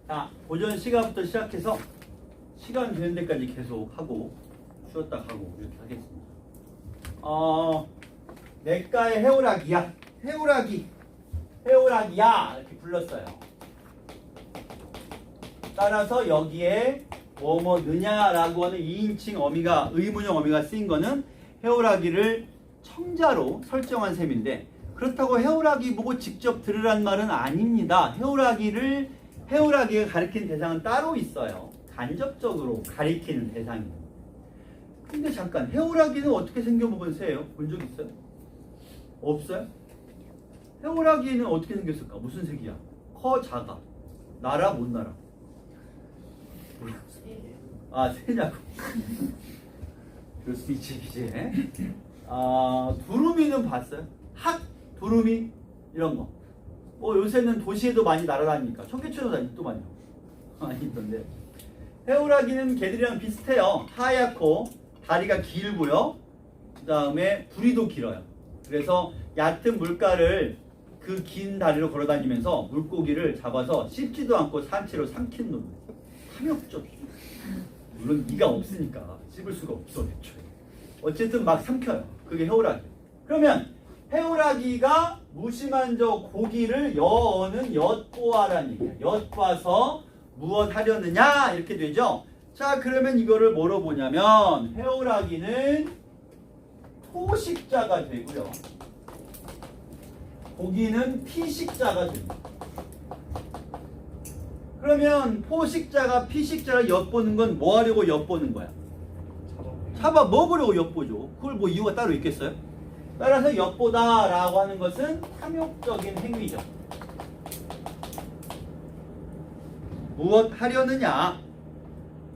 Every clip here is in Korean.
자, 오전 시간부터 시작해서 시간 되는 데까지 계속 하고 쉬었다 가고 이렇게 하겠습니다. 내과의 해오라기야. 해오라기야 이렇게 불렀어요. 따라서 여기에 뭐뭐느냐라고 하는 2인칭 어미가 의문형 어미가 쓰인 거는 해오라기를 청자로 설정한 셈인데, 그렇다고 해오라기 보고 직접 들으란 말은 아닙니다. 해오라기가 가리키는 대상은 따로 있어요. 간접적으로 가리키는 대상이. 근데 잠깐, 해오라기는 어떻게 생겨먹은 새예요? 본 적 있어요? 없어요? 해오라기는 어떻게 생겼을까? 무슨 색이야? 커, 작아? 날아, 못 날아? 아, 새냐고. 그럴 수 있지, 그치? 두루미는 봤어요? 두루미? 이런 거. 요새는 도시에도 많이 날아다니니까. 청계천에도 또 많이 있던데. 해오라기는 개들이랑 비슷해요. 하얗고, 다리가 길고요. 그 다음에 부리도 길어요. 그래서 얕은 물가를 그 긴 다리로 걸어다니면서 물고기를 잡아서 씹지도 않고 산채로 삼키는 놈. 탐욕적이에요. 물론 이가 없으니까 씹을 수가 없어, 애초에. 어쨌든 막 삼켜요. 그게 해오라기. 그러면 해오라기가 무심한 저 고기를 여어는 엿보아라는 얘기야. 엿봐서 무엇 하려느냐 이렇게 되죠. 자, 그러면 이거를 뭐로 보냐면 해오라기는 토식자가 되고요. 고기는 피식자가 됩니다. 그러면 포식자가 피식자를 엿보는 건 뭐 하려고 엿보는 거야? 잡아 먹으려고 엿보죠. 그걸 뭐 이유가 따로 있겠어요? 따라서 엿보다라고 하는 것은 탐욕적인 행위죠. 무엇 하려느냐?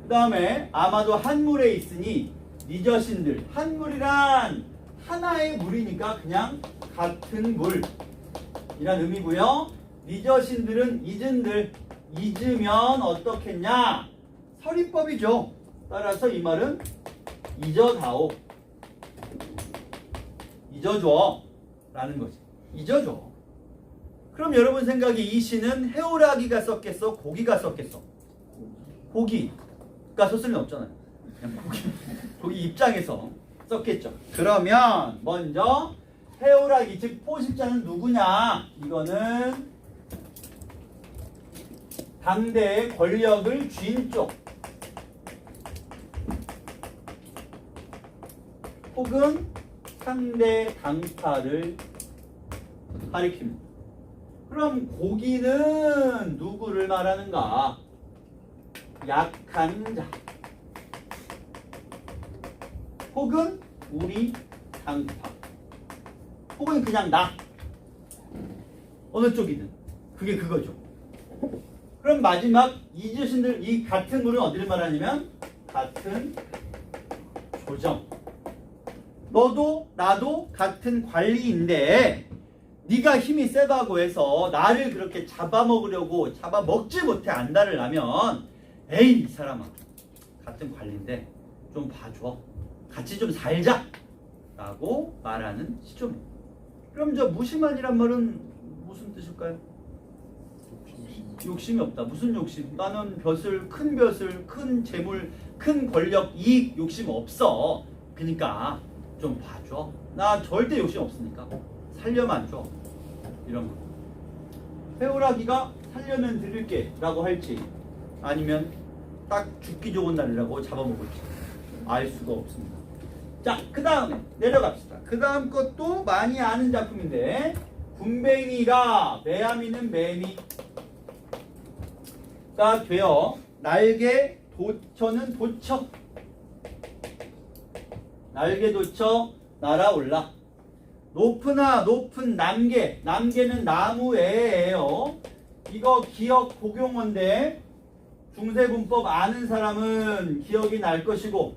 그 다음에 아마도 한물에 있으니 네 자신들. 한물이란 하나의 물이니까 그냥 같은 물이란 의미고요. 네 자신들은 잊은들. 잊으면 어떻겠냐? 서리법이죠. 따라서 이 말은 잊어다오. 잊어줘 라는 거지. 잊어줘. 그럼 여러분 생각에 이 시는 해오라기가 썼겠어? 고기가 썼겠어? 고기가 썼을 리는 없잖아요. 그냥 고기 입장에서 썼겠죠. 그러면 먼저 해오라기 즉 포식자는 누구냐? 이거는 당대의 권력을 쥔 쪽 혹은 상대 당파를 가리킵니다. 그럼 고기는 누구를 말하는가? 약한 자 혹은 우리 당파 혹은 그냥 나, 어느 쪽이든 그게 그거죠. 그럼 마지막 이 자신들, 이 같은 물은 어디를 말하냐면 같은 조정. 너도 나도 같은 관리인데 네가 힘이 세다고 해서 나를 그렇게 잡아먹으려고 잡아먹지 못해 안달을 나면 에이 이 사람아, 같은 관리인데 좀 봐줘, 같이 좀 살자 라고 말하는 시조입니다. 그럼 저 무심한이란 말은 무슨 뜻일까요? 욕심이 없다. 무슨 욕심? 나는 큰 벼슬, 큰 재물, 큰 권력, 이익 욕심 없어. 그러니까 좀 봐줘. 나 절대 욕심 없으니까 살려만 줘. 이런 거. 해오라기가 살려면 드릴게 라고 할지 아니면 딱 죽기 좋은 날이라고 잡아먹을지 알 수가 없습니다. 자, 그 다음에 내려갑시다. 그 다음 것도 많이 아는 작품인데 군뱅이가 매아미는 매미 가 되어 날개 도처는 도처 날개 도처 날아올라 높은 남개는 나무에예요. 이거 기억 고경어인데 중세문법 아는 사람은 기억이 날 것이고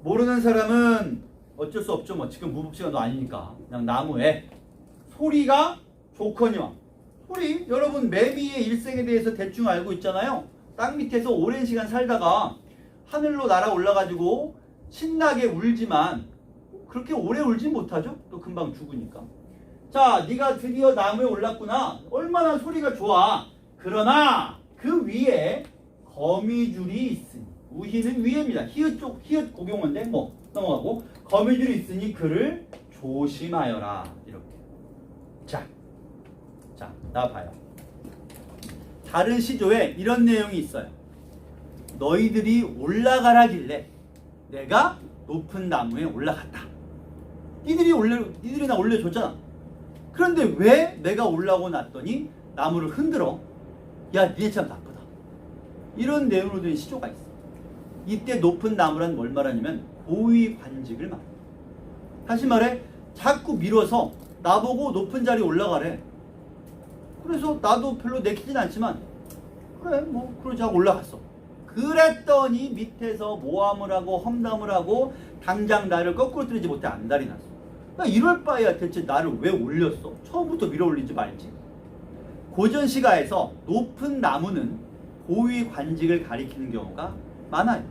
모르는 사람은 어쩔 수 없죠. 뭐 지금 무법시간도 아니니까 그냥 나무에. 소리가 좋거니와 소리, 여러분 매미의 일생에 대해서 대충 알고 있잖아요. 땅 밑에서 오랜 시간 살다가 하늘로 날아올라가지고 신나게 울지만 그렇게 오래 울진 못하죠. 또 금방 죽으니까. 자, 네가 드디어 나무에 올랐구나. 얼마나 소리가 좋아. 그러나 그 위에 거미줄이 있으니 우희는 위에입니다. 히읗 쪽 히읗 고경어인데 뭐 넘어가고 거미줄이 있으니 그를 조심하여라 이렇게. 자 나와봐요. 다른 시조에 이런 내용이 있어요. 너희들이 올라가라길래 내가 높은 나무에 올라갔다. 니들이 나 올려줬잖아. 그런데 왜 내가 올라오고 났더니 나무를 흔들어? 야, 니네 참 나쁘다. 이런 내용으로 된 시조가 있어. 이때 높은 나무란 뭘 말하냐면 고위 관직을 말해. 다시 말해 자꾸 밀어서 나보고 높은 자리에 올라가래. 그래서 나도 별로 내키진 않지만 그래 뭐 그러자 올라갔어. 그랬더니 밑에서 모함을 하고 험담을 하고 당장 나를 거꾸로 들이지 못해 안달이 났어. 나 이럴 바에야 대체 나를 왜 올렸어? 처음부터 밀어 올리지 말지. 고전 시가에서 높은 나무는 고위 관직을 가리키는 경우가 많아요.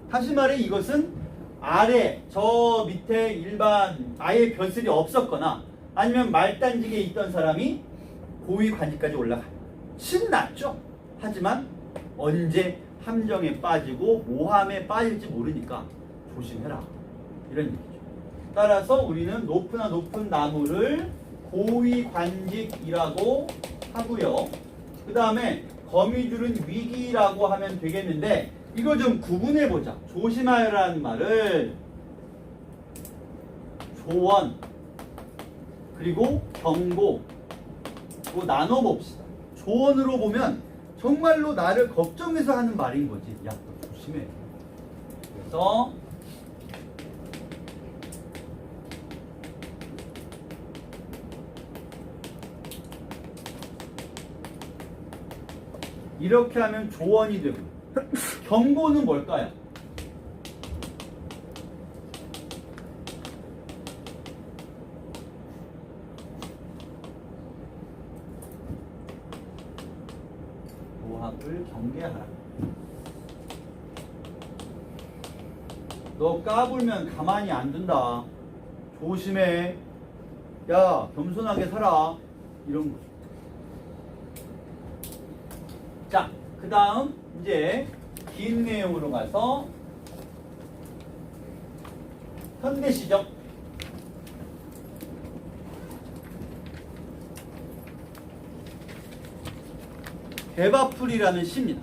다시 말해 이것은 아래 저 밑에 일반 아예 벼슬이 없었거나 아니면 말단직에 있던 사람이 고위 관직까지 올라가요. 신났죠. 하지만 언제 함정에 빠지고 모함에 빠질지 모르니까 조심해라 이런 얘기죠. 따라서 우리는 높은 나무를 고위 관직이라고 하고요. 그 다음에 거미줄은 위기라고 하면 되겠는데 이거 좀 구분해 보자. 조심하여라는 말을 조언 그리고 경고 나눠 봅시다. 조언으로 보면 정말로 나를 걱정해서 하는 말인 거지. 야, 너 조심해. 그래서 이렇게 하면 조언이 되고 경고는 뭘까요? 모함을 경계하라. 너 까불면 가만히 안 둔다. 조심해. 야, 겸손하게 살아. 이런 거죠. 자, 그 다음 이제 긴 내용으로 가서 현대시적. 개바풀이라는 시입니다.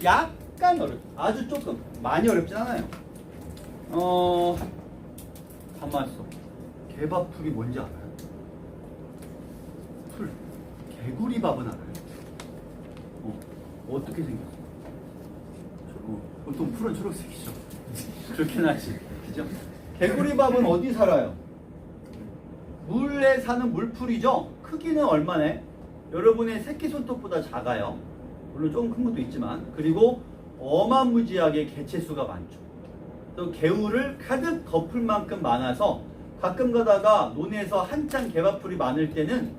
약간 아주 조금 많이 어렵진 않아요. 가만 있어. 개바풀이 뭔지 알아요? 풀. 개구리밥은 알아요? 어떻게 생겼어? 보통 풀은 초록색이죠. 그렇게 나지, 그죠? 개구리밥은 어디 살아요? 물에 사는 물풀이죠. 크기는 얼마네? 여러분의 새끼 손톱보다 작아요. 물론 조금 큰 것도 있지만. 그리고 어마무지하게 개체수가 많죠. 또 개울을 가득 덮을 만큼 많아서 가끔 가다가 논에서 한창 개밥풀이 많을 때는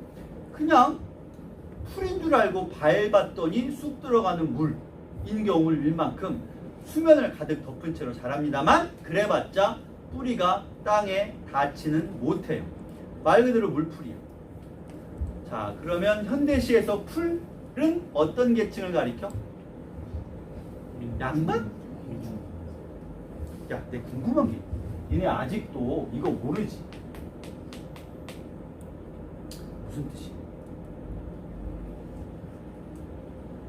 그냥 풀인 줄 알고 밟았더니 쑥 들어가는 물인 경우를 일만큼 수면을 가득 덮은 채로 자랍니다만 그래봤자 뿌리가 땅에 닿지는 못해요. 말 그대로 물풀이에요. 자, 그러면 현대시에서 풀은 어떤 계층을 가리켜? 양반? 야, 내 궁금한 게 니네 아직도 이거 모르지? 무슨 뜻이야?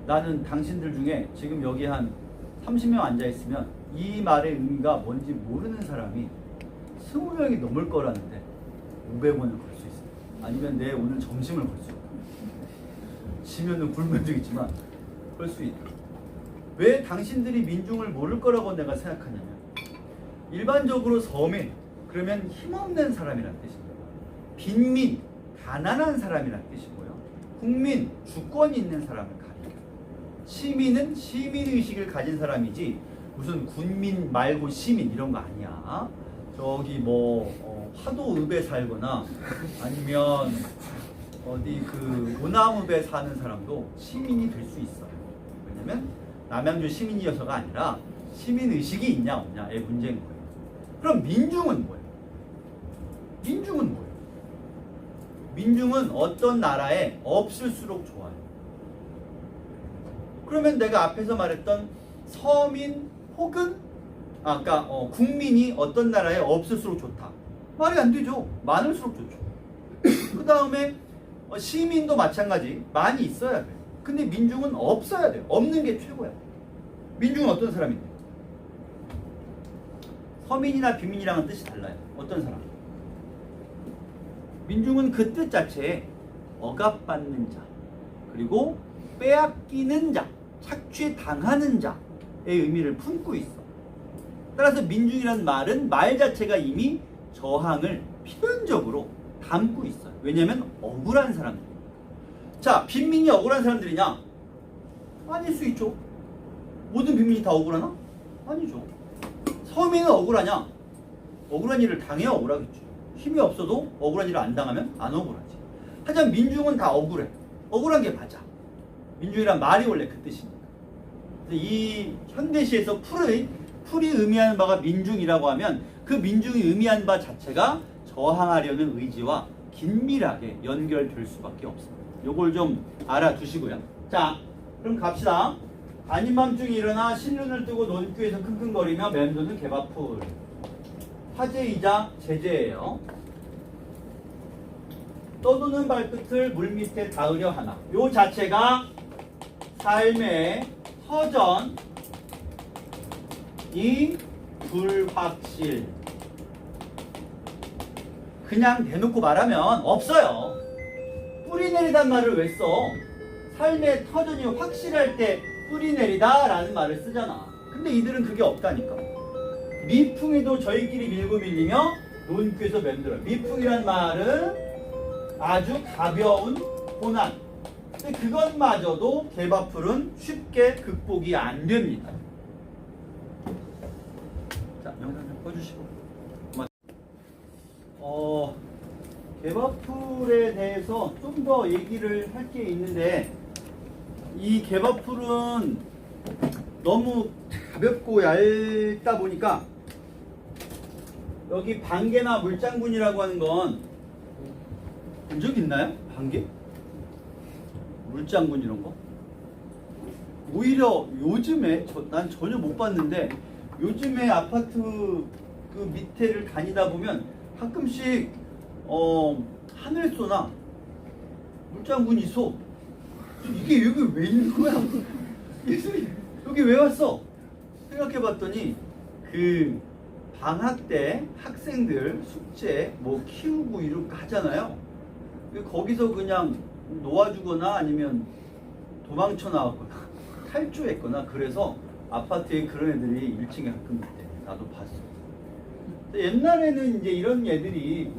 나는 당신들 중에 지금 여기 한 30명 앉아있으면 이 말의 의미가 뭔지 모르는 사람이 20명이 넘을 거라는데 500원을 걸 수 있어요. 아니면 내 오늘 점심을 걸 수 있어요. 지면은 굶은 적이지만 걸 수 있다. 왜 당신들이 민중을 모를 거라고 내가 생각하냐면 일반적으로 서민 그러면 힘없는 사람이란 뜻입니다. 빈민 가난한 사람이란 뜻이고요. 국민 주권이 있는 사람을 가리켜요. 시민은 시민의식을 가진 사람이지 무슨 군민 말고 시민 이런 거 아니야. 저기 뭐 화도읍에 살거나 아니면 어디 그 오남읍에 사는 사람도 시민이 될 수 있어요. 왜냐면 남양주 시민이어서가 아니라 시민의식이 있냐 없냐의 문제인 거예요. 그럼 민중은 뭐예요? 민중은 뭐예요? 민중은 어떤 나라에 없을수록 좋아요. 그러면 내가 앞에서 말했던 서민 혹은 아까 국민이 어떤 나라에 없을수록 좋다. 말이 안 되죠. 많을수록 좋죠. 그 다음에 시민도 마찬가지. 많이 있어야 돼요. 근데 민중은 없어야 돼요. 없는 게 최고야. 민중은 어떤 사람인데? 서민이나 빈민이랑은 뜻이 달라요. 어떤 사람? 민중은 그 뜻 자체에 억압받는 자, 그리고 빼앗기는 자, 착취당하는 자의 의미를 품고 있어. 따라서 민중이라는 말은 말 자체가 이미 저항을 필연적으로 담고 있어요. 왜냐하면 억울한 사람들. 자, 빈민이 억울한 사람들이냐? 아닐 수 있죠. 모든 빈민이 다 억울하나? 아니죠. 서민은 억울하냐? 억울한 일을 당해야 억울하겠죠. 힘이 없어도 억울한 일을 안 당하면 안 억울하지. 하지만 민중은 다 억울해. 억울한 게 맞아. 민중이란 말이 원래 그 뜻이니까. 이 현대시에서 풀이 의미하는 바가 민중이라고 하면 그 민중이 의미하는 바 자체가 저항하려는 의지와 긴밀하게 연결될 수밖에 없습니다. 요걸 좀 알아두시고요. 자, 그럼 갑시다. 아닌 밤중에 일어나 신눈을 뜨고 논교에서 킁킁거리며 맴도는 개밥풀. 화제이자 제재예요. 떠도는 발끝을 물밑에 닿으려 하나. 요 자체가 삶의 터전이 불확실. 그냥 대놓고 말하면 없어요. 뿌리 내리단 말을 왜 써? 삶의 터전이 확실할 때 뿌리 내리다 라는 말을 쓰잖아. 근데 이들은 그게 없다니까. 미풍에도 저희끼리 밀고 밀리며 논교에서 맴돌아요. 미풍이란 말은 아주 가벼운 고난. 근데 그것마저도 개밥풀은 쉽게 극복이 안 됩니다. 자, 영상 좀 꺼주시고. 개밥풀에 대해서 좀 더 얘기를 할 게 있는데, 이 개밥풀은 너무 가볍고 얇다 보니까 여기 반개나 물장군이라고 하는 건 본 적 있나요? 반개? 물장군 이런 거? 오히려 요즘에 난 전혀 못 봤는데 요즘에 아파트 그 밑에를 다니다 보면 가끔씩 하늘소나 물장군이 소. 이게 여기 왜 있는 거야? 여기 왜 왔어? 생각해봤더니 그 방학 때 학생들 숙제 뭐 키우고 이렇게 하잖아요. 거기서 그냥 놓아주거나 아니면 도망쳐 나왔거나 탈주했거나 그래서 아파트에 그런 애들이 1층에 가끔 있대. 나도 봤어. 옛날에는 이제 이런 애들이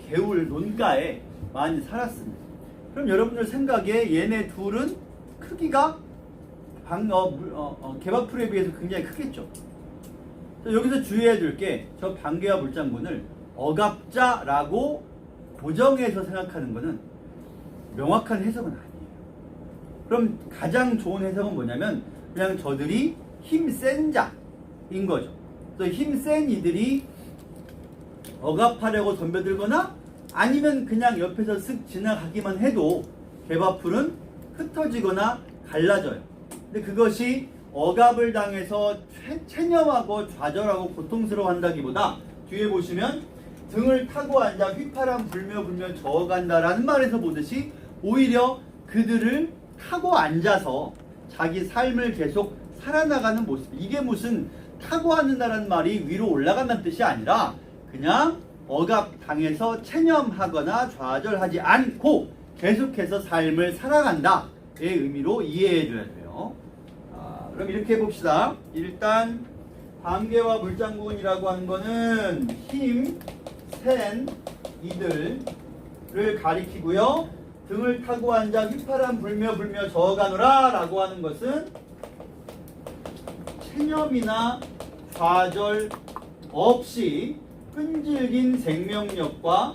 개울, 논가에 많이 살았습니다. 그럼 여러분들 생각에 얘네 둘은 크기가 개밥풀에 비해서 굉장히 크겠죠. 여기서 주의해야 될 게 저 반개와 물장군을 억압자라고 고정해서 생각하는 것은 명확한 해석은 아니에요. 그럼 가장 좋은 해석은 뭐냐면 그냥 저들이 힘센 자인 거죠. 그래서 힘센 이들이 억압하려고 덤벼들거나 아니면 그냥 옆에서 쓱 지나가기만 해도 개밥풀은 흩어지거나 갈라져요. 근데 그것이 억압을 당해서 체념하고 좌절하고 고통스러워한다기보다 뒤에 보시면 등을 타고 앉아 휘파람 불며 저어간다라는 말에서 보듯이 오히려 그들을 타고 앉아서 자기 삶을 계속 살아나가는 모습. 이게 무슨 타고 앉는다는 말이 위로 올라간다는 뜻이 아니라 그냥 억압당해서 체념하거나 좌절하지 않고 계속해서 삶을 살아간다의 의미로 이해해줘야 돼요. 그럼 이렇게 해봅시다. 일단 반개와 물장군이라고 하는 거는 힘, 센 이들을 가리키고요. 등을 타고 앉아 휘파람 불며 저어가노라 라고 하는 것은 체념이나 좌절 없이 끈질긴 생명력과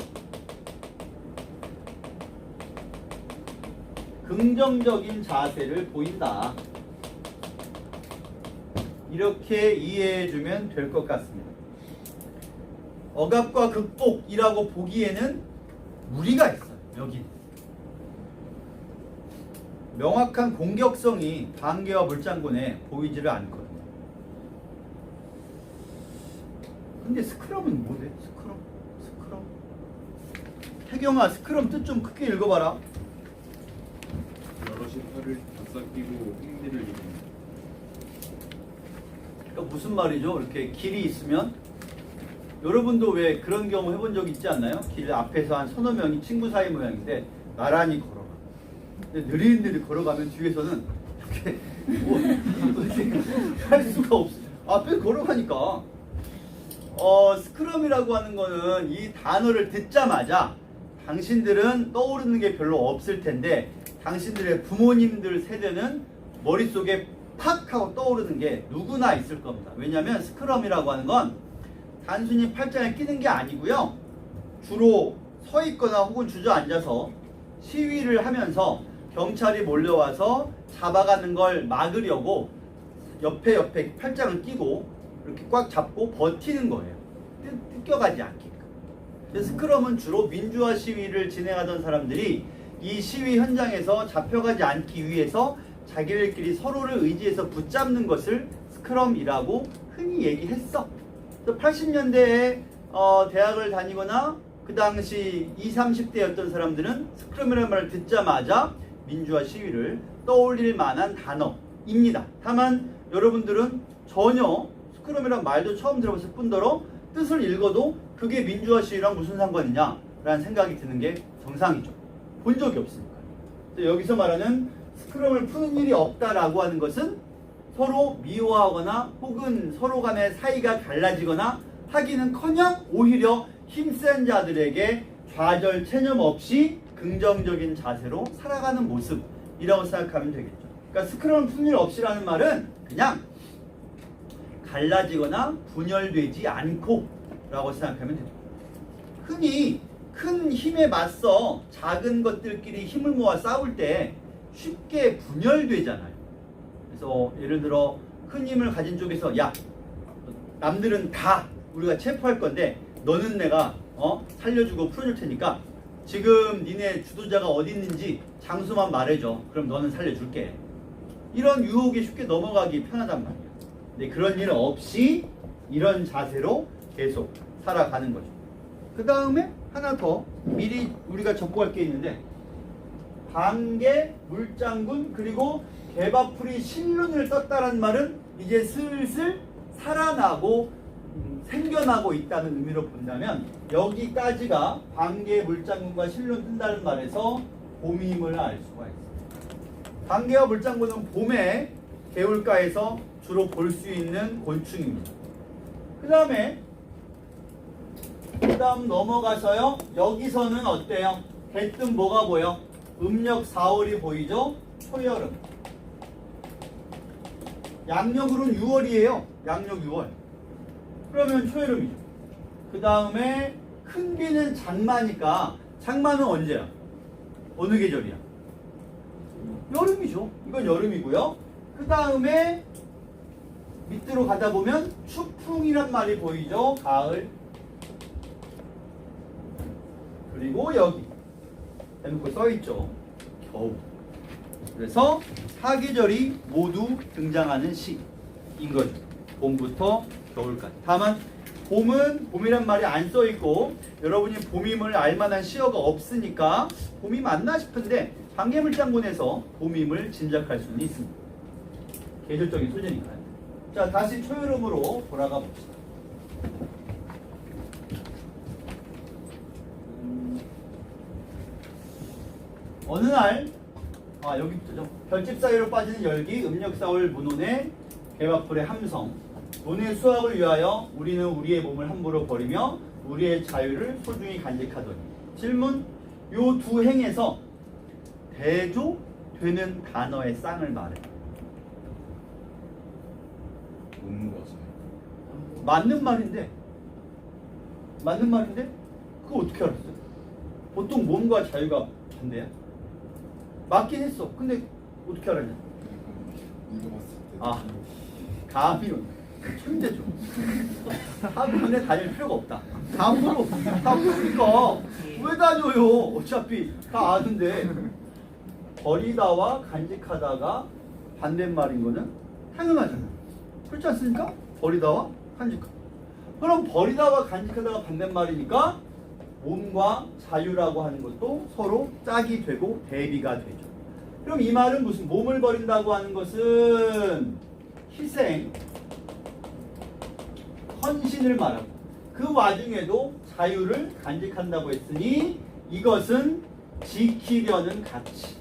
긍정적인 자세를 보인다. 이렇게 이해해주면 될 것 같습니다. 억압과 극복이라고 보기에는 무리가 있어요. 여기 명확한 공격성이 반개와 물장군에 보이지를 않거든요. 근데 스크럼은 뭐래? 스크럼? 태경아, 스크럼 뜻 좀 크게 읽어봐라. 여럿이 팔을 바싹 끼고 행리를 이루는. 그러니까 무슨 말이죠? 이렇게 길이 있으면 여러분도 왜 그런 경우 해본 적 있지 않나요? 길 앞에서 한 서너 명이 친구 사이 모양인데 나란히 걸어가. 근데 느릿느릿 걸어가면 뒤에서는 이렇게 할 수가 없어. 앞에 걸어가니까. 스크럼이라고 하는 거는 이 단어를 듣자마자 당신들은 떠오르는 게 별로 없을 텐데 당신들의 부모님들 세대는 머릿속에 팍 하고 떠오르는 게 누구나 있을 겁니다. 왜냐하면 스크럼이라고 하는 건 단순히 팔짱을 끼는 게 아니고요. 주로 서 있거나 혹은 주저앉아서 시위를 하면서 경찰이 몰려와서 잡아가는 걸 막으려고 옆에 팔짱을 끼고 이렇게 꽉 잡고 버티는 거예요. 뜯겨가지 않게끔. 스크럼은 주로 민주화 시위를 진행하던 사람들이 이 시위 현장에서 잡혀가지 않기 위해서 자기들끼리 서로를 의지해서 붙잡는 것을 스크럼이라고 흔히 얘기했어. 80년대에 대학을 다니거나 그 당시 20, 30대였던 사람들은 스크럼이라는 말을 듣자마자 민주화 시위를 떠올릴 만한 단어입니다. 다만 여러분들은 전혀 스크럼이라는 말도 처음 들어봤을 뿐더러 뜻을 읽어도 그게 민주화 시위랑 무슨 상관이냐라는 생각이 드는 게 정상이죠. 본 적이 없으니까. 여기서 말하는 스크럼을 푸는 일이 없다라고 하는 것은 서로 미워하거나 혹은 서로 간의 사이가 갈라지거나 하기는커녕 오히려 힘센 자들에게 좌절 체념 없이 긍정적인 자세로 살아가는 모습이라고 생각하면 되겠죠. 그러니까 스크럼을 푸는 일 없이라는 말은 그냥 갈라지거나 분열되지 않고 라고 생각하면 됩니다. 흔히 큰 힘에 맞서 작은 것들끼리 힘을 모아 싸울 때 쉽게 분열되잖아요. 그래서 예를 들어 큰 힘을 가진 쪽에서 야, 남들은 다 우리가 체포할 건데 너는 내가 살려주고 풀어줄 테니까 지금 니네 주도자가 어디 있는지 장소만 말해줘. 그럼 너는 살려줄게. 이런 유혹에 쉽게 넘어가기 편하단 말이야. 근데 그런 일 없이 이런 자세로 계속 살아가는 거죠. 그 다음에 하나 더 미리 우리가 접고할 게 있는데 반개, 물장군, 그리고 개밥풀이 신룬을 떴다는 말은 이제 슬슬 살아나고 생겨나고 있다는 의미로 본다면 여기까지가 반개, 물장군과 신룬 뜬다는 말에서 봄임을 알 수가 있습니다. 반개와 물장군은 봄에 개울가에서 주로 볼 수 있는 곤충입니다. 그 다음 넘어가서요. 여기서는 어때요? 대뜸 뭐가 보여? 음력 4월이 보이죠? 초여름. 양력으로는 6월이에요. 양력 6월. 그러면 초여름이죠. 그 다음에 큰 비는 장마니까 장마는 언제야? 어느 계절이야? 여름이죠. 이건 여름이고요. 그 다음에 밑으로 가다 보면 추풍이란 말이 보이죠? 가을. 그리고 여기 대놓고 써있죠. 겨울. 그래서 사계절이 모두 등장하는 시인 거죠. 봄부터 겨울까지. 다만 봄이란 말이 안 써있고 여러분이 봄임을 알만한 시어가 없으니까 봄이 맞나 싶은데 반개물장군에서 봄임을 짐작할 수는 있습니다. 계절적인 소재니까요. 자, 다시 초여름으로 돌아가 봅시다. 어느 날 여기부터죠. 별집 사이로 빠지는 열기, 음력 4월 문온의 개밥풀의 함성. 논의 수확을 위하여 우리는 우리의 몸을 함부로 버리며 우리의 자유를 소중히 간직하더니. 질문. 요 두 행에서 대조되는 단어의 쌍을 말해. 몸과 자유. 맞는 말인데 그거 어떻게 알았어? 보통 몸과 자유가 반대야? 맞긴 했어. 근데 어떻게 알았냐? 읽어봤을 때. 감이 천재죠. 학원에 다닐 필요가 없다. 감으로 다 보니까 왜 다녀요? 어차피 다 아는데. 버리다와 간직하다가 반대말인 거는 당연하잖아요. 그렇지 않습니까? 버리다와 간직하다. 그럼 버리다와 간직하다가 반대말이니까 몸과 자유라고 하는 것도 서로 짝이 되고 대비가 되죠. 그럼 이 말은 무슨, 몸을 버린다고 하는 것은 희생, 헌신을 말하고 그 와중에도 자유를 간직한다고 했으니 이것은 지키려는 가치.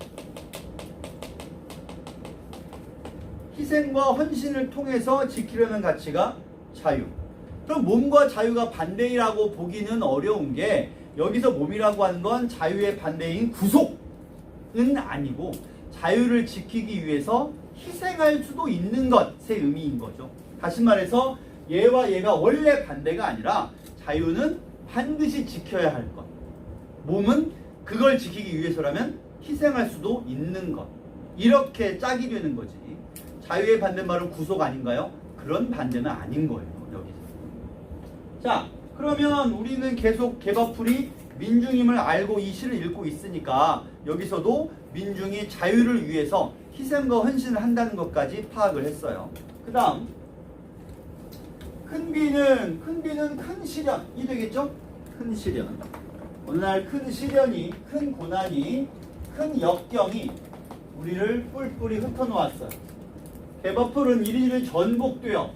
희생과 헌신을 통해서 지키려는 가치가 자유. 그럼 몸과 자유가 반대라고 보기는 어려운 게 여기서 몸이라고 하는 건 자유의 반대인 구속은 아니고 자유를 지키기 위해서 희생할 수도 있는 것의 의미인 거죠. 다시 말해서 얘와 얘가 원래 반대가 아니라 자유는 반드시 지켜야 할 것. 몸은 그걸 지키기 위해서라면 희생할 수도 있는 것. 이렇게 짝이 되는 거지. 자유의 반대말은 구속 아닌가요? 그런 반대는 아닌 거예요. 여기서. 자, 그러면 우리는 계속 개바풀이 민중임을 알고 이 시를 읽고 있으니까 여기서도 민중이 자유를 위해서 희생과 헌신을 한다는 것까지 파악을 했어요. 그 다음 큰 비는 큰 시련이 되겠죠? 큰 시련. 어느 날 큰 시련이, 큰 고난이, 큰 역경이 우리를 뿔뿔이 흩어놓았어요. 개바풀은 이리저리 전복되어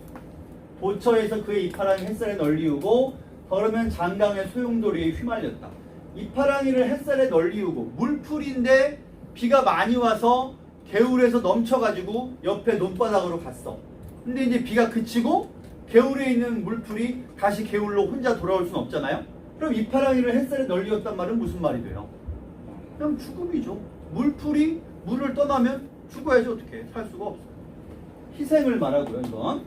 도처에서 그의 이파랑이 햇살에 널리우고 더르면 장강의 소용돌이에 휘말렸다. 이파랑이를 햇살에 널리우고 물풀인데 비가 많이 와서 개울에서 넘쳐가지고 옆에 논바닥으로 갔어. 근데 이제 비가 그치고 개울에 있는 물풀이 다시 개울로 혼자 돌아올 수는 없잖아요. 그럼 이파랑이를 햇살에 널리웠단 말은 무슨 말이 돼요? 그냥 죽음이죠. 물풀이 물을 떠나면 죽어야지 어떻게 살 수가 없어요. 희생을 말하고요. 이건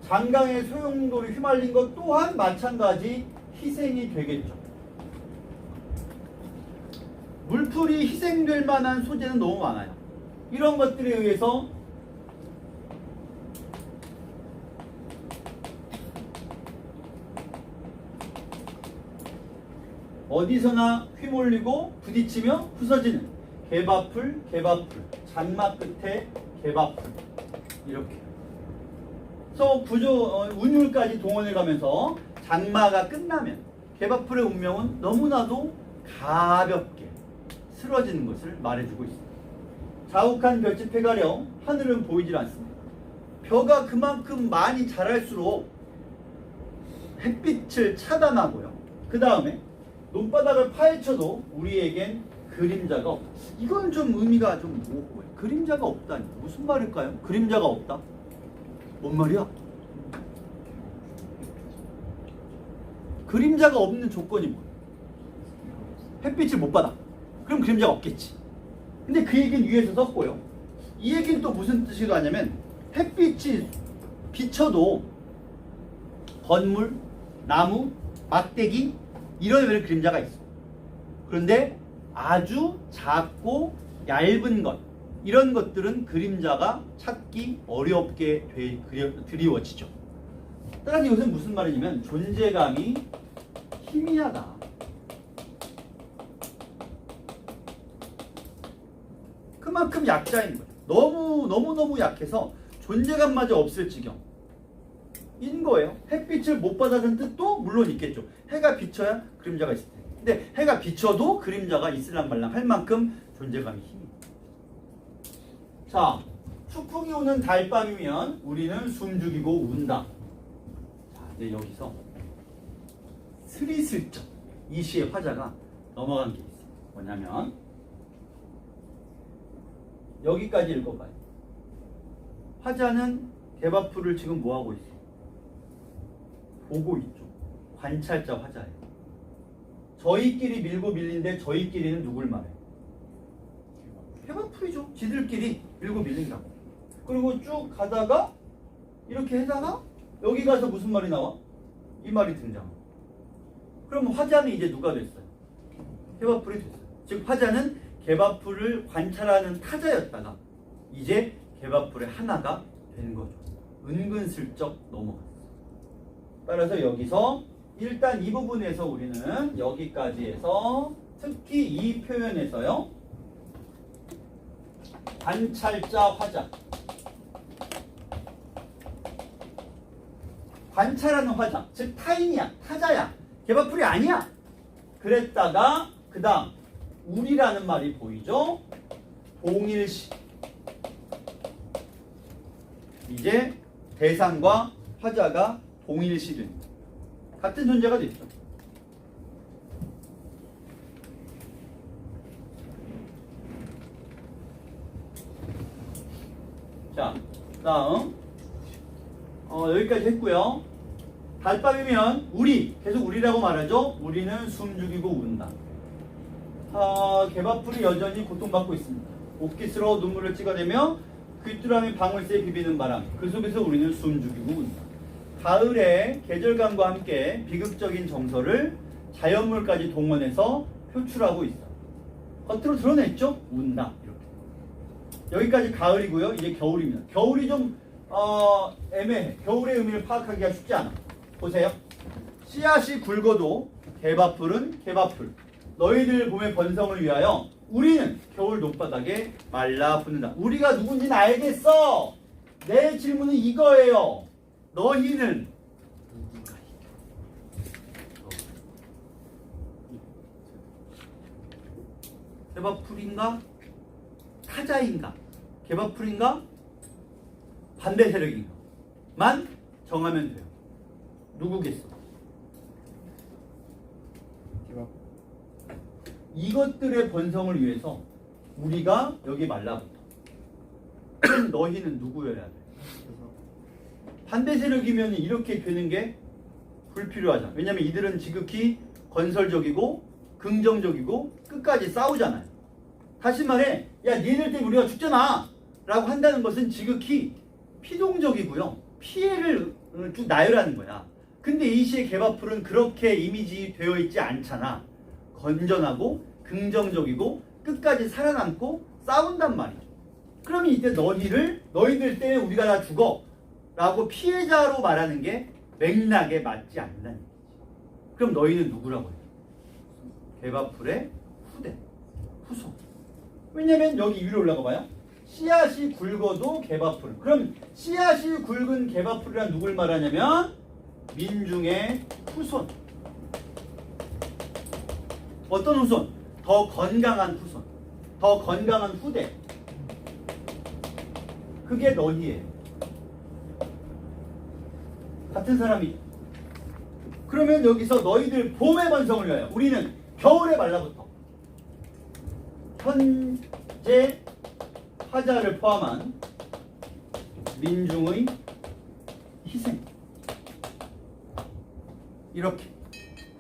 장강의 소용돌이 휘말린 것 또한 마찬가지 희생이 되겠죠. 물풀이 희생될 만한 소재는 너무 많아요. 이런 것들에 의해서 어디서나 휘몰리고 부딪히며 부서지는 개바풀, 장막 끝에 개바풀. 이렇게. 그래서 운율까지 동원해 가면서 장마가 끝나면 개바풀의 운명은 너무나도 가볍게 쓰러지는 것을 말해주고 있습니다. 자욱한 볏짚에 가려 하늘은 보이질 않습니다. 벼가 그만큼 많이 자랄수록 햇빛을 차단하고요. 그 다음에 논바닥을 파헤쳐도 우리에겐 그림자가 없다. 이건 좀 의미가 좀 모호해요. 그림자가 없다니 무슨 말일까요? 그림자가 없다? 뭔 말이야? 그림자가 없는 조건이 뭐야? 햇빛을 못 받아. 그럼 그림자가 없겠지. 근데 그 얘기는 위에서 썼고요. 이 얘기는 또 무슨 뜻이로 하냐면 햇빛이 비쳐도 건물, 나무, 막대기 이런 외에 그림자가 있어. 그런데 아주 작고 얇은 것 이런 것들은 그림자가 찾기 어렵게 드리워지죠. 따라서 이것은 무슨 말이냐면 존재감이 희미하다. 그만큼 약자인 거예요. 너무 약해서 존재감마저 없을 지경인 거예요. 햇빛을 못 받아준 뜻도 물론 있겠죠. 해가 비쳐야 그림자가 있을 텐데. 근데 해가 비쳐도 그림자가 있을랑말랑 할 만큼 존재감이 힘이. 자, 추풍이 오는 달밤이면 우리는 숨죽이고 운다. 자, 이제 여기서 스리슬쩍 이 시의 화자가 넘어간 게 있어요. 뭐냐면 여기까지 읽어봐요. 화자는 개바풀을 지금 뭐하고 있어? 보고 있죠. 관찰자 화자예요. 저희끼리 밀고 밀린데 저희끼리는 누굴 말해요? 개바풀이죠. 지들끼리 밀고 밀린다고. 그리고 쭉 가다가 이렇게 해다가 여기 가서 무슨 말이 나와? 이 말이 등장. 그럼 화자는 이제 누가 됐어요? 개바풀이 됐어요. 즉 화자는 개바풀을 관찰하는 타자였다가 이제 개바풀의 하나가 된 거죠. 은근슬쩍 넘어갔어요. 따라서 여기서 일단 이 부분에서 우리는 여기까지 해서 특히 이 표현에서요. 관찰자 화자. 관찰하는 화자, 즉 타인이야, 타자야, 개밥풀이 아니야. 그랬다가 그 다음 우리라는 말이 보이죠? 동일시. 이제 대상과 화자가 동일시됩니다. 같은 존재가 됐죠. 자, 다음 여기까지 했고요. 달밤이면 우리, 계속 우리라고 말하죠. 우리는 숨죽이고 운다. 개밥풀이 여전히 고통받고 있습니다. 옥기스러워 눈물을 찍어내며 귀뚜라미 방울새에 비비는 바람, 그 속에서 우리는 숨죽이고 운다. 가을의 계절감과 함께 비극적인 정서를 자연물까지 동원해서 표출하고 있어. 겉으로 드러냈죠? 운다. 이렇게. 여기까지 가을이고요. 이제 겨울입니다. 겨울이 좀 애매해. 겨울의 의미를 파악하기가 쉽지 않아. 보세요. 씨앗이 굵어도 개밥풀은 개밥풀. 너희들 봄의 번성을 위하여 우리는 겨울 높바닥에 말라붙는다. 우리가 누군지는 알겠어. 내 질문은 이거예요. 너희는 개밥풀인가? 타자인가? 개밥풀인가? 반대 세력인가? 만 정하면 돼요. 누구겠어? 이것들의 번성을 위해서 우리가 여기 말라붙어. 그럼 너희는 누구여야 돼? 반대 세력이면 이렇게 되는 게 불필요하잖아. 왜냐면 이들은 지극히 건설적이고 긍정적이고 끝까지 싸우잖아요. 다시 말해, 야 니들 때문에 우리가 죽잖아 라고 한다는 것은 지극히 피동적이고요. 피해를 쭉 나열하는 거야. 근데 이 시의 개밥풀은 그렇게 이미지 되어 있지 않잖아. 건전하고 긍정적이고 끝까지 살아남고 싸운단 말이죠. 그러면 이때 너희들 때문에 우리가 다 죽어 라고 피해자로 말하는 게 맥락에 맞지 않는다는 얘기지. 그럼 너희는 누구라고 해요? 개밥풀의 후대, 후손. 왜냐면 여기 위로 올라가 봐요. 씨앗이 굵어도 개밥풀. 그럼 씨앗이 굵은 개밥풀이란 누굴 말하냐면 민중의 후손. 어떤 후손? 더 건강한 후손. 더 건강한 후대. 그게 너희예요. 같은 사람이. 그러면 여기서 너희들 봄의 번성을 위하여 우리는 겨울에 말라붙어. 현재 화자를 포함한 민중의 희생. 이렇게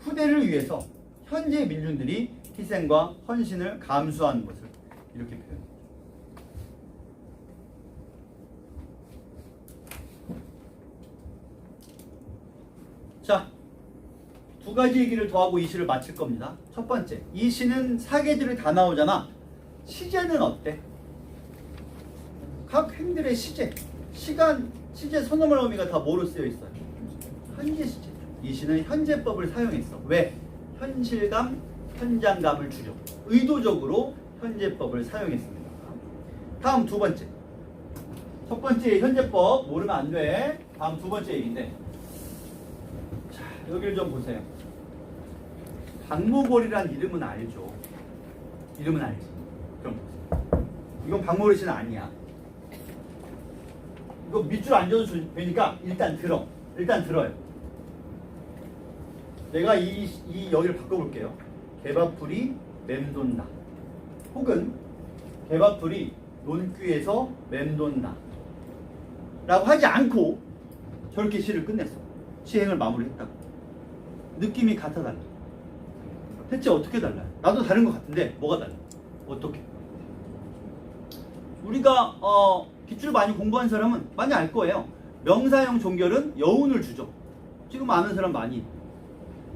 후대를 위해서 현재 민중들이 희생과 헌신을 감수하는 것을 이렇게 표현해요. 자, 두 가지 얘기를 더하고 이 시를 마칠 겁니다. 첫 번째, 이 시는 사계절이 다 나오잖아. 시제는 어때? 각 행들의 시제, 시간, 시제 선어말 어미가 다 뭐로 쓰여 있어요? 현재 시제. 이 시는 현재법을 사용했어. 왜? 현실감, 현장감을 주려. 의도적으로 현재법을 사용했습니다. 다음 두 번째. 첫 번째 현재법 모르면 안 돼. 다음 두 번째 얘기인데. 자, 여기를 좀 보세요. 박모걸이란 이름은 알죠? 이름은 알지? 그럼 보세요. 이건 박모걸 씨는 아니야. 이거 밑줄 안 줘도 되니까 일단 들어. 일단 들어요. 내가 이 여기를 바꿔볼게요. 개밥풀이 맴돈다. 혹은 개밥풀이 논귀에서 맴돈다. 라고 하지 않고 저렇게 시를 끝냈어. 시행을 마무리했다고. 느낌이 같아 달라. 대체 어떻게 달라요? 나도 다른 것 같은데 뭐가 달라? 어떻게? 우리가 기출 많이 공부한 사람은 많이 알 거예요. 명사형 종결은 여운을 주죠. 지금 아는 사람 많이.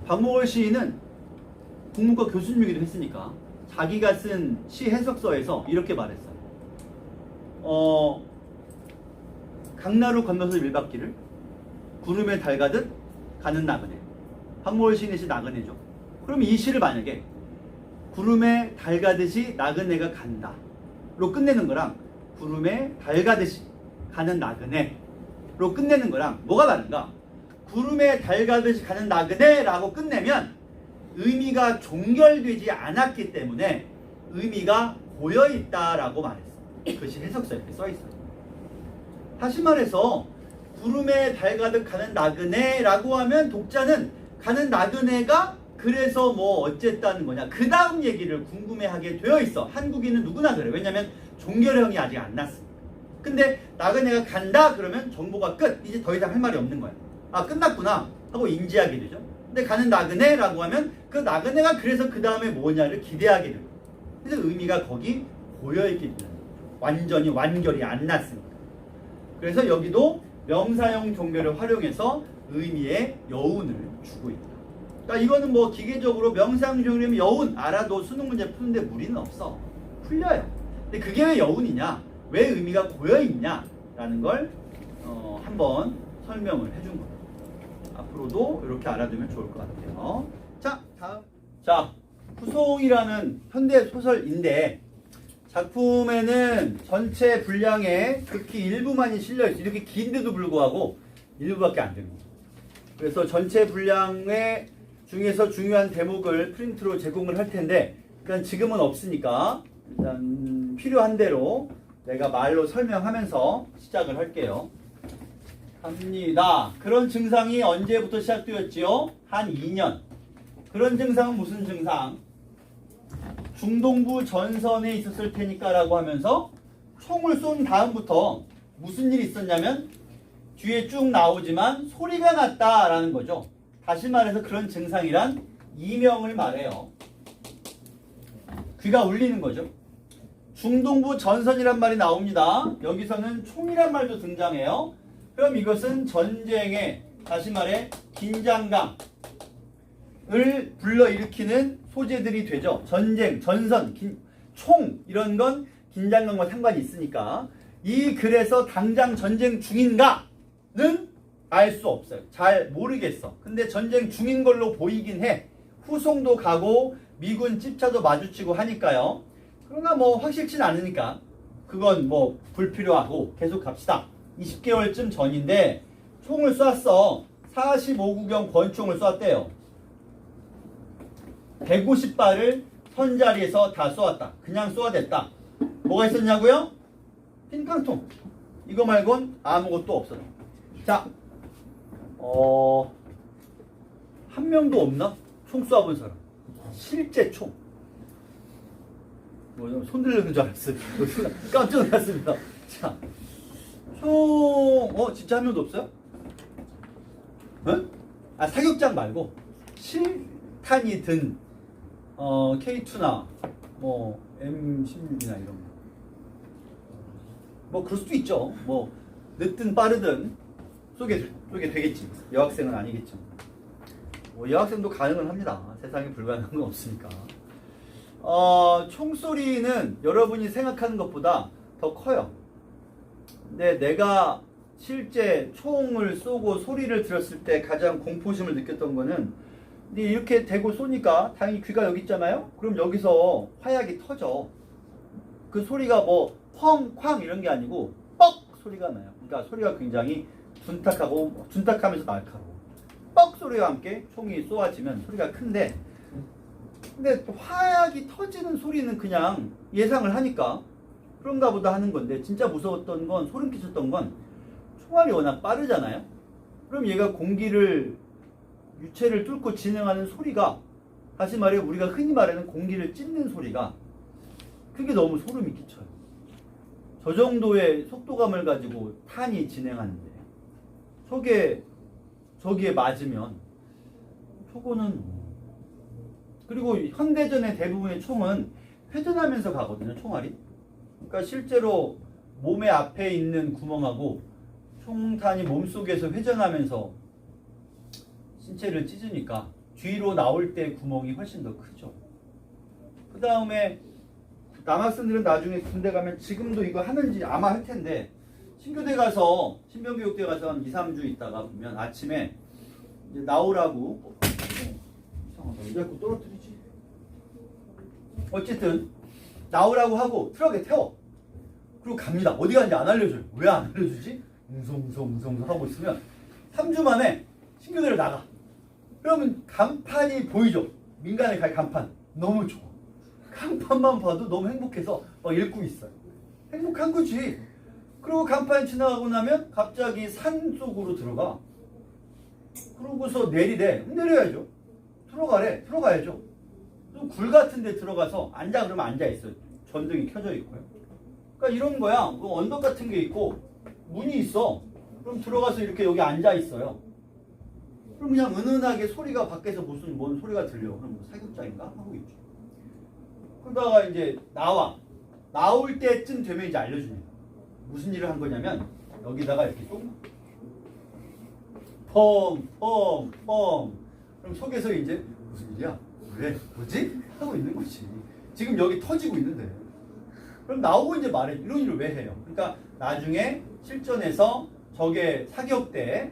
박모걸 시인은 국문과 교수님이기도 했으니까 자기가 쓴 시 해석서에서 이렇게 말했어요. 강나루 건너서 밀밭길을 구름에 달가듯 가는 나그네. 박모걸 시인의 시 나그네죠. 그럼 이 시를 만약에 구름에 달가듯이 나그네가 간다 로 끝내는 거랑 구름에 달가듯이 가는 나그네로 끝내는 거랑 뭐가 다른가? 구름에 달가듯이 가는 나그네라고 끝내면 의미가 종결되지 않았기 때문에 의미가 고여있다라고 말했어. 그것이 해석서에 이렇게 써있어요. 다시 말해서 구름에 달가듯 가는 나그네라고 하면 독자는 가는 나그네가 그래서 뭐 어쨌다는 거냐 그 다음 얘기를 궁금해하게 되어 있어. 한국인은 누구나 그래. 왜냐면 종결형이 아직 안 났으니까. 근데 나그네가 간다 그러면 정보가 끝. 이제 더 이상 할 말이 없는 거야. 아 끝났구나 하고 인지하게 되죠. 근데 가는 나그네라고 하면 그 나그네가 그래서 그 다음에 뭐냐를 기대하게 돼요. 그래서 의미가 거기 고여있기 때문에 완전히 완결이 안 났으니까. 그래서 여기도 명사형 종결을 활용해서 의미의 여운을 주고 있다. 그러니까 이거는 뭐 기계적으로 명사형 종결이면 여운 알아도 수능 문제 푸는데 무리는 없어. 풀려요. 근데 그게 왜 여운이냐? 왜 의미가 고여있냐라는 걸 한번 설명을 해준 거예요. 앞으로도 이렇게 알아두면 좋을 것 같아요. 자, 다음. 자, 후송이라는 현대 소설인데 작품에는 전체 분량의 극히 일부만이 실려있어요. 이렇게 긴데도 불구하고 일부밖에 안 됩니다. 그래서 전체 분량의 중에서 중요한 대목을 프린트로 제공을 할 텐데 일단 지금은 없으니까 일단 필요한 대로 내가 말로 설명하면서 시작을 할게요. 갑니다. 그런 증상이 언제부터 시작되었지요? 한 2년. 그런 증상은 무슨 증상? 중동부 전선에 있었을 테니까 라고 하면서 총을 쏜 다음부터 무슨 일이 있었냐면 뒤에 쭉 나오지만 소리가 났다라는 거죠. 다시 말해서 그런 증상이란 이명을 말해요. 귀가 울리는 거죠. 중동부 전선이란 말이 나옵니다. 여기서는 총이란 말도 등장해요. 그럼 이것은 전쟁의 다시 말해 긴장감을 불러일으키는 소재들이 되죠. 전쟁, 전선, 총 이런 건 긴장감과 상관이 있으니까 이 글에서 당장 전쟁 중인가는 알 수 없어요. 잘 모르겠어. 근데 전쟁 중인 걸로 보이긴 해. 후송도 가고 미군 집차도 마주치고 하니까요. 그러나 뭐 확실치는 않으니까 그건 뭐 불필요하고 계속 갑시다. 20개월쯤 전인데 총을 쐈어. 45구경 권총을 쐈대요. 150발을 선자리에서 다 쏘았다. 그냥 쏘아댔다. 뭐가 있었냐고요? 빈깡통. 이거 말곤 아무것도 없어요. 자, 한 명도 없나? 총 쏴본 사람. 실제 총. 손 들리는 줄 알았어요. 깜짝 놀랐습니다. 자, 총, 진짜 한 명도 없어요? 응? 아, 사격장 말고 실탄이 든 K2나 뭐 M16이나 이런 거. 뭐 그럴 수도 있죠. 뭐 늦든 빠르든 쏘게 되겠지. 여학생은 아니겠죠. 뭐 여학생도 가능은 합니다. 세상에 불가능한 건 없으니까. 총소리는 여러분이 생각하는 것보다 더 커요. 근데 내가 실제 총을 쏘고 소리를 들었을 때 가장 공포심을 느꼈던 거는 이렇게 대고 쏘니까 당연히 귀가 여기 있잖아요. 그럼 여기서 화약이 터져. 그 소리가 뭐 펑 이런 게 아니고 뻑 소리가 나요. 그러니까 소리가 굉장히 둔탁하면서 날카로워. 뻑 소리와 함께 총이 쏘아지면 소리가 큰데 근데 화약이 터지는 소리는 그냥 예상을 하니까 그런가 보다 하는 건데 진짜 무서웠던 건 소름 끼쳤던 건 총알이 워낙 빠르잖아요. 그럼 얘가 유체를 뚫고 진행하는 소리가 다시 말해 우리가 흔히 말하는 공기를 찢는 소리가 그게 너무 소름이 끼쳐요. 저 정도의 속도감을 가지고 탄이 진행하는데 저기에 맞으면 저거는 그리고 현대전의 대부분의 총은 회전하면서 가거든요. 총알이. 그러니까 실제로 몸의 앞에 있는 구멍하고 총탄이 몸속에서 회전하면서 신체를 찢으니까 뒤로 나올 때 구멍이 훨씬 더 크죠. 그 다음에 남학생들은 나중에 군대 가면 지금도 이거 하는지 아마 할 텐데 신교대 가서 신병교육대 가서 한 2, 3주 있다가 보면 아침에 이제 나오라고 이상하다. 왜 자꾸 떨어뜨리지? 어쨌든 나오라고 하고 트럭에 태워. 그리고 갑니다. 어디 가는지 안 알려줘요. 왜 안 알려주지? 웅성웅성 하고 있으면 3주 만에 신교대로 나가. 그러면 간판이 보이죠? 민간에 갈 간판. 너무 좋아. 간판만 봐도 너무 행복해서 막 읽고 있어요. 행복한 거지. 그리고 간판이 지나가고 나면 갑자기 산 속으로 들어가. 그러고서 내리래. 내려야죠. 들어가래. 들어가야죠. 또 굴 같은 데 들어가서 앉아 그러면 앉아 있어요. 전등이 켜져 있고요. 그러니까 이런 거야. 뭐 언덕 같은 게 있고 문이 있어. 그럼 들어가서 이렇게 여기 앉아 있어요. 그럼 그냥 은은하게 소리가 밖에서 무슨 뭔 소리가 들려. 그럼 뭐 사격장인가 하고 있죠. 그러다가 이제 나올 때쯤 되면 이제 알려줍니다. 무슨 일을 한 거냐면 여기다가 이렇게 펑펑펑. 그럼 속에서 이제 무슨 일이야? 왜? 뭐지? 하고 있는 거지. 지금 여기 터지고 있는데. 그럼 나오고 이제 말해. 이런 일을 왜 해요? 그러니까 나중에 실전에서 적의 사격 때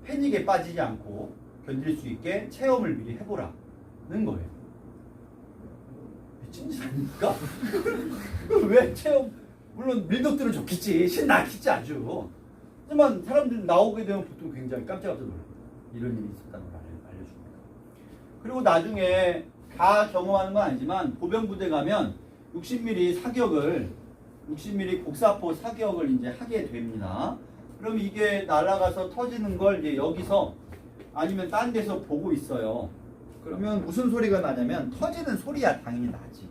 패닉에 빠지지 않고 견딜 수 있게 체험을 미리 해보라는 거예요. 미친 짓 아닙니까? 왜 체험? 물론 밀덕들은 좋겠지. 신나겠지 아주. 하지만 사람들 나오게 되면 보통 굉장히 깜짝깜짝 놀라요. 이런 일이 있었다는 걸 알려줍니다. 그리고 나중에 다 경험하는 건 아니지만 보병부대 가면 60mm 사격을 60mm 곡사포 사격을 이제 하게 됩니다. 그럼 이게 날아가서 터지는 걸 이제 여기서 아니면 딴 데서 보고 있어요. 그러면 무슨 소리가 나냐면 터지는 소리야 당연히 나지.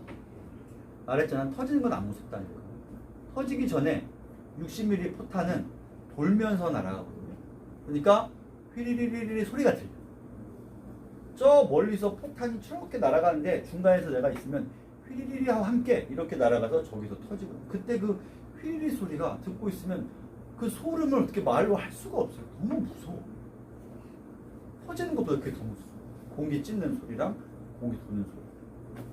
말했잖아. 터지는 건 안 무섭다니까. 터지기 전에 60mm 포탄은 돌면서 날아가거든요. 그러니까 휘리리리리 소리가 들려. 저 멀리서 포탄이 저렇게 날아가는데 중간에서 내가 있으면 휘리리리하고 함께 이렇게 날아가서 저기서 터지고 그때 그 휘리리 소리가 듣고 있으면 그 소름을 어떻게 말로 할 수가 없어요. 너무 무서워. 터지는 것보다 그게 더 무서워. 공기 찢는 소리랑 공기 도는 소리.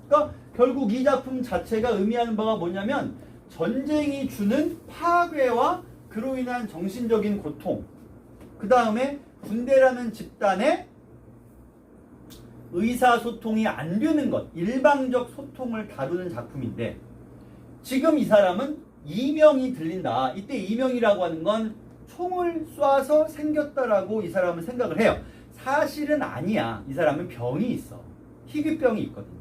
그러니까 결국 이 작품 자체가 의미하는 바가 뭐냐면 전쟁이 주는 파괴와 그로 인한 정신적인 고통, 그 다음에 군대라는 집단의 의사소통이 안 되는 것, 일방적 소통을 다루는 작품인데 지금 이 사람은 이명이 들린다. 이때 이명이라고 하는 건 총을 쏴서 생겼다라고 이 사람은 생각을 해요. 사실은 아니야. 이 사람은 병이 있어. 희귀병이 있거든요.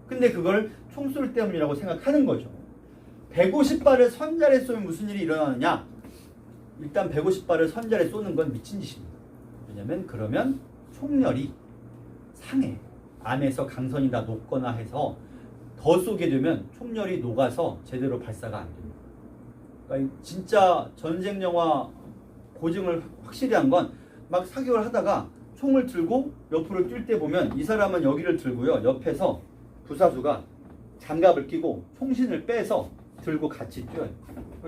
근데 그걸 총쏠 때문이라고 생각하는 거죠. 150발을 선자에 쏘면 무슨 일이 일어나느냐? 일단 150발을 선자에 쏘는 건 미친 짓입니다. 왜냐면 그러면 총열이 상해. 안에서 강선이 다 녹거나 해서 더 쏘게 되면 총열이 녹아서 제대로 발사가 안 됩니다. 그러니까 진짜 전쟁 영화 고증을 확실히 한 건 막 사격을 하다가 총을 들고 옆으로 뛸 때 보면 이 사람은 여기를 들고요. 옆에서 부사수가 장갑을 끼고 총신을 빼서 들고 같이 뛰어요.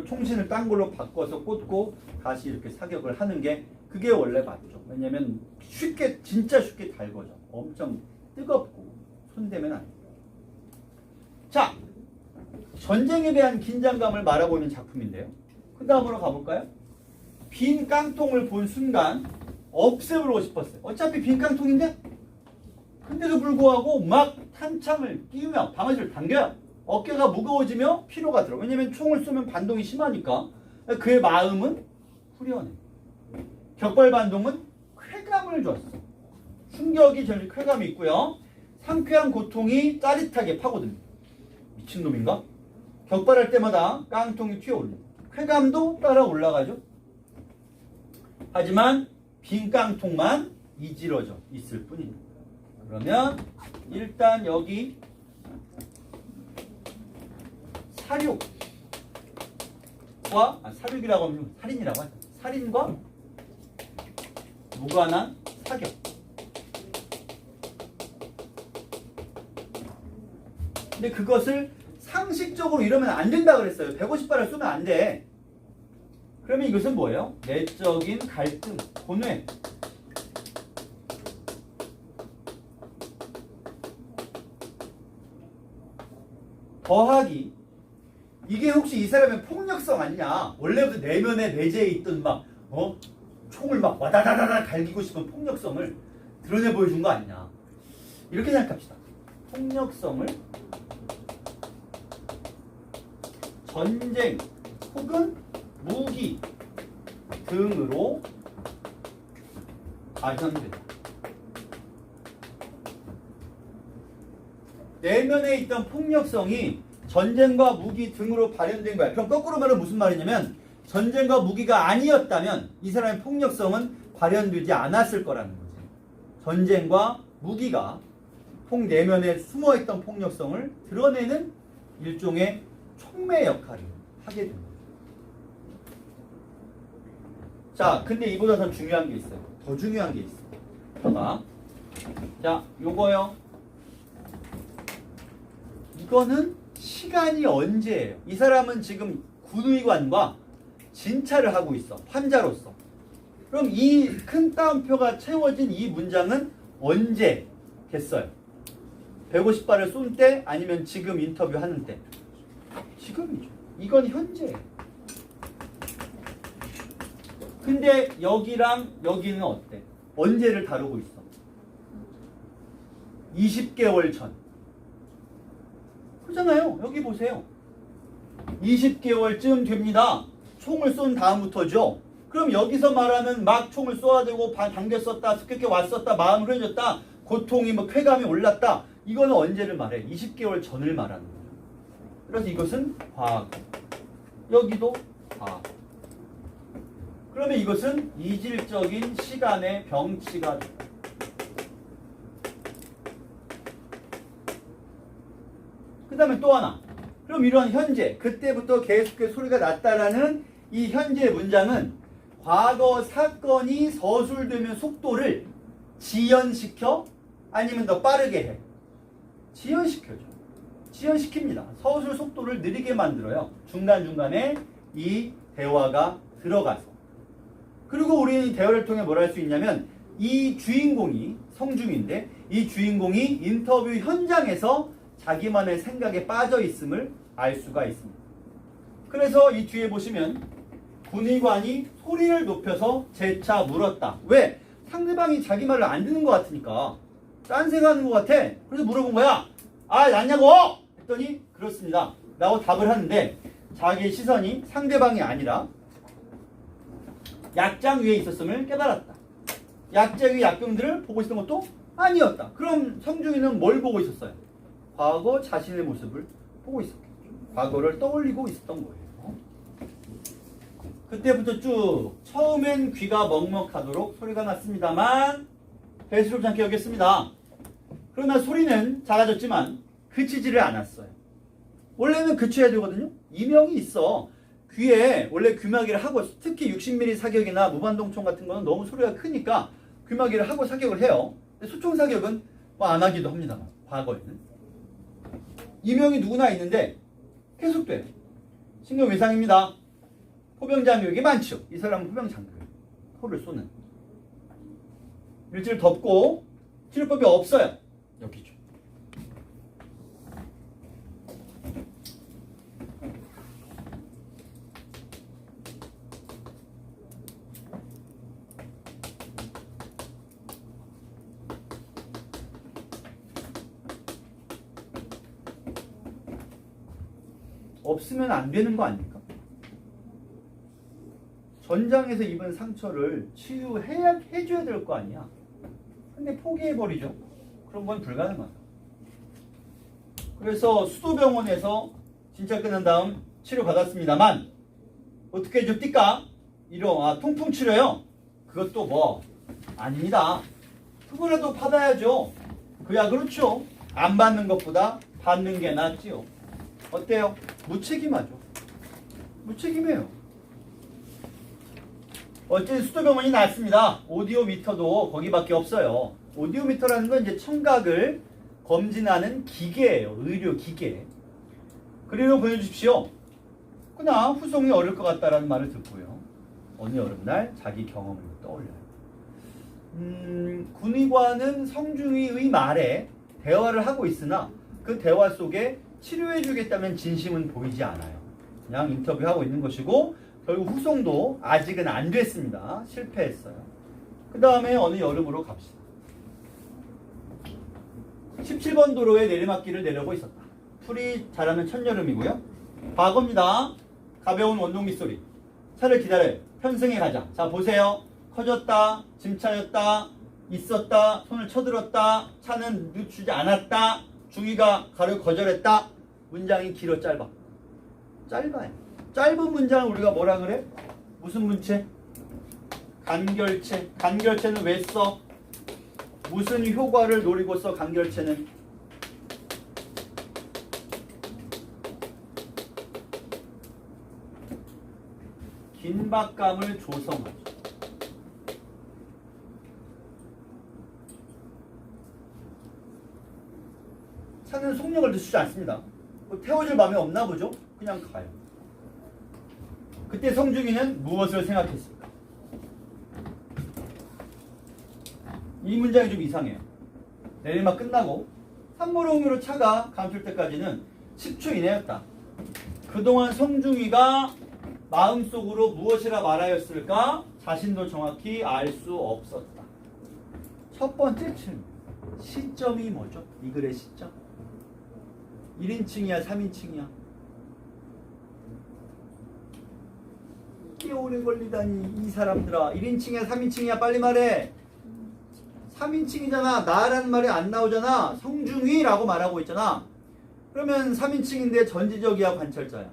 총신을 딴 걸로 바꿔서 꽂고 다시 이렇게 사격을 하는 게 그게 원래 맞죠. 왜냐면 쉽게 진짜 쉽게 달궈져. 엄청 뜨겁고 손대면 안 돼요. 자, 전쟁에 대한 긴장감을 말하고 있는 작품인데요. 그 다음으로 가볼까요? 빈 깡통을 본 순간 없애버리고 싶었어요. 어차피 빈 깡통인데 근데도 불구하고 막 탄창을 끼우며 바느질을 당겨요. 어깨가 무거워지며 피로가 들어. 왜냐면 총을 쏘면 반동이 심하니까. 그의 마음은 후련해. 격발 반동은 쾌감을 줬어. 충격이 제일 쾌감이 있고요. 상쾌한 고통이 짜릿하게 파고듭니다. 미친놈인가? 격발할 때마다 깡통이 튀어올립니다. 쾌감도 따라 올라가죠. 하지만 빈 깡통만 이지러져 있을 뿐입니다. 그러면 일단 여기 사륙이라고 하면 살인이라고 하죠. 살인과 무관한 사격. 근데 그것을 상식적으로 이러면 안 된다 그랬어요. 150발을 쏘면 안 돼. 그러면 이것은 뭐예요? 내적인 갈등, 고뇌. 더하기. 이게 혹시 이 사람의 폭력성 아니냐? 원래부터 내면에 내재해 있던 총을 막 와다다다다 갈기고 싶은 폭력성을 드러내 보여준 거 아니냐? 이렇게 생각합시다. 폭력성을 전쟁 혹은 무기 등으로 발현된다. 내면에 있던 폭력성이 전쟁과 무기 등으로 발현된 거야. 그럼 거꾸로 말하면 무슨 말이냐면 전쟁과 무기가 아니었다면 이 사람의 폭력성은 발현되지 않았을 거라는 거지. 전쟁과 무기가 통 내면에 숨어있던 폭력성을 드러내는 일종의 촉매 역할을 하게 됩니다. 자, 근데 이보다 더 중요한 게 있어요. 더 중요한 게 있어. 봐봐. 자, 요거요. 이거는 시간이 언제예요? 이 사람은 지금 군의관과 진찰을 하고 있어. 환자로서. 그럼 이 큰 따옴표가 채워진 이 문장은 언제겠어요? 150발을 쏜 때 아니면 지금 인터뷰하는 때? 지금이죠. 이건 현재예요. 근데 여기랑 여기는 어때? 언제를 다루고 있어? 20개월 전. 그렇잖아요. 여기 보세요. 20개월쯤 됩니다. 총을 쏜 다음부터죠. 그럼 여기서 말하는 막 총을 쏘아대고 당겼었다, 습격해 왔었다, 마음을 흐려졌다, 고통이 뭐 쾌감이 올랐다. 이거는 언제를 말해? 20개월 전을 말하는 거예요. 그래서 이것은 과거. 여기도 과거. 그러면 이것은 이질적인 시간의 병치가 된다. 그 다음에 또 하나. 그럼 이런 현재, 그때부터 계속해서 소리가 났다라는 이 현재 문장은 과거 사건이 서술되면 속도를 지연시켜? 아니면 더 빠르게 해? 지연시켜줘. 지연시킵니다. 서술 속도를 느리게 만들어요. 중간중간에 이 대화가 들어가서. 그리고 우리는 이 대화를 통해 뭘 할 수 있냐면 이 주인공이 성중인데 이 주인공이 인터뷰 현장에서 자기만의 생각에 빠져 있음을 알 수가 있습니다. 그래서 이 뒤에 보시면 군의관이 소리를 높여서 재차 물었다. 왜? 상대방이 자기 말을 안 듣는 것 같으니까. 딴생각하는 것 같아. 그래서 물어본 거야. 아, 낫냐고! 했더니 그렇습니다. 라고 답을 하는데 자기의 시선이 상대방이 아니라 약장 위에 있었음을 깨달았다. 약장 위에 약병들을 보고 있었던 것도 아니었다. 그럼 성중이는 뭘 보고 있었어요? 과거 자신의 모습을 보고 있었겠죠. 과거를 떠올리고 있었던 거예요. 그때부터 쭉 처음엔 귀가 먹먹하도록 소리가 났습니다만 배수롭지 않게 여겼습니다. 그러나 소리는 작아졌지만 그치지를 않았어요. 원래는 그쳐야 되거든요. 이명이 있어. 귀에 원래 귀마개를 하고 특히 60mm 사격이나 무반동총 같은 거는 너무 소리가 크니까 귀마개를 하고 사격을 해요. 수총 사격은 뭐 안 하기도 합니다만 과거에는. 이명이 누구나 있는데 계속돼요. 신경외상입니다. 포병장교육이 많죠. 이 사람은 포병장교육. 포를 쏘는. 일지를 덮고 치료법이 없어요. 여기죠. 없으면 안 되는 거 아닙니까? 전장에서 입은 상처를 해줘야 될 거 아니야. 근데 포기해버리죠. 그런 건 불가능하다. 그래서 수도병원에서 진찰 끝난 다음 치료받았습니다만 어떻게 해줍니까? 통풍 치료요? 그것도 뭐 아닙니다. 그거라도 받아야죠. 그야 그렇죠. 안 받는 것보다 받는 게 낫지요. 어때요? 무책임하죠. 무책임해요. 어쨌든 수도병원이 낫습니다. 오디오미터도 거기밖에 없어요. 오디오미터라는 건 이제 청각을 검진하는 기계예요. 의료 기계. 그리로 보내주십시오. 그러나 후송이 어려울 것 같다라는 말을 듣고요. 어느 여름날 자기 경험을 떠올려요. 군의관은 성중위의 말에 대화를 하고 있으나 그 대화 속에 치료해주겠다면 진심은 보이지 않아요. 그냥 인터뷰하고 있는 것이고 결국 후송도 아직은 안 됐습니다. 실패했어요. 그 다음에 어느 여름으로 갑시다. 17번 도로에 내리막길을 내려고 있었다. 풀이 자라는 첫여름이고요. 과거입니다. 가벼운 원동기 소리. 차를 기다려요. 편승에 가자. 자, 보세요. 커졌다. 짐 차였다. 있었다. 손을 쳐들었다. 차는 늦추지 않았다. 중위가 가려 거절했다. 문장이 길어 짧아. 짧아요. 짧은 문장을 우리가 뭐라 그래? 무슨 문체? 간결체. 간결체는 왜 써? 무슨 효과를 노리고 써? 간결체는 긴박감을 조성하죠. 차는 속력을 늦추지 않습니다. 뭐 태워줄 마음이 없나 보죠? 그냥 가요. 그때 성중이는 무엇을 생각했을까? 이 문장이 좀 이상해요. 내리막 끝나고 산모로움으로 차가 감출 때까지는 10초 이내였다. 그동안 성중이가 마음속으로 무엇이라 말하였을까? 자신도 정확히 알 수 없었다. 첫 번째 질문. 시점이 뭐죠? 이 글의 시점. 1인칭이야, 3인칭이야? 꽤 오래 걸리다니 이 사람들아. 1인칭이야, 3인칭이야? 빨리 말해. 3인칭이잖아. 나라는 말이 안 나오잖아. 성중이라고 말하고 있잖아. 그러면 3인칭인데 전지적이야, 관찰자야?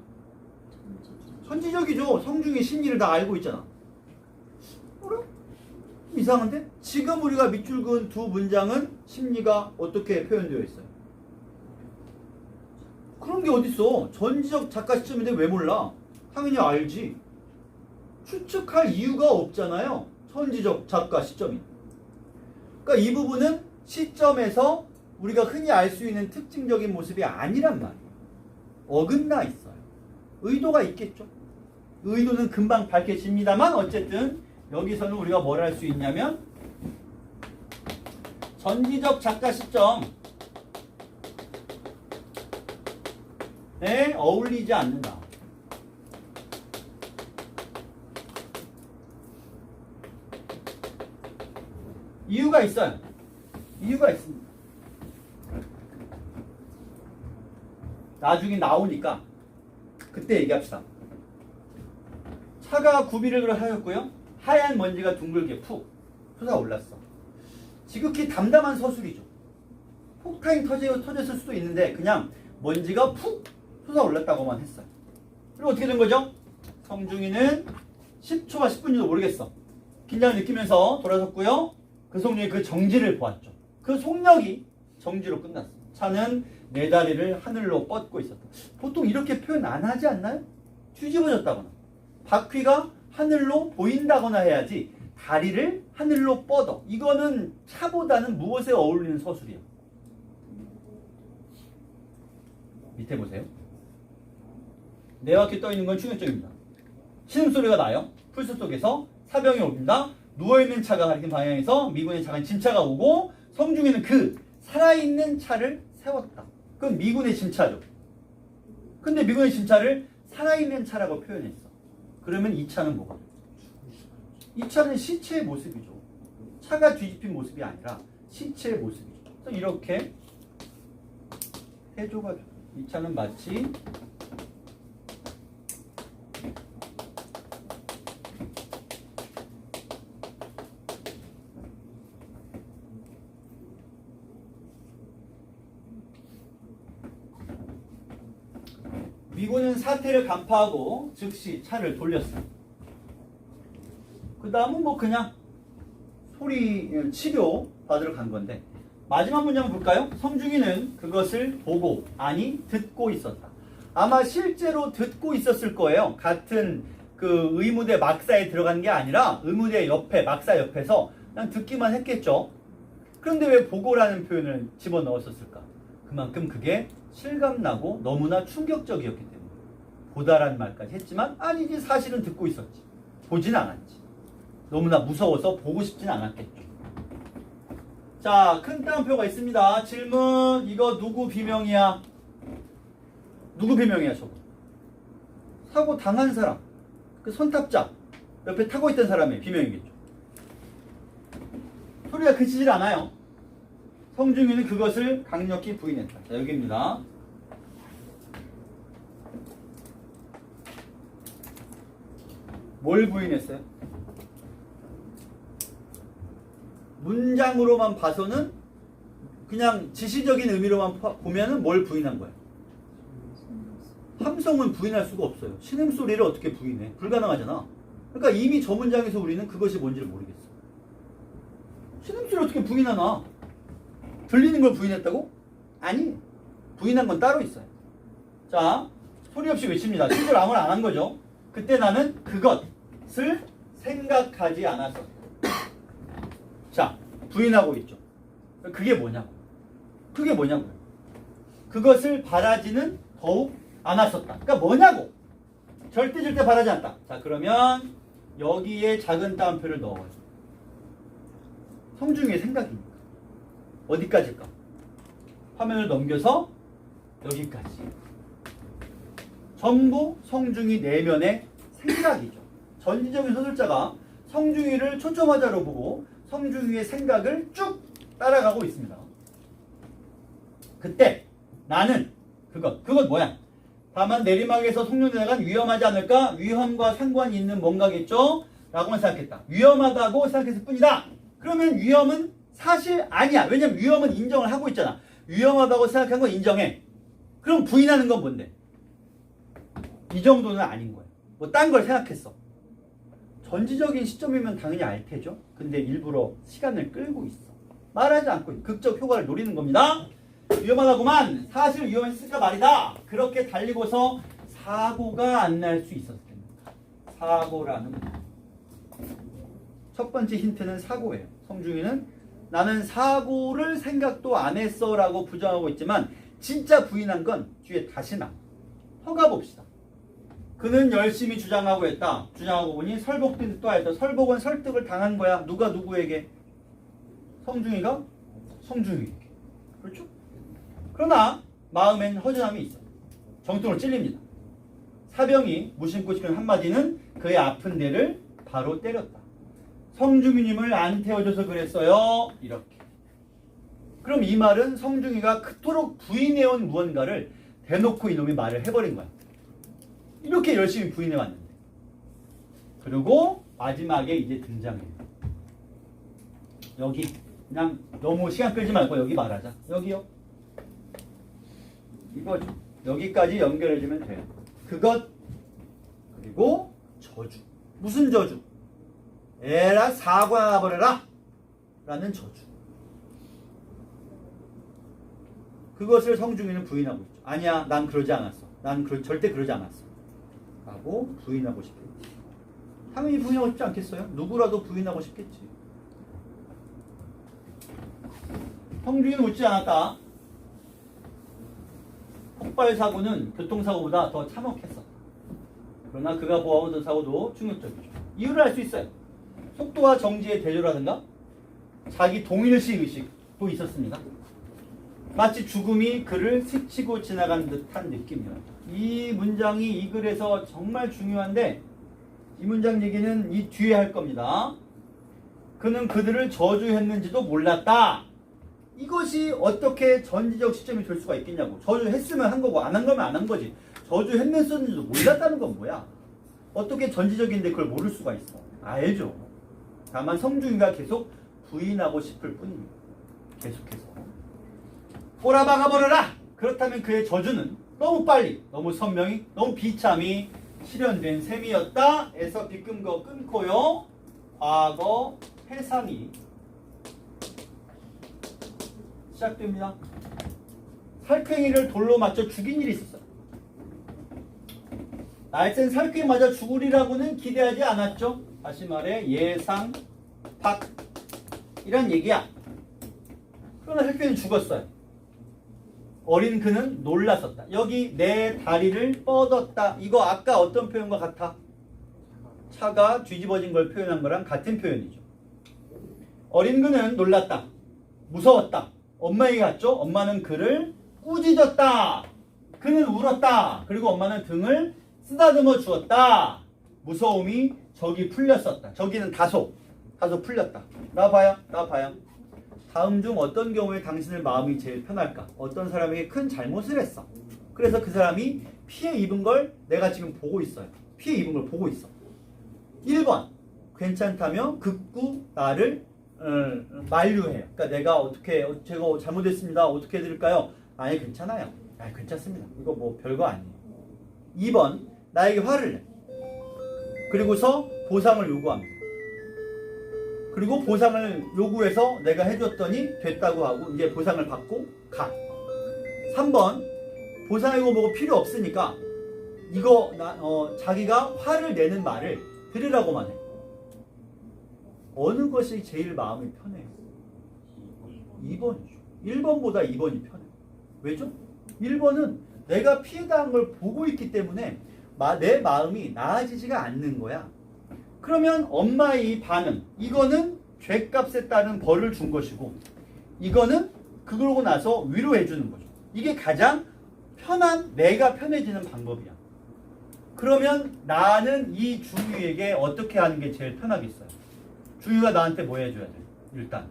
전지적이죠. 성중이 심리를 다 알고 있잖아. 그래? 이상한데? 지금 우리가 밑줄 그은 두 문장은 심리가 어떻게 표현되어 있어요? 그런 게 어딨어. 전지적 작가 시점인데 왜 몰라? 당연히 알지. 추측할 이유가 없잖아요. 선지적 작가 시점이. 그러니까 이 부분은 시점에서 우리가 흔히 알 수 있는 특징적인 모습이 아니란 말이에요. 어긋나 있어요. 의도가 있겠죠. 의도는 금방 밝혀집니다만 어쨌든 여기서는 우리가 뭘 할 수 있냐면 전지적 작가 시점에 어울리지 않는다. 이유가 있어요. 이유가 있습니다. 나중에 나오니까 그때 얘기합시다. 차가 구비를 하였고요. 하얀 먼지가 둥글게 푹 솟아올랐어. 지극히 담담한 서술이죠. 폭탄이 터졌을 수도 있는데 그냥 먼지가 푹 솟아올랐다고만 했어요. 그리고 어떻게 된 거죠? 성중이는 10초가 10분인지도 모르겠어. 긴장을 느끼면서 돌아섰고요. 그 성중이 그 정지를 보았죠. 그 속력이 정지로 끝났어. 차는 네 다리를 하늘로 뻗고 있었다. 보통 이렇게 표현 안 하지 않나요? 뒤집어졌다거나 바퀴가 하늘로 보인다거나 해야지 다리를 하늘로 뻗어. 이거는 차보다는 무엇에 어울리는 서술이에요? 밑에 보세요. 네 바퀴 떠 있는 건 충격적입니다. 신음소리가 나요. 풀숲 속에서 사병이 옵니다. 누워있는 차가 가리킨 방향에서 미군의 작은 짐차가 오고 성중에는 그 살아있는 차를 세웠다. 그건 미군의 짐차죠. 근데 미군의 짐차를 살아있는 차라고 표현했어. 그러면 이 차는 뭐가? 이 차는 시체의 모습이죠. 차가 뒤집힌 모습이 아니라 시체의 모습이죠. 그래서 이렇게 해줘가 돼. 이 차는 마치 미군은 사태를 간파하고 즉시 차를 돌렸어요. 그 다음은 뭐 그냥 소리 치료 받으러 간 건데 마지막 문장 볼까요? 성중이는 그것을 보고 아니 듣고 있었다. 아마 실제로 듣고 있었을 거예요. 같은 그 의무대 막사에 들어간 게 아니라 의무대 옆에 막사 옆에서 그냥 듣기만 했겠죠. 그런데 왜 보고라는 표현을 집어넣었을까? 그만큼 그게 실감나고 너무나 충격적이었기 때문에 보다라는 말까지 했지만 아니지 사실은 듣고 있었지. 보진 않았지. 너무나 무서워서 보고 싶진 않았겠죠. 자, 큰 따옴표가 있습니다. 질문. 이거 누구 비명이야? 누구 비명이야 저거? 사고 당한 사람. 그 선탑자. 옆에 타고 있던 사람의 비명이겠죠. 소리가 그치질 않아요. 성중이는 그것을 강력히 부인했다. 자, 여기입니다. 뭘 부인했어요? 문장으로만 봐서는 그냥 지시적인 의미로만 보면은 뭘 부인한 거야? 함성은 부인할 수가 없어요. 신음소리를 어떻게 부인해? 불가능하잖아. 그러니까 이미 저 문장에서 우리는 그것이 뭔지를 모르겠어. 신음소리를 어떻게 부인하나? 들리는 걸 부인했다고? 아니, 부인한 건 따로 있어요. 자, 소리 없이 외칩니다. 친구를 아무나 안 한 거죠. 그때 나는 그것을 생각하지 않았어. 자, 부인하고 있죠. 그게 뭐냐고. 그게 뭐냐고요. 그것을 바라지는 더욱 않았었다. 그러니까 뭐냐고. 절대 바라지 않다. 자, 그러면 여기에 작은 따옴표를 넣어요. 성중의 생각이니까. 어디까지일까? 화면을 넘겨서 여기까지. 전부 성중이 내면의 생각이죠. 전지적인 서술자가 성중이를 초점화자로 보고 성중이의 생각을 쭉 따라가고 있습니다. 그때 나는 그것 뭐야? 다만 내리막에서 속눈에 나간 위험하지 않을까? 위험과 상관이 있는 뭔가겠죠? 라고만 생각했다. 위험하다고 생각했을 뿐이다. 그러면 위험은 사실 아니야. 왜냐면 위험은 인정을 하고 있잖아. 위험하다고 생각한 건 인정해. 그럼 부인하는 건 뭔데? 이 정도는 아닌 거야. 뭐 딴 걸 생각했어. 전지적인 시점이면 당연히 알 테죠. 근데 일부러 시간을 끌고 있어. 말하지 않고 극적 효과를 노리는 겁니다. 위험하다구만. 사실 위험했을까 말이다. 그렇게 달리고서 사고가 안 날 수 있었습니다. 사고라는 거. 첫 번째 힌트는 사고예요. 성중이는 나는 사고를 생각도 안 했어 라고 부정하고 있지만 진짜 부인한 건 뒤에 다시 나. 허가 봅시다. 그는 열심히 주장하고 했다. 주장하고 보니 설복된 또 알다. 설복은 설득을 당한 거야. 누가 누구에게? 성중이가 성중이에게. 그렇죠? 그러나 마음엔 허전함이 있어. 정통을 찔립니다. 사병이 무심코 시킨 한마디는 그의 아픈 데를 바로 때렸다. 성중이님을 안 태워줘서 그랬어요. 이렇게. 그럼 이 말은 성중이가 그토록 부인해온 무언가를 대놓고 이놈이 말을 해버린 거야. 이렇게 열심히 부인해왔는데. 그리고 마지막에 이제 등장해요. 여기 그냥 너무 시간 끌지 말고 여기 말하자. 여기요. 이거죠. 여기까지 연결해주면 돼요. 그것 그리고 저주. 무슨 저주? 에라 사과버려라 라는 저주. 그것을 성중이는 부인하고 있죠. 아니야, 난 그러지 않았어. 난 절대 그러지 않았어. 라고 부인하고 싶겠지. 당연히 부인하고 싶지 않겠어요? 누구라도 부인하고 싶겠지. 성중이는 묻지 않았다. 폭발사고는 교통사고보다 더 참혹했었다. 그러나 그가 보아오던 사고도 충격적이죠. 이유를 알 수 있어요. 속도와 정지의 대조라든가 자기 동일시 의식도 있었습니다. 마치 죽음이 그를 스치고 지나간 듯한 느낌이에요. 이 문장이 이 글에서 정말 중요한데 이 문장 얘기는 이 뒤에 할 겁니다. 그는 그들을 저주했는지도 몰랐다. 이것이 어떻게 전지적 시점이 될 수가 있겠냐고. 저주했으면 한 거고 안 한 거면 안 한 거지. 저주했는지도 몰랐다는 건 뭐야? 어떻게 전지적인데 그걸 모를 수가 있어? 알죠. 다만 성중이가 계속 부인하고 싶을 뿐입니다. 계속해서. 꼬라박아 버려라! 그렇다면 그의 저주는 너무 빨리, 너무 선명히, 너무 비참히 실현된 셈이었다. 에서 빗금거 끊고요. 과거 해상이 시작됩니다. 살쾡이를 돌로 맞춰 죽인 일이 있었어요. 날쌘 살쾡이 맞아 죽으리라고는 기대하지 않았죠. 다시 말해 예상 박 이란 얘기야. 그러나 살쾡이는 죽었어요. 어린 그는 놀랐었다. 여기 내 다리를 뻗었다. 이거 아까 어떤 표현과 같아? 차가 뒤집어진 걸 표현한 거랑 같은 표현이죠. 어린 그는 놀랐다. 무서웠다. 엄마에게 갔죠. 엄마는 그를 꾸짖었다. 그는 울었다. 그리고 엄마는 등을 쓰다듬어 주었다. 무서움이 저기 풀렸었다. 저기는 다소 풀렸다. 나와봐요. 다음 중 어떤 경우에 당신의 마음이 제일 편할까? 어떤 사람에게 큰 잘못을 했어. 그래서 그 사람이 피해 입은 걸 내가 지금 보고 있어요. 피해 입은 걸 보고 있어. 1번 괜찮다며 극구 나를 만류해요. 그러니까 내가 어떻게 제가 잘못했습니다. 어떻게 해드릴까요? 아니 괜찮아요. 아니 괜찮습니다. 이거 뭐 별거 아니에요. 2번 나에게 화를 내. 그리고서 보상을 요구합니다. 그리고 보상을 요구해서 내가 해줬더니 됐다고 하고 이제 보상을 받고 가. 3번 보상이고 뭐고 필요 없으니까 이거 자기가 화를 내는 말을 들으라고만 해. 어느 것이 제일 마음이 편해요? 2번이죠. 1번보다 2번이 편해요. 왜죠? 1번은 내가 피해당한 걸 보고 있기 때문에 내 마음이 나아지지가 않는 거야. 그러면 엄마의 이 반응, 이거는 죄값에 따른 벌을 준 것이고 이거는 그러고 나서 위로해 주는 거죠. 이게 가장 편한, 내가 편해지는 방법이야. 그러면 나는 이 주유에게 어떻게 하는 게 제일 편하겠어요? 주유가 나한테 뭐 해줘야 돼? 일단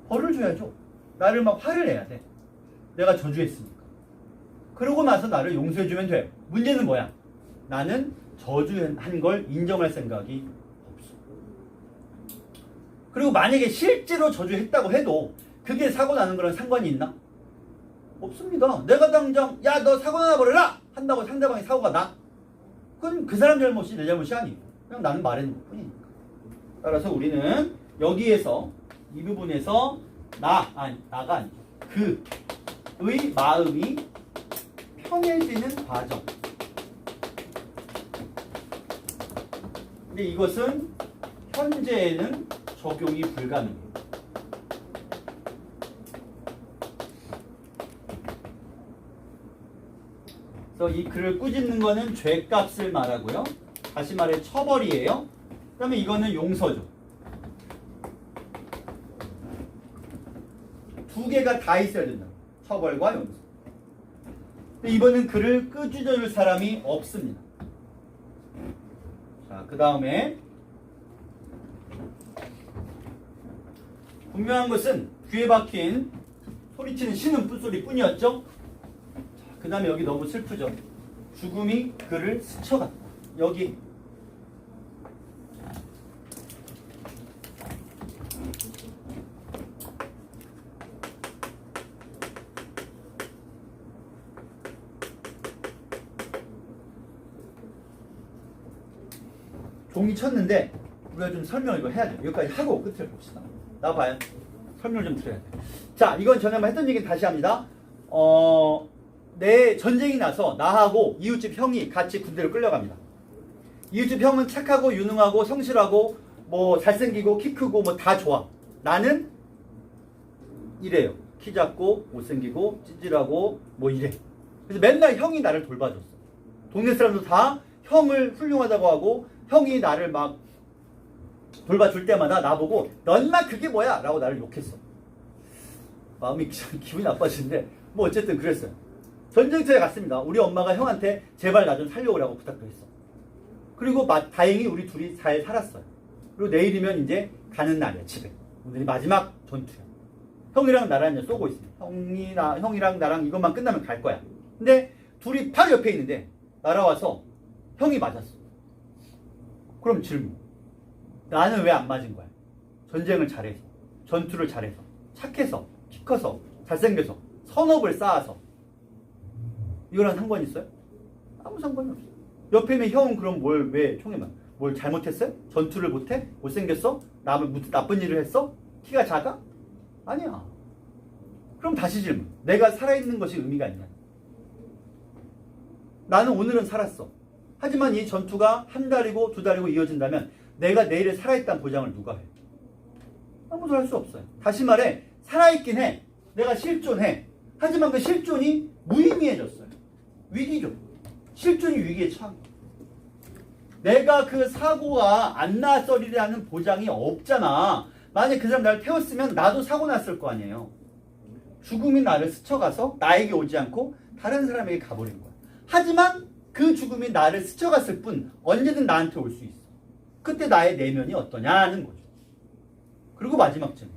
벌을 줘야죠. 나를 막 화를 내야 돼. 내가 저주했으니까. 그러고 나서 나를 용서해주면 돼요. 문제는 뭐야? 나는 저주한 걸 인정할 생각이 없어. 그리고 만약에 실제로 저주했다고 해도 그게 사고 나는 거랑 상관이 있나? 없습니다. 내가 당장 야 너 사고 나나 버려라 한다고 상대방이 사고가 나? 그건 그 사람 잘못이 내 잘못이 아니고 그냥 나는 말하는 것 뿐이니까. 따라서 우리는 여기에서 이 부분에서 나가 아니죠. 그의 마음이 편해지는 과정. 근데 이것은 현재에는 적용이 불가능해요. 그래서 이 글을 꾸짖는 거는 죄값을 말하고요. 다시 말해 처벌이에요. 그 다음에 이거는 용서죠. 두 개가 다 있어야 된다. 처벌과 용서. 근데 이번엔 글을 꾸짖어줄 사람이 없습니다. 자, 그 다음에 분명한 것은 귀에 박힌 소리치는 신음소리 뿐이었죠. 그 다음에 여기 너무 슬프죠. 죽음이 그를 스쳐갔다. 여기 종이 쳤는데 우리가 좀 설명을 이거 해야 돼요. 여기까지 하고 끝을 봅시다. 나와봐요. 설명을 좀 드려야 돼요. 자, 이건 전에 한번 했던 얘기 다시 합니다. 내 전쟁이 나서 나하고 이웃집 형이 같이 군대를 끌려갑니다. 이웃집 형은 착하고 유능하고 성실하고 뭐 잘생기고 키 크고 뭐 다 좋아. 나는 이래요. 키 작고 못생기고 찌질하고 뭐 이래. 그래서 맨날 형이 나를 돌봐줬어. 동네 사람도 다 형을 훌륭하다고 하고 형이 나를 막 돌봐줄 때마다 나보고 넌 막 그게 뭐야? 라고 나를 욕했어. 마음이 기분이 나빠지는데 뭐 어쨌든 그랬어요. 전쟁터에 갔습니다. 우리 엄마가 형한테 제발 나 좀 살려오라고 부탁도 했어. 그리고 다행히 우리 둘이 잘 살았어요. 그리고 내일이면 이제 가는 날이야, 집에. 오늘이 마지막 전투야. 형이랑 나랑 이제 쏘고 있습니다. 형이랑 나랑 이것만 끝나면 갈 거야. 근데 둘이 바로 옆에 있는데 날아와서 형이 맞았어. 그럼 질문. 나는 왜 안 맞은 거야? 전쟁을 잘해서, 전투를 잘해서, 착해서, 키 커서, 잘생겨서, 선업을 쌓아서. 이거랑 상관이 있어요? 아무 상관이 없어요. 옆에 있는 형은 그럼 왜 총에만 뭘 잘못했어요? 전투를 못해? 못생겼어? 나쁜 일을 했어? 키가 작아? 아니야. 그럼 다시 질문. 내가 살아있는 것이 의미가 있냐? 나는 오늘은 살았어. 하지만 이 전투가 한 달이고 두 달이고 이어진다면 내가 내일에 살아있다는 보장을 누가 해? 아무도 할 수 없어요. 다시 말해 살아있긴 해. 내가 실존해. 하지만 그 실존이 무의미해졌어요. 위기죠. 실존이 위기에 처한 거야. 내가 그 사고가 안 났으리라는 보장이 없잖아. 만약 그 사람 나를 태웠으면 나도 사고 났을 거 아니에요. 죽음이 나를 스쳐가서 나에게 오지 않고 다른 사람에게 가버린 거야. 하지만 그 죽음이 나를 스쳐갔을 뿐 언제든 나한테 올 수 있어. 그때 나의 내면이 어떠냐는 거죠. 그리고 마지막 질문.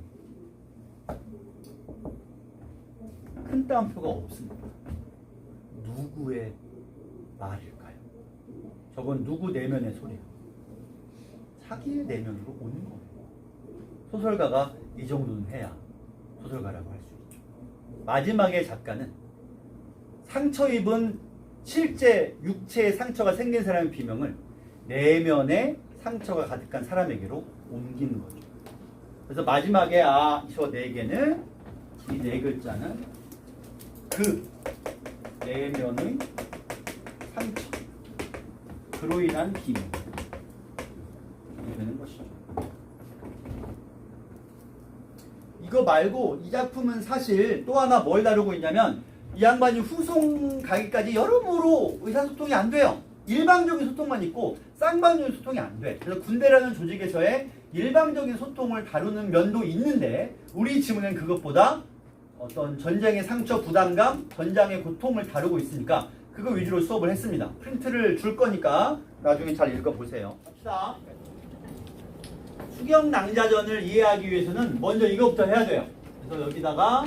큰 따옴표가 없습니다. 누구의 말일까요? 저건 누구 내면의 소리예요? 자기의 내면으로 오는 거예요. 소설가가 이 정도는 해야 소설가라고 할 수 있죠. 마지막에 작가는 상처 입은 실제 육체의 상처가 생긴 사람의 비명을 내면에 상처가 가득한 사람에게로 옮기는 거죠. 그래서 마지막에 저 네 개는 이 네 글자는 그 내면의 상처 그로 인한 비명 되는 것이죠. 이거 말고 이 작품은 사실 또 하나 뭘 다루고 있냐면 이 양반이 후송 가기까지 여러모로 의사소통이 안 돼요. 일방적인 소통만 있고 쌍방적인 소통이 안 돼. 그래서 군대라는 조직에서의 일방적인 소통을 다루는 면도 있는데 우리 지문은 그것보다 어떤 전쟁의 상처, 부담감, 전장의 고통을 다루고 있으니까 그거 위주로 수업을 했습니다. 프린트를 줄 거니까 나중에 잘 읽어보세요. 갑시다. 수경낭자전을 이해하기 위해서는 먼저 이것부터 해야 돼요. 그래서 여기다가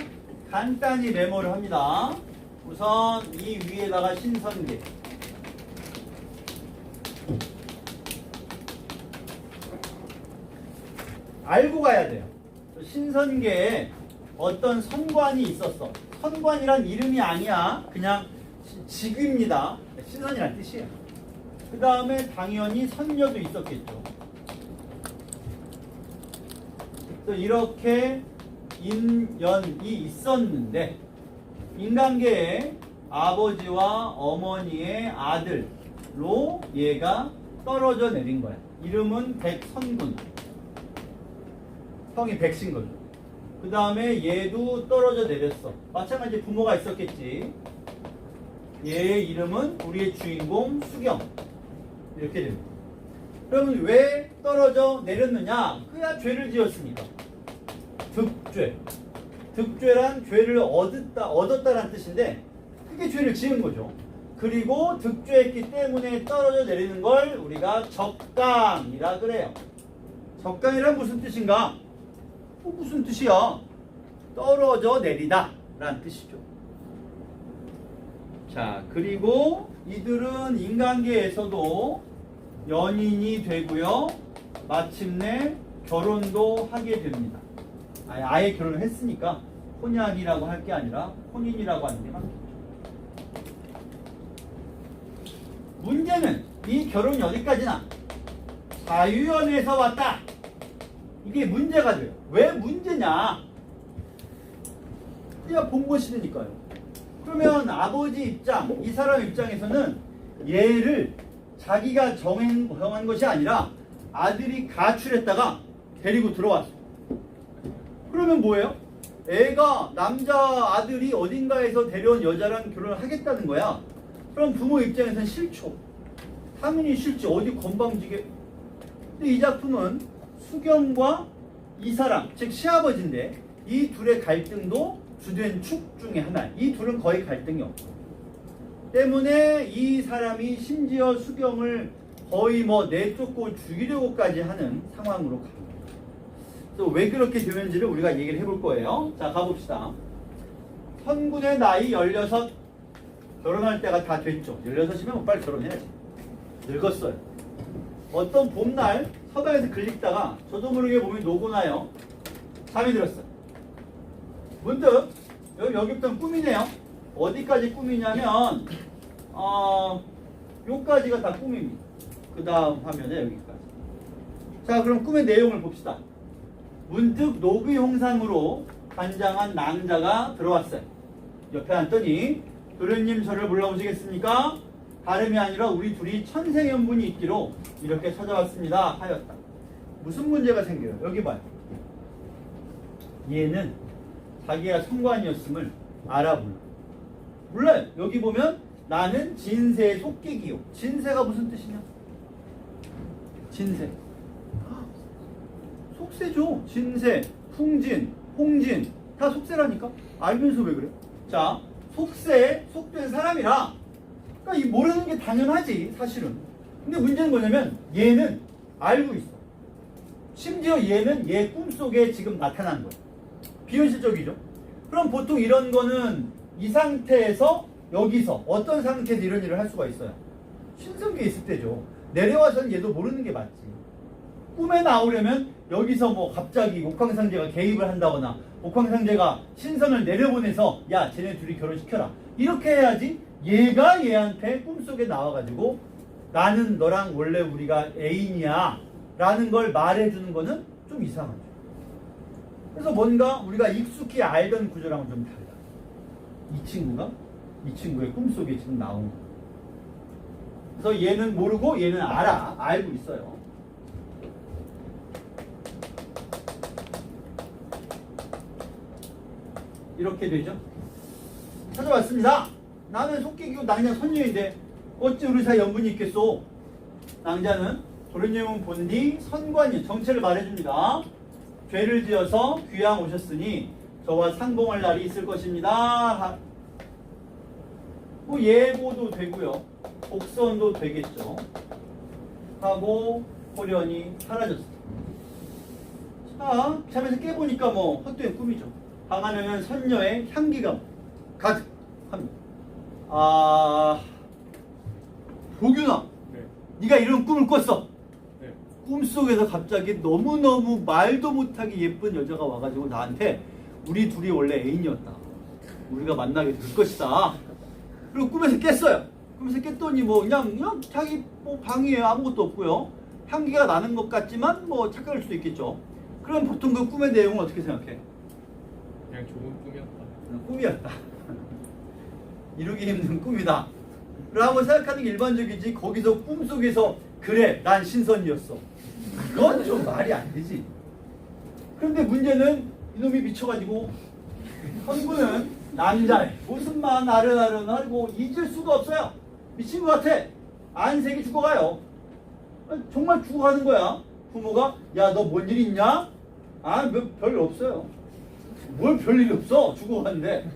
간단히 메모를 합니다. 우선 이 위에다가 신선계. 알고 가야 돼요. 신선계에 어떤 선관이 있었어. 선관이란 이름이 아니야. 그냥 직위입니다. 신선이란 뜻이에요. 그 다음에 당연히 선녀도 있었겠죠. 그래서 이렇게 인연이 있었는데 인간계에 아버지와 어머니의 아들로 얘가 떨어져 내린 거야. 이름은 백선군. 형이 백신 거죠. 그 다음에 얘도 떨어져 내렸어. 마찬가지 부모가 있었겠지. 얘의 이름은 우리의 주인공 수경. 이렇게 됩니다. 그러면 왜 떨어져 내렸느냐? 그야 죄를 지었으니까. 득죄. 득죄란 죄를 얻었다라는 뜻인데 그게 죄를 지은 거죠. 그리고 득죄했기 때문에 떨어져 내리는 걸 우리가 적강이라 그래요. 적강이란 무슨 뜻인가? 무슨 뜻이야? 떨어져 내리다 라는 뜻이죠. 자, 그리고 이들은 인간계에서도 연인이 되고요. 마침내 결혼도 하게 됩니다. 아예 결혼을 했으니까 혼약이라고 할 게 아니라 혼인이라고 하는 게 맞겠죠. 문제는 이 결혼이 어디까지나 자유연에서 왔다. 이게 문제가 돼요. 왜 문제냐? 그냥 본것이니까요. 그러면 아버지 입장, 이 사람 입장에서는 얘를 자기가 정한 것이 아니라 아들이 가출했다가 데리고 들어왔어. 그러면 뭐예요? 애가 남자 아들이 어딘가에서 데려온 여자랑 결혼을 하겠다는 거야. 그럼 부모 입장에서는 싫죠. 당연히 싫지. 어디 건방지게. 근데 이 작품은 수경과 이 사람, 즉 시아버지인데 이 둘의 갈등도 주된 축 중에 하나. 이 둘은 거의 갈등이 없고 때문에 이 사람이 심지어 수경을 거의 내쫓고 죽이려고까지 하는 상황으로 갑니다. 그래서 왜 그렇게 되는지를 우리가 얘기를 해볼 거예요. 자, 가봅시다. 선군의 나이 16. 결혼할 때가 다 됐죠. 16이면 빨리 결혼해야지. 늙었어요. 어떤 봄날 서당에서 글리다가 저도 모르게 몸이 노고나요. 잠이 들었어요. 문득 여기부터는 꿈이네요. 어디까지 꿈이냐면 요까지가 다 꿈입니다. 그 다음 화면에 여기까지. 자, 그럼 꿈의 내용을 봅시다. 문득 노비 홍상으로 단장한 낭자가 들어왔어요. 옆에 앉더니 도련님 저를 불러오시겠습니까? 다름이 아니라 우리 둘이 천생연분이 있기로 이렇게 찾아왔습니다 하였다. 무슨 문제가 생겨요? 여기 봐요. 얘는 자기가 성관이었음을 알아보는. 몰라요. 여기 보면 나는 진세의 속객이요. 진세가 무슨 뜻이냐? 진세. 속세죠. 진세, 풍진, 홍진 다 속세라니까. 알면서 왜 그래? 자, 속세, 속된 사람이라. 그러니까 이 모르는 게 당연하지 사실은. 근데 문제는 뭐냐면 얘는 알고 있어. 심지어 얘는 얘 꿈속에 지금 나타난 거야. 비현실적이죠. 그럼 보통 이런 거는 이 상태에서 여기서 어떤 상태에서 이런 일을 할 수가 있어요? 신성기에 있을 때죠. 내려와서는 얘도 모르는 게 맞지. 꿈에 나오려면 여기서 뭐 갑자기 옥황상제가 개입을 한다거나 옥황상제가 신선을 내려보내서 야 쟤네 둘이 결혼시켜라 이렇게 해야지 얘가 얘한테 꿈속에 나와가지고 나는 너랑 원래 우리가 애인이야 라는 걸 말해주는 거는 좀 이상하죠. 그래서 뭔가 우리가 익숙히 알던 구조랑은 좀 달라. 이 친구의 꿈속에 지금 나온 거. 그래서 얘는 모르고 얘는 알고 있어요. 이렇게 되죠. 찾아왔습니다. 나는 속기기고 낭자 선녀인데 어찌 우리 사이 연분이 있겠소? 낭자는 도련님은 본디 선관이 정체를 말해줍니다. 죄를 지어서 귀양 오셨으니 저와 상봉할 날이 있을 것입니다. 뭐 예고도 되고요. 복선도 되겠죠. 하고 호련이 사라졌습니다. 자, 잠에서 깨보니까 뭐 헛된 꿈이죠. 방 안에는 선녀의 향기가 가득합니다. 보균아, 네. 네가 이런 꿈을 꿨어. 네. 꿈속에서 갑자기 너무너무 말도 못하게 예쁜 여자가 와가지고 나한테 우리 둘이 원래 애인이었다. 우리가 만나게 될 것이다. 그리고 꿈에서 깼어요. 꿈에서 깼더니 뭐 그냥 자기 뭐 방에 아무것도 없고요. 향기가 나는 것 같지만 뭐 착각할 수도 있겠죠. 그럼 보통 그 꿈의 내용은 어떻게 생각해? 그냥 좋은 꿈이었다. 꿈이었다. 이루기 힘든 꿈이다. 라고 생각하는 게 일반적이지 거기서 꿈속에서 그래 난 신선이었어. 그건 좀 말이 안 되지. 그런데 문제는 이놈이 미쳐가지고 선구는 남자애 무슨 만 아른아른하고 잊을 수가 없어요. 미친 것 같아. 안색이 죽어가요. 정말 죽어가는 거야. 부모가 야 너 뭔 일 있냐? 별일 없어요. 뭘 별일 없어. 죽어가는데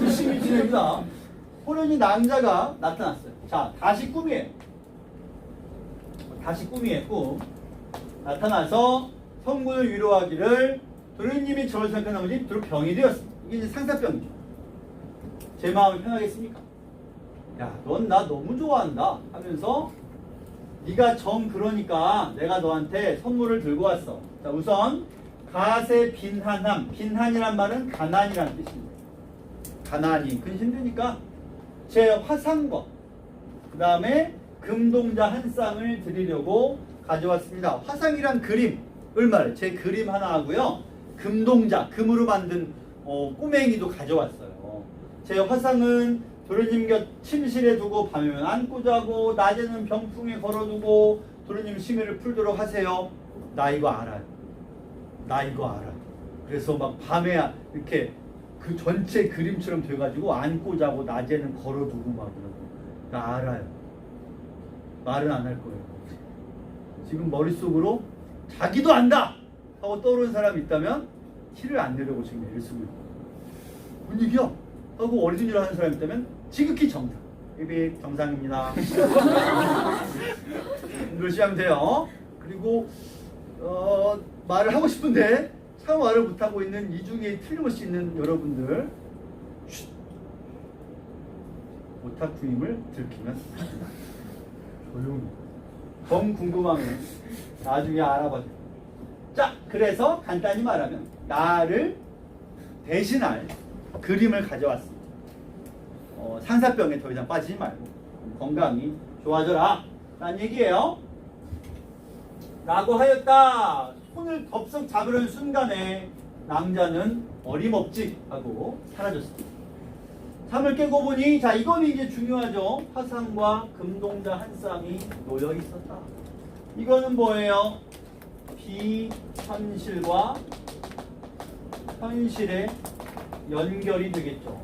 열심히 지냅니다. 호련이 남자가 나타났어요. 자, 다시 꿈이에요. 꿈. 나타나서 성군을 위로하기를 도련님이 저를 생각한 나머지 두루 병이 되었습니다. 이게 이제 상사병이죠. 제 마음이 편하겠습니까? 야, 넌 나 너무 좋아한다 하면서 네가 정 그러니까 내가 너한테 선물을 들고 왔어. 자, 우선 가세 빈한함. 빈한이란 말은 가난이라는 뜻입니다. 가난이 근심되니까 제 화상과 그 다음에 금동자 한 쌍을 드리려고 가져왔습니다. 화상이란 그림을 말해. 제 그림 하나 하고요. 금동자, 금으로 만든 꼬맹이도 가져왔어요. 제 화상은 도련님 곁 침실에 두고 밤에는 안고 자고 낮에는 병풍에 걸어두고 도련님 심의를 풀도록 하세요. 나 이거 알아요. 그래서 막 밤에 이렇게 그 전체 그림처럼 돼가지고 안고 자고 낮에는 걸어두고 막 그러고 나 알아요. 말은 안 할 거예요. 지금 머릿속으로 자기도 안다 하고 떠오르는 사람이 있다면 티를 안 내려고 지금 애를 쓰고 있고 뭔 얘기야? 하고 어리둥절 하는 사람이 있다면 지극히 정상. 삐빅 정상입니다. 이러시 하면 돼요. 그리고 말을 하고 싶은데 참 말을 못하고 있는 이 중에 틀림없이 있는 여러분들 오타쿠임을 들키면 조용히 정 궁금하면 나중에 알아봐줘. 자, 그래서 간단히 말하면 나를 대신할 그림을 가져왔습니다. 상사병에 더 이상 빠지지 말고 건강이 좋아져라 라는 얘기예요. 라고 하였다. 손을 덥석 잡으려는 순간에 낭자는 어림없지 하고 사라졌습니다. 잠을 깨고 보니 자 이거는 이제 중요하죠. 화상과 금동자 한 쌍이 놓여 있었다. 이거는 뭐예요? 비현실과 현실의 연결이 되겠죠.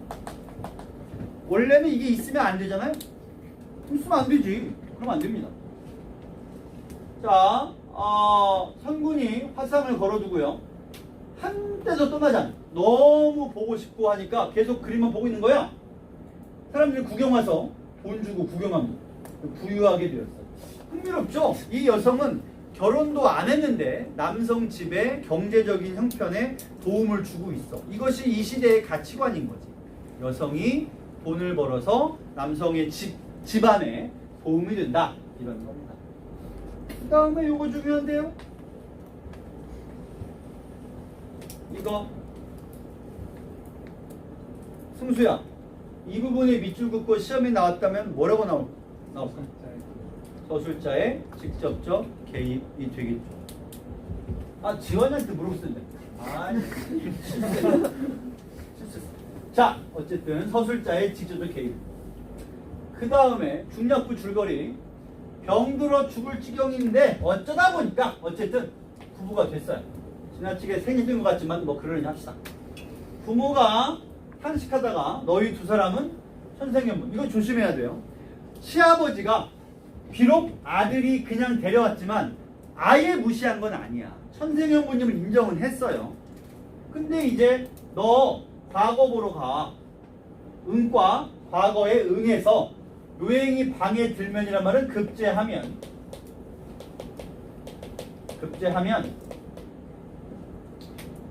원래는 이게 있으면 안 되잖아요. 있으면 안 되지. 그럼 안 됩니다. 자, 선군이 화상을 걸어두고요. 한때도 떠나지 않아요. 너무 보고 싶고 하니까 계속 그림만 보고 있는 거야. 사람들이 구경 와서 돈 주고 구경합니다. 부유하게 되었어요. 흥미롭죠? 이 여성은 결혼도 안 했는데 남성 집에 경제적인 형편에 도움을 주고 있어. 이것이 이 시대의 가치관인 거지. 여성이 돈을 벌어서 남성의 집안에 도움이 된다. 이런 겁니다. 그 다음에 요거 중요한데요. 이거 승수야, 이 부분에 밑줄 긋고 시험에 나왔다면 뭐라고 나올까? 서술자의 직접적 개입이 되겠죠. 아, 지원이한테 물어봤는데. 아니, 실수했어. 자, 어쨌든 서술자의 직접적 개입. 그 다음에 중략부 줄거리. 병들어 죽을 지경인데 어쩌다 보니까 어쨌든 부부가 됐어요. 지나치게 생략된 것 같지만 뭐 그러려니 합시다. 부모가 탄식하다가 너희 두 사람은 천생연분. 이거 조심해야 돼요. 시아버지가 비록 아들이 그냥 데려왔지만 아예 무시한 건 아니야. 천생연분임을 인정은 했어요. 근데 이제 너 과거 보러 가. 응과 과거에 응해서 요행이 방에 들면이란 말은 급제하면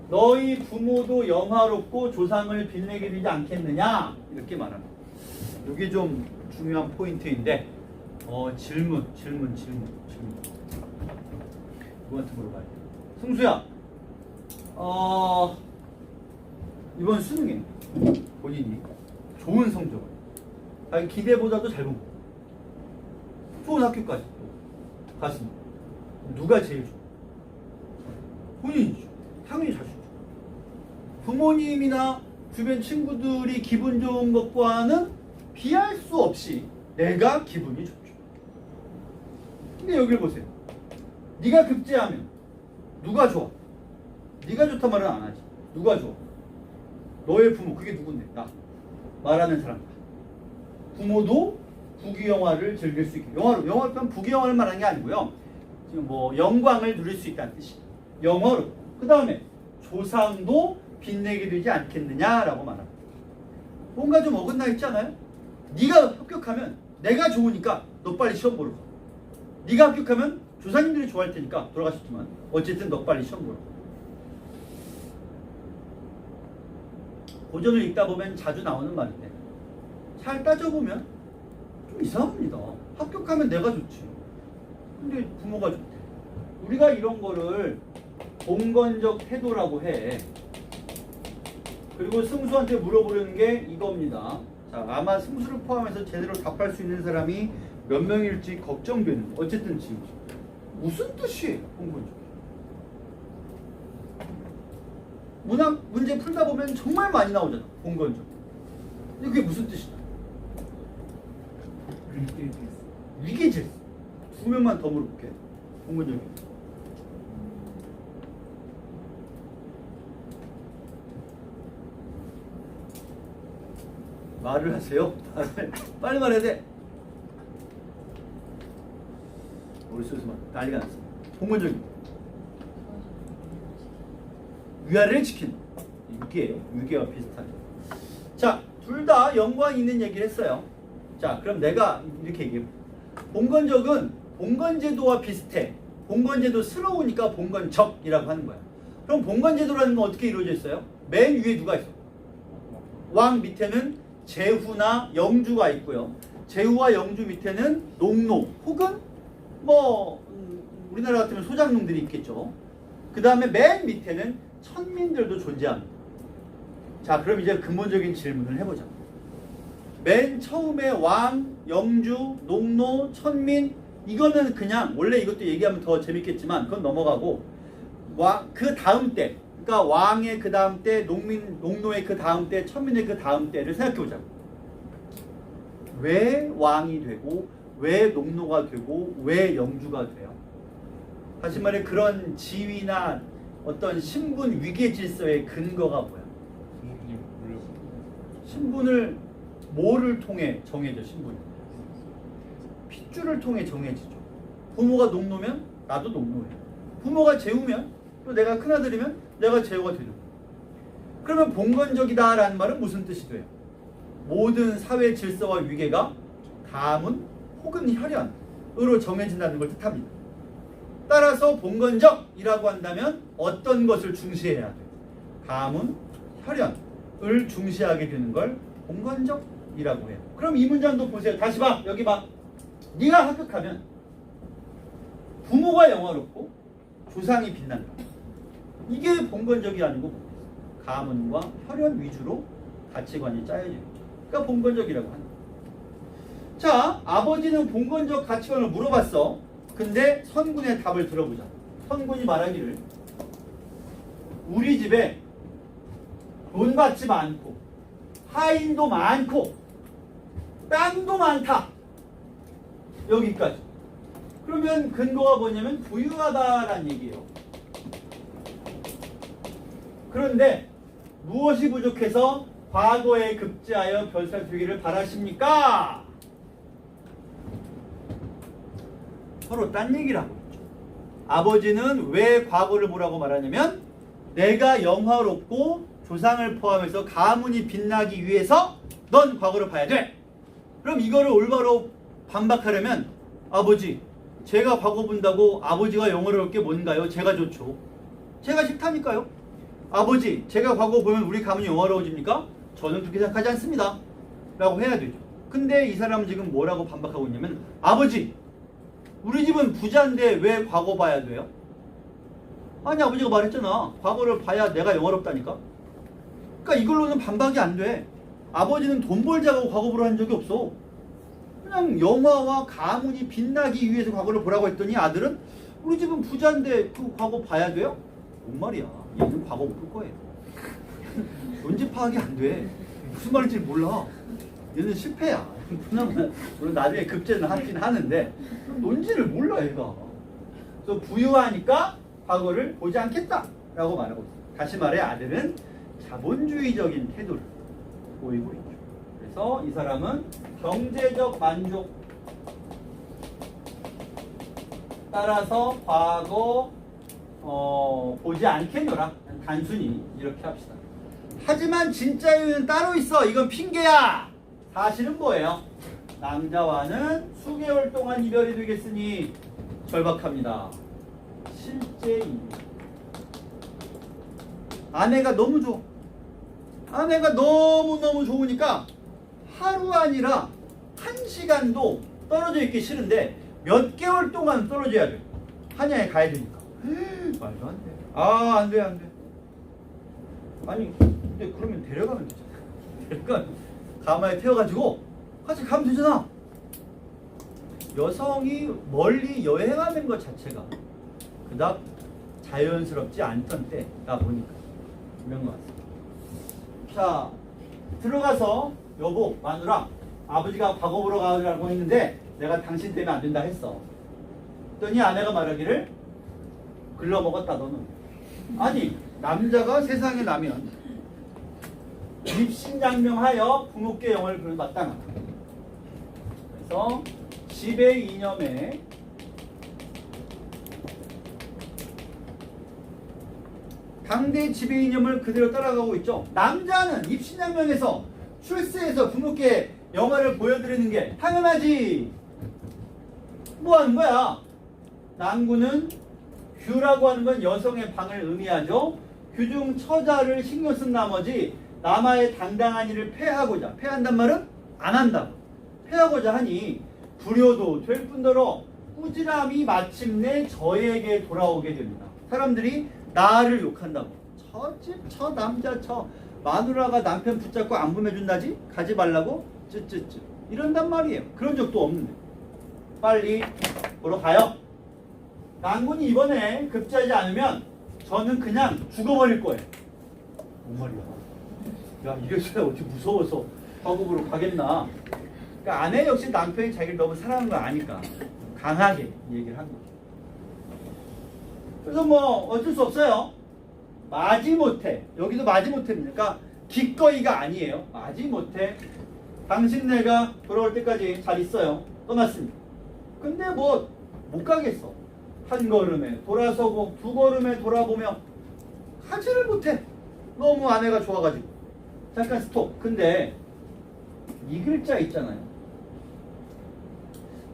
너희 부모도 영화롭고 조상을 빛내게 되지 않겠느냐 이렇게 말합니다. 이게 좀 중요한 포인트인데 질문 누구한테 물어봐야 돼? 승수야, 이번 수능에 본인이 좋은 성적을 자기 기대보다도 잘 본 거, 좋은 학교까지 갔습니다. 누가 제일 좋아? 본인이죠. 당연히 자신이죠. 부모님이나 주변 친구들이 기분 좋은 것과는 비할 수 없이 내가 기분이 좋죠. 근데 여기를 보세요. 네가 급제하면 누가 좋아? 네가 좋단 말은 안 하지. 누가 좋아? 너의 부모. 그게 누군데? 나. 말하는 사람. 부모도 부귀영화를 즐길 수 있게. 영화로는 부귀영화를 말하는 게 아니고요. 지금 뭐 영광을 누릴 수 있다는 뜻이. 영어로. 그 다음에 조상도 빛내게 되지 않겠느냐라고 말합니다. 뭔가 좀 어긋나 있지 않아요? 네가 합격하면 내가 좋으니까 너 빨리 시험 보러 가. 네가 합격하면 조상님들이 좋아할 테니까 돌아가셨지만 어쨌든 너 빨리 시험 보러 가. 고전을 읽다 보면 자주 나오는 말인데 잘 따져보면 좀 이상합니다. 합격하면 내가 좋지. 근데 부모가 좋대. 우리가 이런 거를 봉건적 태도라고 해. 그리고 승수한테 물어보려는 게 이겁니다. 자, 아마 승수를 포함해서 제대로 답할 수 있는 사람이 몇 명일지 걱정되는. 어쨌든 지금 무슨 뜻이에요? 봉건적. 문학 문제 풀다 보면 정말 많이 나오잖아. 봉건적. 근데 그게 무슨 뜻이다? 위계질서. 두 명만 더 물어볼게. 봉건적이. 말을 하세요. 빨리 말해야 돼. 머릿속에서 막 난리가 났어. 봉건적입니다. 위아래를 지키는 유계와 비슷하죠. 자, 둘 다 연관이 있는 얘기를 했어요. 자, 그럼 내가 이렇게 얘기해. 봉건적은 봉건제도와 비슷해. 봉건제도스러우니까 봉건적이라고 하는 거야. 그럼 봉건제도라는 건 어떻게 이루어져 있어요? 맨 위에 누가 있어? 왕 밑에는 제후나 영주가 있고요. 제후와 영주 밑에는 농노 혹은 뭐 우리나라 같으면 소장농들이 있겠죠. 그 다음에 맨 밑에는 천민들도 존재합니다. 자, 그럼 이제 근본적인 질문을 해보자. 맨 처음에 왕, 영주, 농노, 천민 이거는 그냥 원래 이것도 얘기하면 더 재밌겠지만 그건 넘어가고 그 다음 때, 그러니까 왕의 그 다음 때, 농노의 그 다음 때, 천민의 그 다음 때를 생각해보자. 왜 왕이 되고 왜 농노가 되고 왜 영주가 돼요? 다시 말해 그런 지위나 어떤 신분 위계 질서의 근거가 뭐야? 부모님 물론 신분을 뭐를 통해 정해져? 신분이 핏줄을 통해 정해지죠. 부모가 농노면 나도 농노예요. 부모가 제후면 또 내가 큰아들이면 내가 제후가 되는 거예요. 그러면 봉건적이다라는 말은 무슨 뜻이 돼요? 모든 사회 질서와 위계가 가문 혹은 혈연으로 정해진다는 걸 뜻합니다. 따라서 봉건적이라고 한다면 어떤 것을 중시해야 돼? 가문, 혈연을 중시하게 되는 걸 봉건적이라고 해요. 그럼 이 문장도 보세요. 다시 봐. 여기 봐. 네가 합격하면 부모가 영화롭고 조상이 빛난다. 이게 봉건적이 아니고 뭐겠어? 가문과 혈연 위주로 가치관이 짜여져요. 그러니까 봉건적이라고 하는 거예요. 자, 아버지는 봉건적 가치관을 물어봤어. 근데 선군의 답을 들어보자. 선군이 말하기를 우리 집에 돈밭이 많고 하인도 많고 땅도 많다. 여기까지. 그러면 근거가 뭐냐면 부유하다라는 얘기예요. 그런데 무엇이 부족해서 과거에 급제하여 별살되기를 바라십니까? 서로 딴 얘기를 하고 있죠. 아버지는 왜 과거를 뭐라고 말하냐면 내가 영화롭고 조상을 포함해서 가문이 빛나기 위해서 넌 과거를 봐야 돼. 그럼 이거를 올바로 반박하려면 아버지 제가 과거 본다고 아버지가 영화로울 게 뭔가요? 제가 좋죠. 제가 싫다니까요. 아버지 제가 과거 보면 우리 가문이 영화로워집니까? 저는 그렇게 생각하지 않습니다. 라고 해야 되죠. 근데 이 사람은 지금 뭐라고 반박하고 있냐면 아버지 우리 집은 부자인데 왜 과거 봐야 돼요? 아니 아버지가 말했잖아. 과거를 봐야 내가 영화롭다니까. 그러니까 이걸로는 반박이 안 돼. 아버지는 돈 벌자고 과거 보러 한 적이 없어. 그냥 영화와 가문이 빛나기 위해서 과거를 보라고 했더니 아들은 우리 집은 부자인데 그 과거 봐야 돼요? 뭔 말이야. 얘는 과거 못 볼 거예요. 논지 파악이 안 돼. 무슨 말인지 몰라. 얘는 실패야. 물론 나중에 급제는 하긴 하는데 논지를 몰라 얘가. 그래서 부유하니까 과거를 보지 않겠다라고 말하고 있어요. 다시 말해 아들은 자본주의적인 태도를 보이고 있죠. 그래서 이 사람은 경제적 만족 따라서 과거 보지 않겠노라. 단순히 이렇게 합시다. 하지만 진짜 이유는 따로 있어. 이건 핑계야. 사실은 뭐예요? 남자와는 수개월 동안 이별이 되겠으니 절박합니다. 실제 이유. 아내가 너무 좋아. 아내가 너무너무 좋으니까 하루 아니라 1시간도 떨어져 있기 싫은데 몇 개월 동안 떨어져야 돼. 한양에 가야 되니까. 말도 안 돼. 아, 안 돼, 안 돼. 아니, 근데 그러면 데려가면 되잖아. 데려가면 가마에 태워가지고 같이 가면 되잖아. 여성이 멀리 여행하는 것 자체가 그닥 자연스럽지 않던 때다 보니까 이런 것 같습니다. 자, 들어가서 여보, 마누라, 아버지가 과거 보러 가라고 했는데 내가 당신 때문에 안 된다 했어. 그랬더니 아내가 말하기를 글러먹었다 너는. 아니, 남자가 세상에 나면 입신양명하여 부모께 영을 마땅하다. 그래서 지배 이념에 당대 지배 이념을 그대로 따라가고 있죠. 남자는 입신양명에서 출세해서 부모께 영화를 보여드리는 게 당연하지. 뭐 하는 거야? 남구는 규라고 하는 건 여성의 방을 의미하죠. 규중 처자를 신경 쓴 나머지 남아의 당당한 일을 폐하고자, 폐한단 말은 안 한다. 폐하고자 하니 불효도 될 뿐더러 꾸지람이 마침내 저에게 돌아오게 됩니다. 사람들이 나를 욕한다고. 저 집, 저 남자, 저 마누라가 남편 붙잡고 안 보내준다지? 가지 말라고? 쯧쯧쯧. 이런단 말이에요. 그런 적도 없는데. 빨리 보러 가요. 난군이 이번에 급제하지 않으면 저는 그냥 죽어버릴 거예요. 뭔 말이야. 야, 이래서야 어떻게 무서워서 화급으로 가겠나. 그러니까 아내 역시 남편이 자기를 너무 사랑하는 걸 아니까 강하게 얘기를 한 거죠. 그래서 뭐 어쩔 수 없어요. 마지못해, 여기도 마지못해입니다. 그러니까 기꺼이가 아니에요. 마지못해 당신네가 돌아올 때까지 잘 있어요. 떠났습니다. 근데 뭐 못 가겠어. 한 걸음에 돌아서고 두 걸음에 돌아보며 하지를 못해. 너무 아내가 좋아가지고. 잠깐 스톱. 근데 이 글자 있잖아요.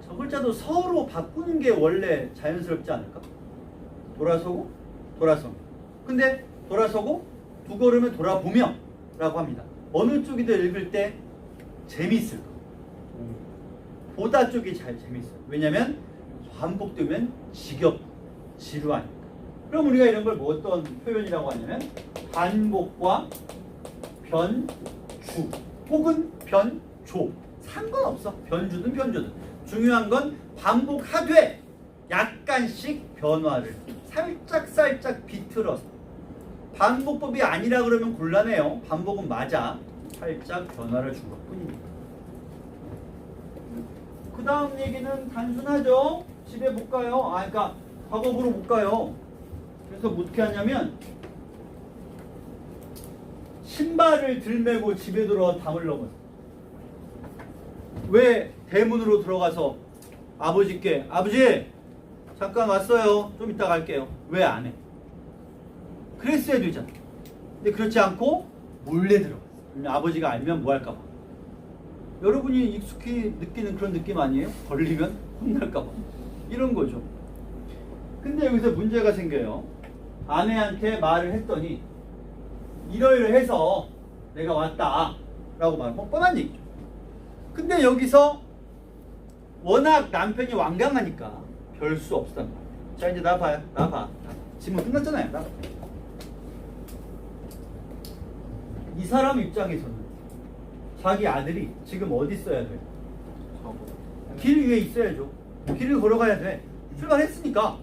저 글자도 서로 바꾸는 게 원래 자연스럽지 않을까? 돌아서고 돌아서. 근데 돌아서고 두 걸음에 돌아보며 라고 합니다. 어느 쪽이든 읽을 때 재밌을까? 보다 쪽이 잘 재밌어요. 왜냐면 반복되면 지겹고 지루하니까. 그럼 우리가 이런 걸 뭐 어떤 표현이라고 하냐면 반복과 변주 혹은 변조 상관없어. 변주든 변조든 중요한 건 반복하되 약간씩 변화를 살짝 비틀어서 반복법이 아니라 그러면 곤란해요. 반복은 맞아. 살짝 변화를 준 것뿐입니다. 그 다음 얘기는 단순하죠. 집에 못 가요. 그러니까 과거부로 못 가요. 그래서 어떻게 하냐면 신발을 들매고 집에 들어와 담을 넘었어. 왜 대문으로 들어가서 아버지께 아버지 잠깐 왔어요. 좀 이따 갈게요. 왜 안 해? 그랬어야 되잖아. 근데 그렇지 않고 몰래 들어갔어. 아버지가 알면 뭐 할까 봐. 여러분이 익숙히 느끼는 그런 느낌 아니에요? 걸리면 혼날까 봐. 이런 거죠. 근데 여기서 문제가 생겨요. 아내한테 말을 했더니 이러이러해서 내가 왔다 라고 말하면 뻔한 얘기죠. 근데 여기서 워낙 남편이 완강하니까 별 수 없단 말이에요. 자 이제 나봐요. 나봐. 질문 끝났잖아요. 나봐. 이 사람 입장에서는 자기 아들이 지금 어디 있어야 돼? 길 위에 있어야죠. 길을 걸어가야 돼. 출발했으니까.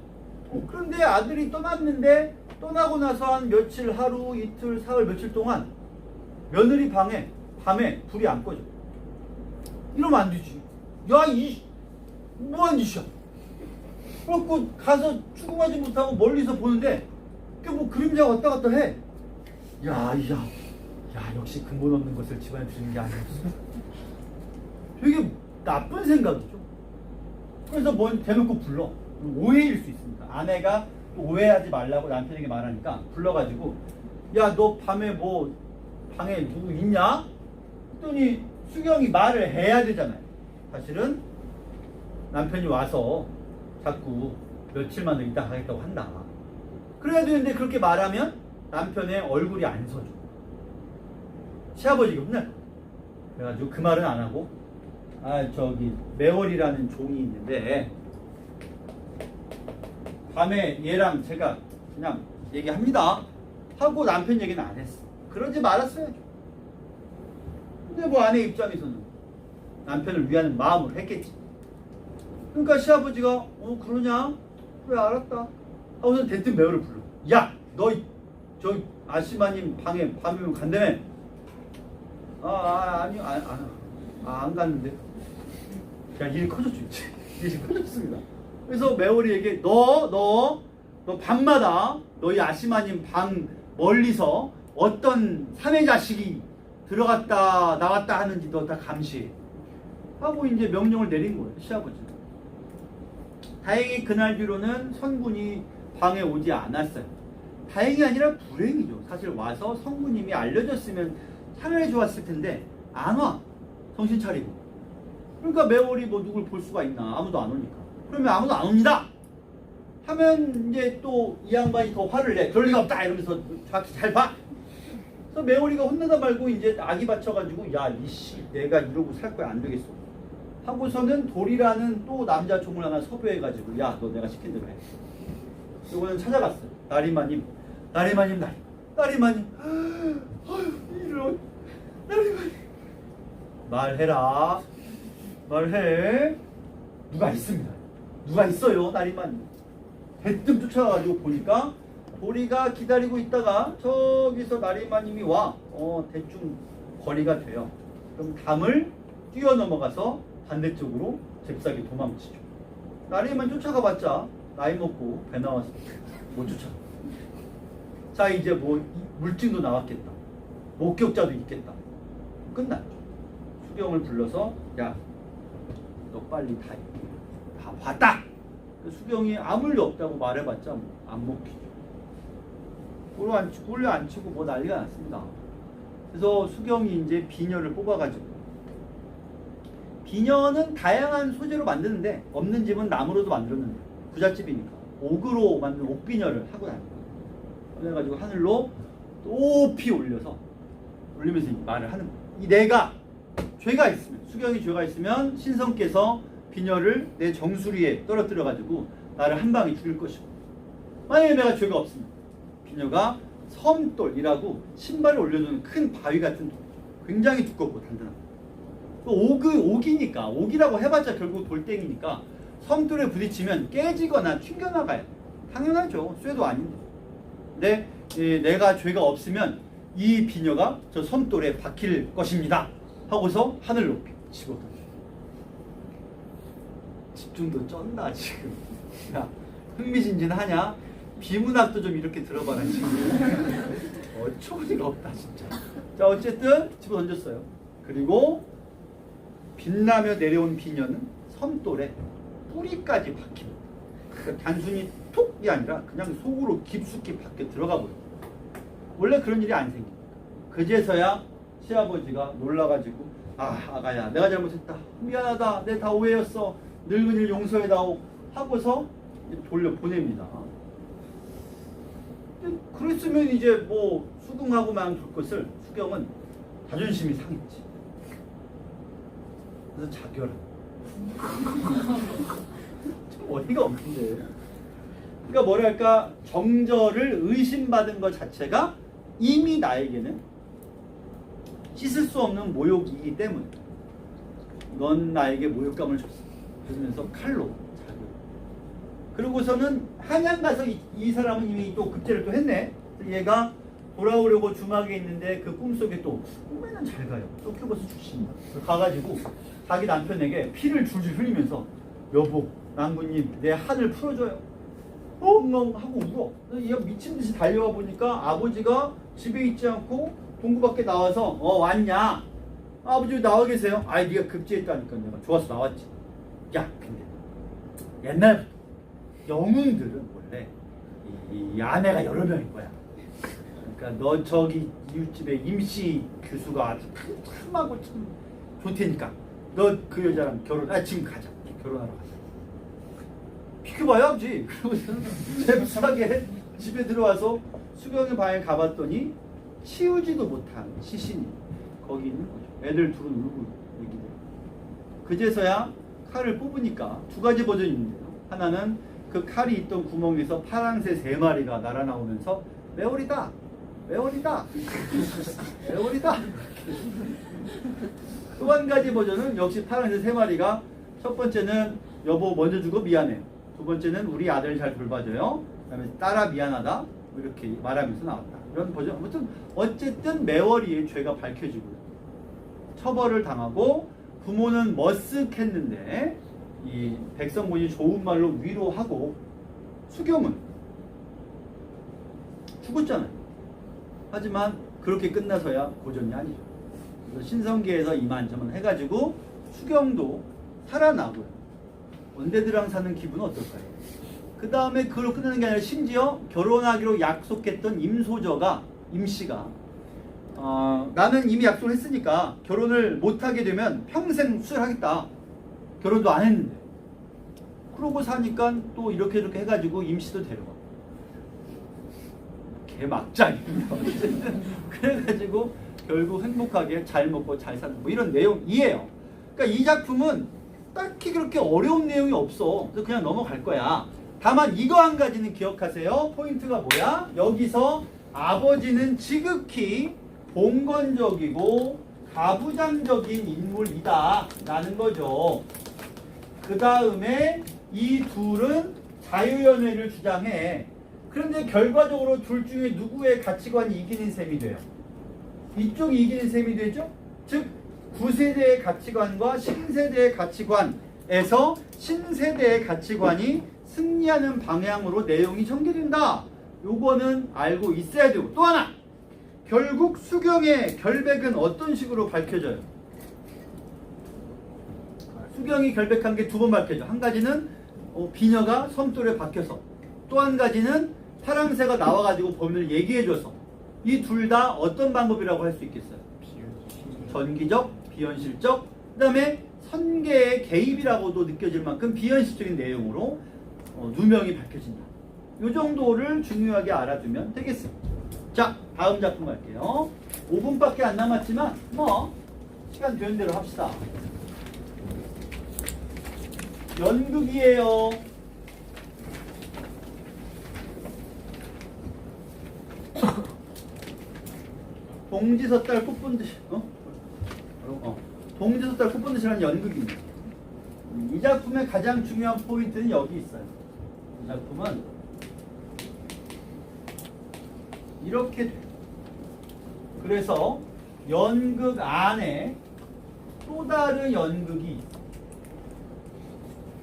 그런데 아들이 떠났는데 떠나고 나서 한 며칠, 하루, 이틀, 사흘, 며칠 동안 며느리 방에 밤에 불이 안 꺼져. 이러면 안 되지. 야, 뭐한 짓이야? 그래갖고 가서 추궁하지 못하고 멀리서 보는데 그 뭐 그림자가 왔다 갔다 해. 야, 역시 근본 없는 것을 집안에 두는 게 아니었어. 되게 나쁜 생각이죠. 그래서 뭐 대놓고 불러. 오해일 수 있습니다. 아내가 오해하지 말라고 남편에게 말하니까 불러가지고 야, 너 밤에 뭐 방에 누구 있냐? 했더니 수경이 말을 해야 되잖아요. 사실은 남편이 와서 자꾸 며칠만 더 있다 가겠다고 한다. 그래야 되는데 그렇게 말하면 남편의 얼굴이 안 서죠. 시아버지가 혼날 거야. 그래가지고 그 말은 안 하고 저기 매월이라는 종이 있는데 밤에 얘랑 제가 그냥 얘기합니다 하고 남편 얘기는 안 했어. 그러지 말았어야죠. 근데 뭐 아내 입장에서는 남편을 위하는 마음으로 했겠지. 그러니까 시아버지가 그러냐? 그래 알았다 하고서 대뜸 매월을 불러. 야, 너 저 아씨마님 방에 밤이면 간다며? 아니요, 안 갔는데. 야, 일이 커졌죠, 이제. 일이 커졌습니다. 그래서 매월이에게 너 밤마다 너희 아씨마님 방 멀리서 어떤 사내 자식이 들어갔다 나왔다 하는지 너 다 감시해. 하고 이제 명령을 내린 거예요, 시아버지는. 다행히 그날 뒤로는 성군이 방에 오지 않았어요. 다행이 아니라 불행이죠. 사실 와서 성군님이 알려줬으면 차라리 좋았을 텐데 안 와. 정신 차리고. 그러니까 매월이 뭐 누굴 볼 수가 있나. 아무도 안 오니까. 그러면 아무도 안 옵니다 하면 이제 또 이 양반이 더 화를 내. 그럴 리가 없다 이러면서 정확히 잘 봐. 그래서 매월이가 혼내다 말고 이제 악이 받쳐가지고 야, 이씨 내가 이러고 살 거야 안 되겠어 하고서는 돌이라는 또 남자 종을 하나 섭외해가지고 야, 너 내가 시킨 대로 해. 요거는 찾아갔어요. 나리마님 이런 나리마님 말해라. 말해. 누가 있습니다. 누가 있어요. 나리마님. 대뜸 쫓아가가지고 보니까 도리가 기다리고 있다가 저기서 나리마님이 와. 대충 거리가 돼요. 그럼 담을 뛰어넘어가서 반대쪽으로 잽싸게 도망치죠. 나리만 쫓아가봤자 나이 먹고 배 나왔어. 못 쫓아가. 자, 이제 뭐 물증도 나왔겠다. 목격자도 있겠다. 끝났죠. 수경을 불러서 야, 너 빨리 다 봤다. 수경이 아무 일 없다고 말해봤자 뭐 안 먹히죠. 꼴려 안 치고 뭐 난리가 났습니다. 그래서 수경이 이제 비녀를 뽑아가지고, 비녀는 다양한 소재로 만드는데 없는 집은 나무로도 만들었는데 부잣집이니까 옥으로 만든 옥비녀를 하고 다닙니다. 그래가지고 하늘로 높이 올리면서 말을 하는 거예요. 이 내가 죄가 있으면, 수경이 죄가 있으면 신성께서 비녀를 내 정수리에 떨어뜨려가지고 나를 한 방에 죽일 것이고, 만약에 내가 죄가 없으면 비녀가 섬돌이라고 신발을 올려두는 큰 바위 같은 돌. 굉장히 두껍고 단단하고. 옥이니까, 옥이라고 해봤자 결국 돌덩이니까 섬돌에 부딪히면 깨지거나 튕겨나가요. 당연하죠. 쇠도 아닌데. 근데 내가 죄가 없으면 이 비녀가 저 섬돌에 박힐 것입니다 하고서 하늘 높이 집어던져. 집중도 쩐다 지금. 야, 흥미진진하냐? 비문학도 좀 이렇게 들어봐라 지금. 어처구니가 없다 진짜. 자, 어쨌든 집어던졌어요. 그리고 빛나며 내려온 비녀는 섬돌에 뿌리까지 박힙니다. 그러니까 단순히 톡이 아니라 그냥 속으로 깊숙이 박혀 들어가 버려요. 원래 그런 일이 안 생깁니다. 그제서야 시아버지가 놀라가지고, 아가야, 내가 잘못했다, 미안하다, 내 다 오해였어, 늙은이를 용서해다오 하고서 돌려 보냅니다. 그랬으면 이제 뭐 수긍하고만 둘 것을 수경은 자존심이 상했지. 그래서 자결. 좀 어이가 없는데. 그러니까 뭐랄까, 정절을 의심받은 것 자체가 이미 나에게는 씻을 수 없는 모욕이기 때문에 넌 나에게 모욕감을 줬어. 그러면서 칼로 자결. 그러고서는 한양 가서 이 사람은 이미 또 급제를 또 했네. 얘가 돌아오려고 주막에 있는데 그 꿈속에 또 꿈에는 잘 가요. 소큐버스 출신이다. 가가지고 자기 남편에게 피를 줄줄 흘리면서 여보, 낭부님 내 한을 풀어줘요. 엉엉 하고 울어. 얘가 미친 듯이 달려와 보니까 아버지가 집에 있지 않고 동구 밖에 나와서 왔냐? 아버지 왜 나와 계세요? 아이 네가 급제했다니까. 내가 좋아서 나왔지. 야, 근데 옛날부터 영웅들은 원래 이 아내가 여러 명일 거야. 그러니까 너 저기 이웃집에 임씨 교수가 아주 큼하고 참 좋다니까 너 그 여자랑 지금 가자. 결혼하러 가자. 비켜봐야지. 그러고서는 잽싸게 집에 들어와서 수경의 방에 가봤더니 치우지도 못한 시신이 거기 있는 거죠. 애들 둘은 울고 얘기돼요. 그제서야 칼을 뽑으니까 두 가지 버전이 있는데요. 하나는 그 칼이 있던 구멍에서 파랑새 3마리가 날아나오면서 메오리다! 메오리다! 메오리다! 또 한 가지 버전은 역시 파랑새 3마리가 첫 번째는 여보 먼저 주고 미안해. 두 번째는 우리 아들 잘 돌봐줘요. 그 다음에 딸아 미안하다. 이렇게 말하면서 나왔다. 이런 버전. 아무튼 어쨌든 매월이의 죄가 밝혀지고요. 처벌을 당하고 부모는 머쓱했는데 이 백성군이 좋은 말로 위로하고 수경은 죽었잖아요. 하지만 그렇게 끝나서야 고전이 아니죠. 그래서 신성기에서 이만저만 해가지고 수경도 살아나고요. 원대들랑 사는 기분은 어떨까요? 그 다음에 그걸로 끝나는 게 아니라 심지어 결혼하기로 약속했던 임씨가 나는 이미 약속을 했으니까 결혼을 못하게 되면 평생 수술하겠다. 결혼도 안 했는데. 그러고 사니까 또 이렇게 해가지고 임씨도 데려가. 개막장입니다. 그래가지고 결국 행복하게 잘 먹고 잘 사는 뭐 이런 내용이에요. 그러니까 이 작품은 딱히 그렇게 어려운 내용이 없어. 그래서 그냥 넘어갈 거야. 다만 이거 한 가지는 기억하세요. 포인트가 뭐야? 여기서 아버지는 지극히 봉건적이고 가부장적인 인물이다 라는 거죠. 그 다음에 이 둘은 자유연애를 주장해. 그런데 결과적으로 둘 중에 누구의 가치관이 이기는 셈이 돼요? 이쪽이 이기는 셈이 되죠? 즉 9세대의 가치관과 신세대의 가치관에서 신세대의 가치관이 승리하는 방향으로 내용이 전개된다. 요거는 알고 있어야 되고, 또 하나! 결국 수경의 결백은 어떤 식으로 밝혀져요? 수경이 결백한 게 2번 밝혀져. 한 가지는 비녀가 섬돌에 박혀서, 또 한 가지는 파랑새가 나와가지고 범인을 얘기해줘서. 이 둘 다 어떤 방법이라고 할 수 있겠어요? 전기적, 비현실적, 그 다음에 선계의 개입이라고도 느껴질 만큼 비현실적인 내용으로 누명이 밝혀진다. 이 정도를 중요하게 알아두면 되겠습니다. 자, 다음 작품 갈게요. 5분밖에 안 남았지만 뭐 시간 되는 대로 합시다. 연극이에요. 동지섣달 꽃본듯이 동지섣달 꽃본듯이라는 연극입니다. 이 작품의 가장 중요한 포인트는 여기 있어요. 이 작품은 이렇게 돼요. 그래서 연극 안에 또 다른 연극이 있어요.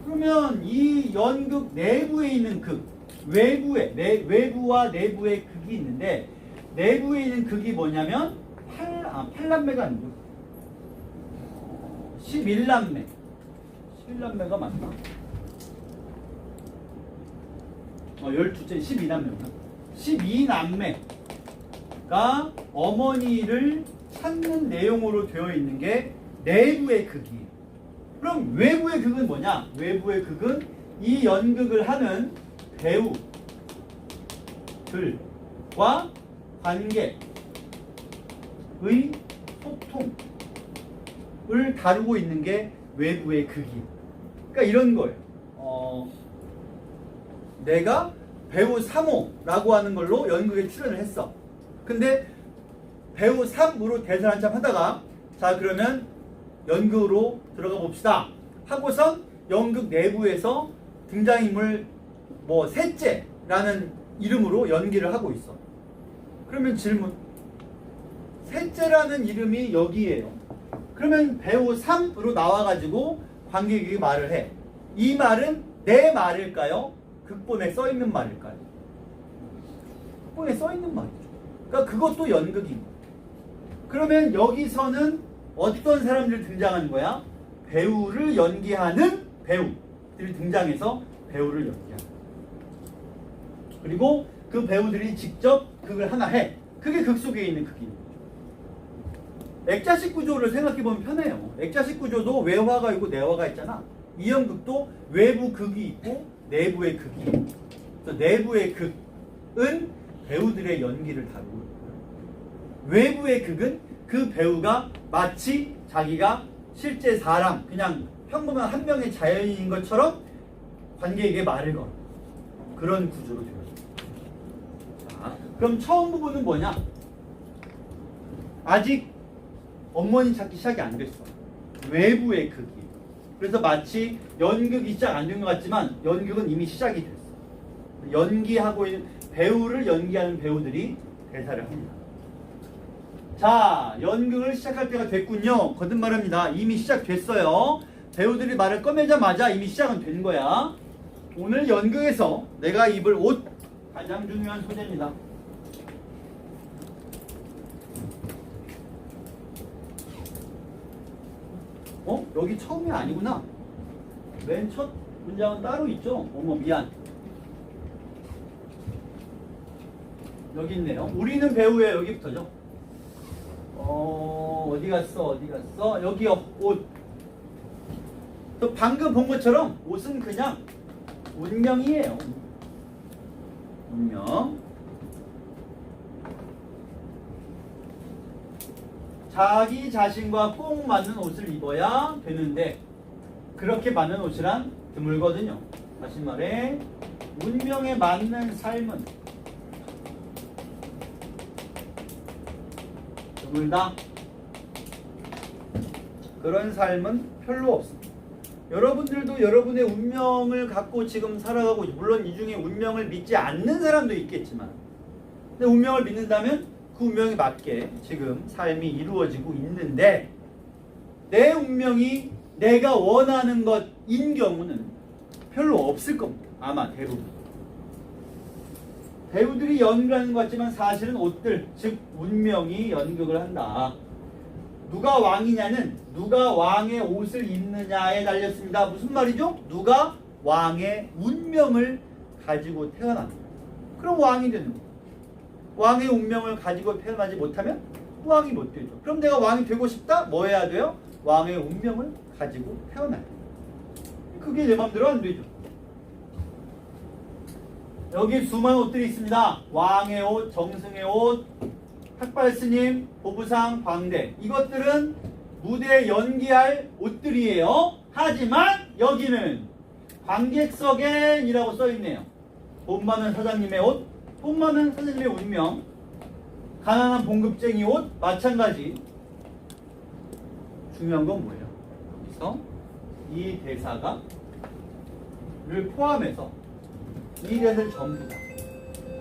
그러면 이 연극 내부에 있는 극, 외부와 내부의 극이 있는데, 내부에 있는 극이 뭐냐면 8남매가 아니고 11남매. 11남매가 맞나? 12째 12남매구나. 12남매가 어머니를 찾는 내용으로 되어 있는 게 내부의 극이에요. 그럼 외부의 극은 뭐냐? 외부의 극은 이 연극을 하는 배우들과 관객의 소통을 다루고 있는 게 외부의 극이에요. 그러니까 이런 거예요. 내가 배우 3호라고 하는 걸로 연극에 출연을 했어. 근데 배우 3으로 대사를 한참 하다가, 자 그러면 연극으로 들어가 봅시다 하고선 연극 내부에서 등장인물 셋째라는 이름으로 연기를 하고 있어. 그러면 질문, 셋째라는 이름이 여기에요. 그러면 배우 3으로 나와가지고 관객에게 말을 해. 이 말은 내 말일까요? 극본에 써있는 말일까요? 극본에 써있는 말이죠. 그러니까 그것도 연극입니다. 그러면 여기서는 어떤 사람들이 등장하는 거야? 배우를 연기하는 배우들이 등장해서 배우를 연기하는 거야. 그리고 그 배우들이 직접 극을 하나 해. 그게 극 속에 있는 극입니다. 액자식 구조를 생각해보면 편해요. 액자식 구조도 외화가 있고 내화가 있잖아. 이 연극도 외부 극이 있고 내부의 극이 있고, 그래서 내부의 극은 배우들의 연기를 다루고 있고요. 외부의 극은 그 배우가 마치 자기가 실제 사람, 그냥 평범한 한 명의 자연인인 것처럼 관객에게 말을 걸어. 그런 구조로 되어 있습니다. 자, 그럼 처음 부분은 뭐냐? 아직 어머니 찾기 시작이 안 됐어. 외부의 극이. 그래서 마치 연극이 시작 안 된 것 같지만 연극은 이미 시작이 됐어. 연기하고 있는 배우를 연기하는 배우들이 대사를 합니다. 자, 연극을 시작할 때가 됐군요. 거듭말합니다. 이미 시작됐어요. 배우들이 말을 꺼내자마자 이미 시작은 된 거야. 오늘 연극에서 내가 입을 옷, 가장 중요한 소재입니다. 여기 처음이 아니구나. 맨 첫 문장은 따로 있죠. 어머 미안. 여기 있네요. 우리는 배우예요. 여기부터죠. 어디 갔어? 여기요. 옷. 또 방금 본 것처럼 옷은 그냥 운명이에요. 운명. 자기 자신과 꼭 맞는 옷을 입어야 되는데 그렇게 맞는 옷이란 드물거든요. 다시 말해, 운명에 맞는 삶은 드물다. 그런 삶은 별로 없습니다. 여러분들도 여러분의 운명을 갖고 지금 살아가고, 물론 이 중에 운명을 믿지 않는 사람도 있겠지만, 근데 운명을 믿는다면 그 운명에 맞게 지금 삶이 이루어지고 있는데, 내 운명이 내가 원하는 것인 경우는 별로 없을 겁니다. 아마 대부분. 배우들이 연극하는 것 같지만 사실은 옷들, 즉 운명이 연극을 한다. 누가 왕이냐는 누가 왕의 옷을 입느냐에 달렸습니다. 무슨 말이죠? 누가 왕의 운명을 가지고 태어납니다. 그럼 왕이 되는 거예요. 왕의 운명을 가지고 태어나지 못하면 왕이 못 되죠. 그럼 내가 왕이 되고 싶다? 뭐 해야 돼요? 왕의 운명을 가지고 태어나야 돼요. 그게 내 맘대로 안 되죠. 여기 수많은 옷들이 있습니다. 왕의 옷, 정승의 옷, 탁발스님, 보부상, 광대. 이것들은 무대에 연기할 옷들이에요. 하지만 여기는 관객석엔이라고 써있네요. 돈 많은 사장님의 옷, 돈 많은 사장님의 운명. 가난한 봉급쟁이 옷 마찬가지. 중요한 건 뭐예요? 여기서 이 대사가 를 포함해서 이 대사를 전부 다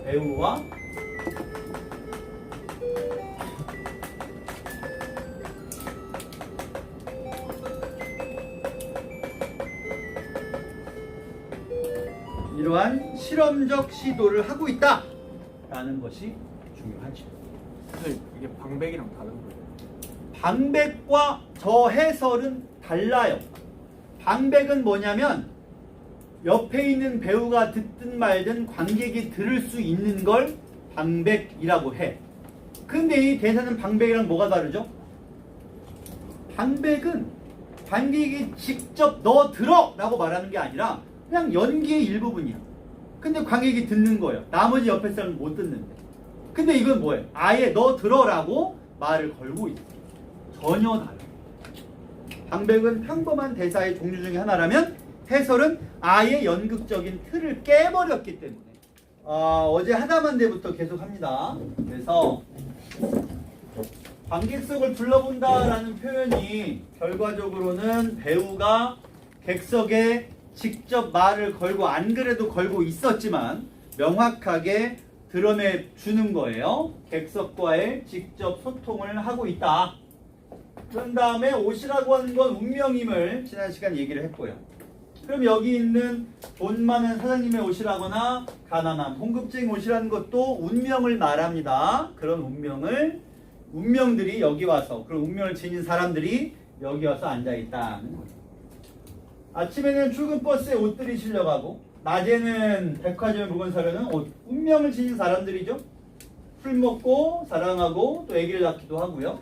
배우와 이러한 실험적 시도를 하고 있다라는 것이 중요하죠. 선생님 이게 방백이랑 다른 거예요? 방백과 저 해설은 달라요. 방백은 뭐냐면 옆에 있는 배우가 듣든 말든 관객이 들을 수 있는 걸 방백이라고 해. 근데 이 대사는 방백이랑 뭐가 다르죠? 방백은 관객이 직접 너 들어! 라고 말하는 게 아니라 그냥 연기의 일부분이야. 근데 관객이 듣는 거예요. 나머지 옆에 사람은 못 듣는데. 근데 이건 뭐예요? 아예 너 들어라고 말을 걸고 있어. 전혀 달라요. 방백은 평범한 대사의 종류 중에 하나라면 해설은 아예 연극적인 틀을 깨버렸기 때문에 어제 하다만 대부터 계속 합니다. 그래서 관객석을 둘러본다라는 표현이 결과적으로는 배우가 객석에 직접 말을 걸고 안 그래도 걸고 있었지만 명확하게 드러내 주는 거예요. 객석과의 직접 소통을 하고 있다. 그런 다음에 옷이라고 하는 건 운명임을 지난 시간 얘기를 했고요. 그럼 여기 있는 돈 많은 사장님의 옷이라거나 가난한 봉급쟁이 옷이라는 것도 운명을 말합니다. 그런 운명들이 여기 와서 그런 운명을 지닌 사람들이 여기 와서 앉아있다는 거죠. 아침에는 출근 버스에 옷들이 실려가고 낮에는 백화점에 물건 사려는 운명을 지닌 사람들이죠. 술 먹고 사랑하고 또 아기를 낳기도 하고요.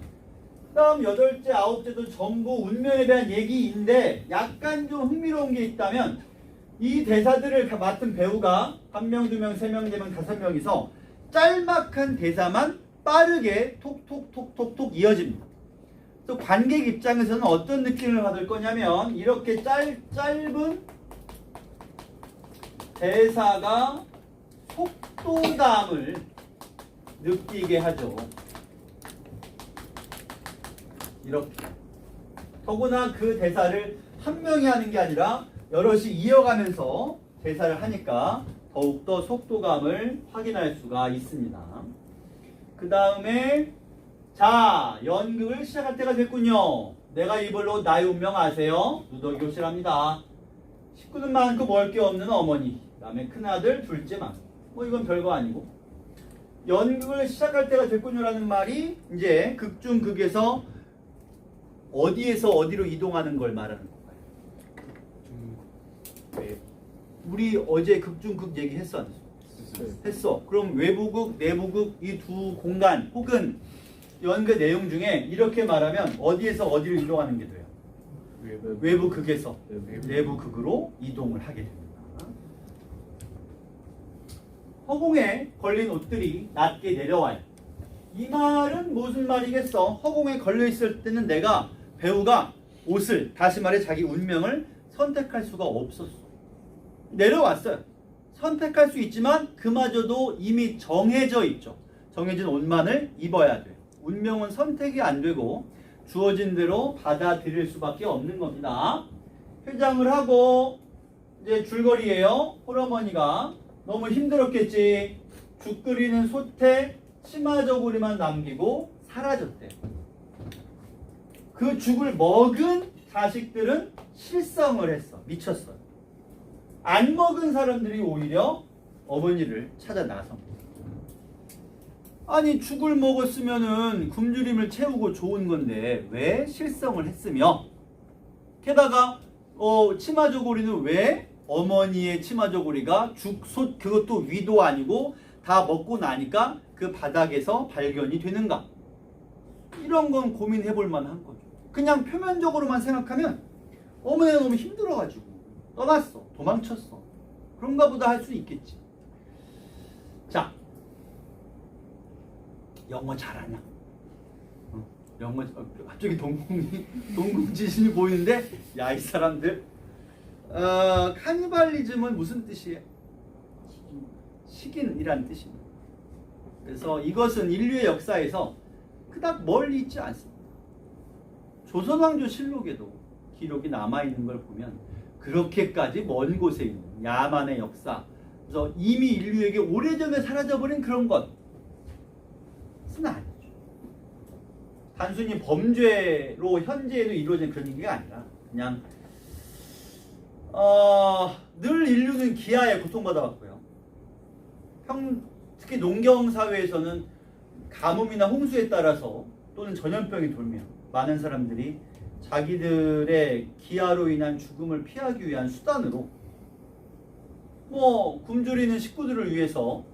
그 다음 8째, 9째도 전부 운명에 대한 얘기인데 약간 좀 흥미로운 게 있다면 이 대사들을 맡은 배우가 1명, 2명, 3명, 4명, 5명이서 짤막한 대사만 빠르게 톡톡톡톡톡 이어집니다. 또 관객 입장에서는 어떤 느낌을 받을 거냐면 이렇게 짧은 대사가 속도감을 느끼게 하죠. 이렇게. 더구나 그 대사를 한 명이 하는 게 아니라 여럿이 이어가면서 대사를 하니까 더욱더 속도감을 확인할 수가 있습니다. 그 다음에 자, 연극을 시작할 때가 됐군요. 내가 입을 옷 나의 운명 아세요? 누더기 옷이랍니다. 식구는 많고 먹을 게 없는 어머니, 그 다음에 큰아들, 둘째만. 뭐 이건 별거 아니고. 연극을 시작할 때가 됐군요라는 말이 이제 극중극에서 어디에서 어디로 이동하는 걸 말하는 건가요? 네. 우리 어제 극중극 얘기했어 안 했어? 했어. 그럼 외부극, 내부극 이 두 공간 혹은 연극 내용 중에 이렇게 말하면 어디에서 어디로 이동하는 게 돼요? 외부극에서 내부극으로 이동을 하게 됩니다. 허공에 걸린 옷들이 낮게 내려와요. 이 말은 무슨 말이겠어? 허공에 걸려 있을 때는 내가 배우가 옷을, 다시 말해 자기 운명을 선택할 수가 없었어. 내려왔어요. 선택할 수 있지만 그마저도 이미 정해져 있죠. 정해진 옷만을 입어야 돼. 운명은 선택이 안 되고 주어진 대로 받아들일 수밖에 없는 겁니다. 회장을 하고 이제 줄거리예요. 홀어머니가 너무 힘들었겠지. 죽 끓이는 솥에 치마 저고리만 남기고 사라졌대. 그 죽을 먹은 자식들은 실성을 했어. 미쳤어. 안 먹은 사람들이 오히려 어머니를 찾아 나선 거야. 아니 죽을 먹었으면은 굶주림을 채우고 좋은 건데 왜 실성을 했으며 게다가 치마 저고리는 왜 어머니의 치마 저고리가 죽솥 그것도 위도 아니고 다 먹고 나니까 그 바닥에서 발견이 되는가? 이런 건 고민해 볼 만한 거죠. 그냥 표면적으로만 생각하면 어머니가 너무 힘들어가지고 떠났어. 도망쳤어. 그런가 보다 할 수 있겠지. 자, 영어 잘하냐? 영어 갑자기 동공지신이 보이는데 야 이 사람들 카니발리즘은 무슨 뜻이에요? 식인이란 뜻입니다. 그래서 이것은 인류의 역사에서 그닥 멀리 있지 않습니다. 조선왕조실록에도 기록이 남아있는 걸 보면 그렇게까지 먼 곳에 있는 야만의 역사, 그래서 이미 인류에게 오래전에 사라져버린 그런 것은 아니죠. 단순히 범죄로 현재에도 이루어진 그런 얘기가 아니라 그냥 늘 인류는 기아에 고통받아왔고요. 특히 농경사회에서는 가뭄이나 홍수에 따라서 또는 전염병이 돌면 많은 사람들이 자기들의 기아로 인한 죽음을 피하기 위한 수단으로 굶주리는 식구들을 위해서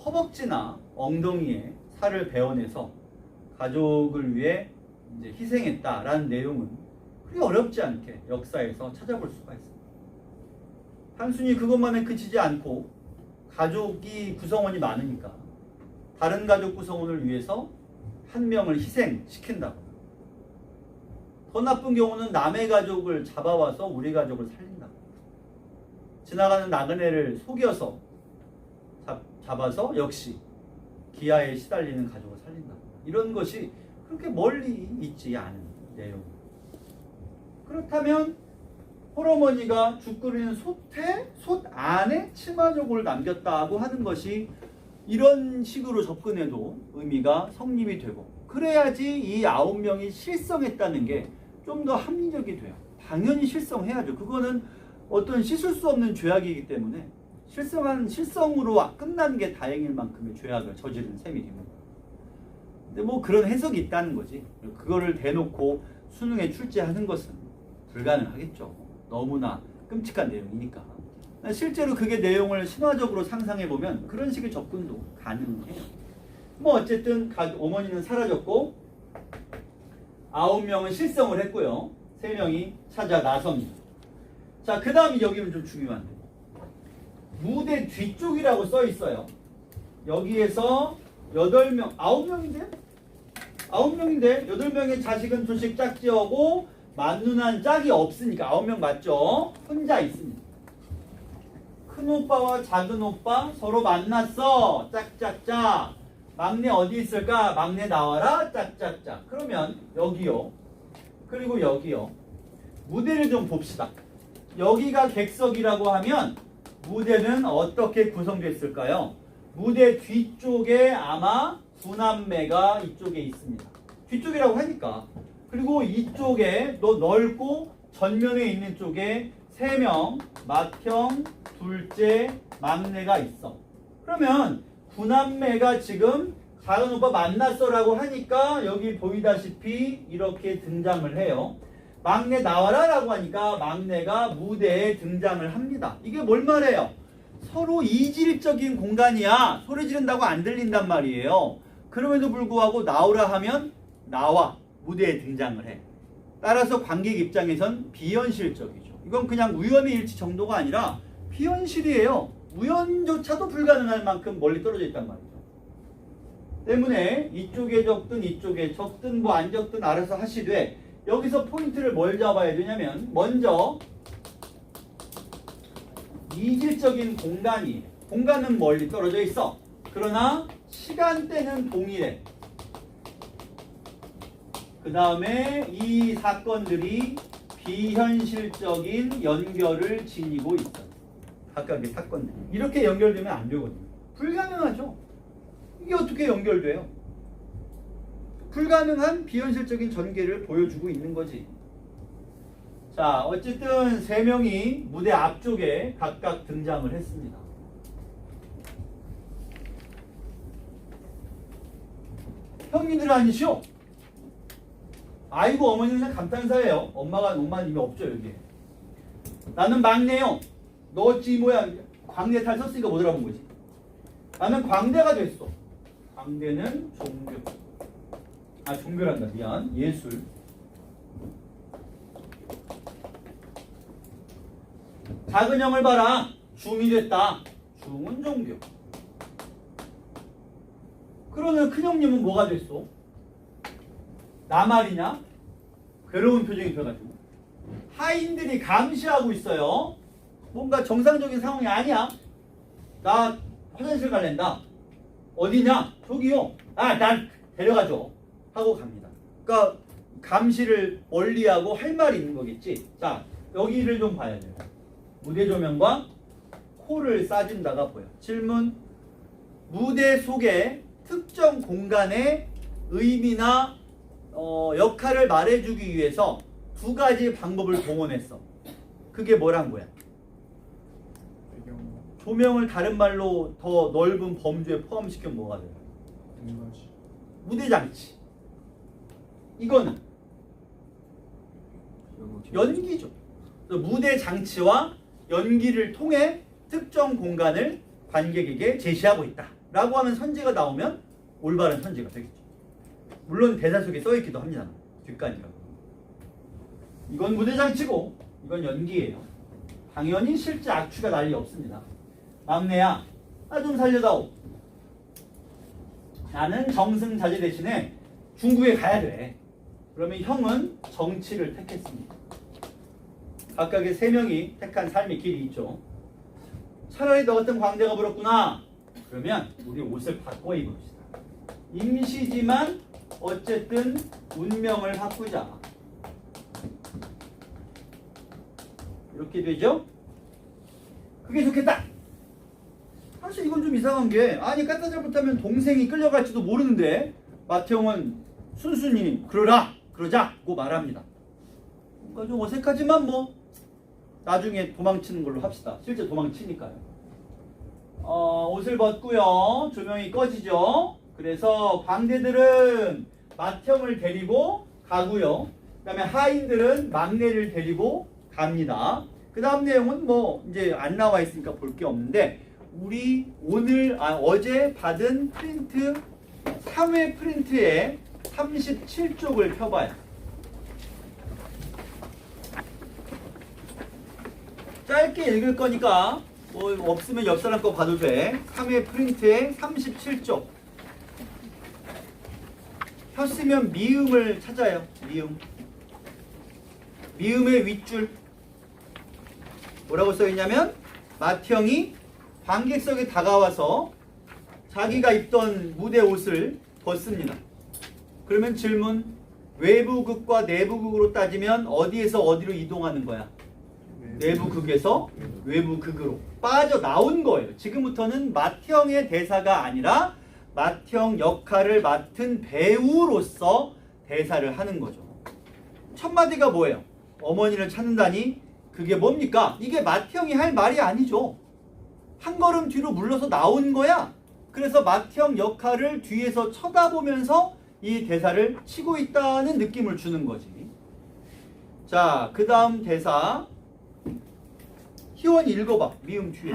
허벅지나 엉덩이에 살을 베어내서 가족을 위해 이제 희생했다라는 내용은 그리 어렵지 않게 역사에서 찾아볼 수가 있습니다. 단순히 그것만에 그치지 않고 가족이 구성원이 많으니까 다른 가족 구성원을 위해서 한 명을 희생시킨다거나, 더 나쁜 경우는 남의 가족을 잡아와서 우리 가족을 살린다거나, 지나가는 나그네를 속여서 잡아서 역시 기아에 시달리는 가족을 살린다거나, 이런 것이 그렇게 멀리 있지 않은 내용입니다. 그렇다면 홀어머니가 죽 끓이는 솥 안에 치마저고를 남겼다고 하는 것이 이런 식으로 접근해도 의미가 성립이 되고, 그래야지 이 9명이 실성했다는 게 좀 더 합리적이 돼요. 당연히 실성해야죠. 그거는 어떤 씻을 수 없는 죄악이기 때문에 실성으로 끝난 게 다행일 만큼의 죄악을 저지른 셈이 됩니다. 근데 그런 해석이 있다는 거지. 그거를 대놓고 수능에 출제하는 것은 불가능하겠죠. 너무나 끔찍한 내용이니까. 실제로 그게 내용을 신화적으로 상상해보면 그런 식의 접근도 가능해요. 어쨌든 어머니는 사라졌고 9명은 실성을 했고요. 3명이 찾아 나섭니다. 자, 그 다음이 여기는 좀 중요한데, 무대 뒤쪽이라고 써 있어요. 여기에서 8명, 9명인데? 9명인데 8명의 자식은 둘씩 짝지어고 만누난 짝이 없으니까 9명 맞죠? 혼자 있습니다. 큰 오빠와 작은 오빠 서로 만났어. 짝짝짝. 막내 어디 있을까? 막내 나와라. 짝짝짝. 그러면 여기요. 그리고 여기요. 무대를 좀 봅시다. 여기가 객석이라고 하면 무대는 어떻게 구성됐을까요? 무대 뒤쪽에 아마 구남매가 이쪽에 있습니다. 뒤쪽이라고 하니까. 그리고 이쪽에 또 넓고 전면에 있는 쪽에 3명, 맏형, 둘째, 막내가 있어. 그러면 구남매가 지금 작은 오빠 만났어라고 하니까 여기 보이다시피 이렇게 등장을 해요. 막내 나와라 라고 하니까 막내가 무대에 등장을 합니다. 이게 뭘 말해요? 서로 이질적인 공간이야. 소리 지른다고 안 들린단 말이에요. 그럼에도 불구하고 나오라 하면 나와 무대에 등장을 해. 따라서 관객 입장에선 비현실적이죠. 이건 그냥 우연의 일치 정도가 아니라 비현실이에요. 우연조차도 불가능할 만큼 멀리 떨어져 있단 말이죠. 때문에 이쪽에 적든 이쪽에 적든 안 적든 알아서 하시되, 여기서 포인트를 뭘 잡아야 되냐면 먼저 이질적인 공간이, 공간은 멀리 떨어져 있어. 그러나 시간대는 동일해. 그 다음에 이 사건들이 비현실적인 연결을 지니고 있어. 각각의 사건들. 이렇게 연결되면 안 되거든요. 불가능하죠. 이게 어떻게 연결돼요? 불가능한 비현실적인 전개를 보여주고 있는 거지. 자, 어쨌든 3명이 무대 앞쪽에 각각 등장을 했습니다. 형님들 아니시오? 아이고, 어머니는 그냥 감탄사예요. 엄마는 이미 없죠, 여기에. 나는 막내요. 너 어찌 뭐야? 광대 탈 썼으니까 못 알아본 거지. 나는 광대가 됐어. 광대는 종교. 종교란다. 미안. 예술. 작은 형을 봐라. 중이 됐다. 중은 종교. 그러는 큰 형님은 뭐가 됐어? 나 말이냐? 괴로운 표정이 들어가지고. 하인들이 감시하고 있어요. 뭔가 정상적인 상황이 아니야. 나 화장실 갈랜다. 어디냐? 저기요. 아, 난 데려가줘. 하고 갑니다. 그러니까 감시를 멀리하고 할 말이 있는 거겠지. 자, 여기를 좀 봐야 돼요. 무대 조명과 코를 싸준다가 보여. 질문. 무대 속에 특정 공간의 의미나 역할을 말해주기 위해서 두 가지 방법을 동원했어. 그게 뭐란 거야? 배경 조명을 다른 말로 더 넓은 범주에 포함시키면 뭐가 돼요? 공간시 무대장치. 이거는 연기죠. 무대장치와 연기를 통해 특정 공간을 관객에게 제시하고 있다 라고 하면 선지가 나오면 올바른 선지가 되겠죠. 물론 대사 속에 써있기도 합니다. 뒷간이라고. 이건 무대장치고 이건 연기예요. 당연히 실제 악취가 난리 없습니다. 막내야, 나 좀 살려다오. 나는 정승자제 대신에 중국에 가야 돼. 그러면 형은 정치를 택했습니다. 각각의 세 명이 택한 삶의 길이 있죠. 차라리 너 같은 광대가 부럽구나. 그러면 우리 옷을 바꿔 입읍시다. 임시지만 어쨌든 운명을 바꾸자. 이렇게 되죠? 그게 좋겠다. 사실 이건 좀 이상한 게, 아니 까딱 잘못하면 동생이 끌려갈지도 모르는데 마태용은 순순히 그러자고 말합니다. 뭔가 좀 어색하지만 뭐 나중에 도망치는 걸로 합시다. 실제 도망치니까요. 옷을 벗고요. 조명이 꺼지죠. 그래서 광대들은 맏형을 데리고 가고요. 그 다음에 하인들은 막내를 데리고 갑니다. 그 다음 내용은 뭐 이제 안 나와 있으니까 볼 게 없는데, 우리 어제 받은 프린트 3회 프린트에 37쪽을 펴봐요. 짧게 읽을 거니까 뭐 없으면 옆 사람 거 봐도 돼. 3회 프린트에 37쪽. 폈으면 미음을 찾아요. 미음의 윗줄. 뭐라고 써있냐면, 맏형이 관객석에 다가와서 자기가 입던 무대 옷을 벗습니다. 그러면 질문. 외부극과 내부극으로 따지면 어디에서 어디로 이동하는 거야? 내부극에서 외부극으로 빠져나온 거예요. 지금부터는 맏형의 대사가 아니라 맏형 역할을 맡은 배우로서 대사를 하는 거죠. 첫 마디가 뭐예요? 어머니를 찾는다니. 그게 뭡니까? 이게 맏형이 할 말이 아니죠. 한 걸음 뒤로 물러서 나온 거야. 그래서 맏형 역할을 뒤에서 쳐다보면서 이 대사를 치고 있다는 느낌을 주는 거지. 자, 그 다음 대사. 희원이 읽어봐. 미음 뒤에.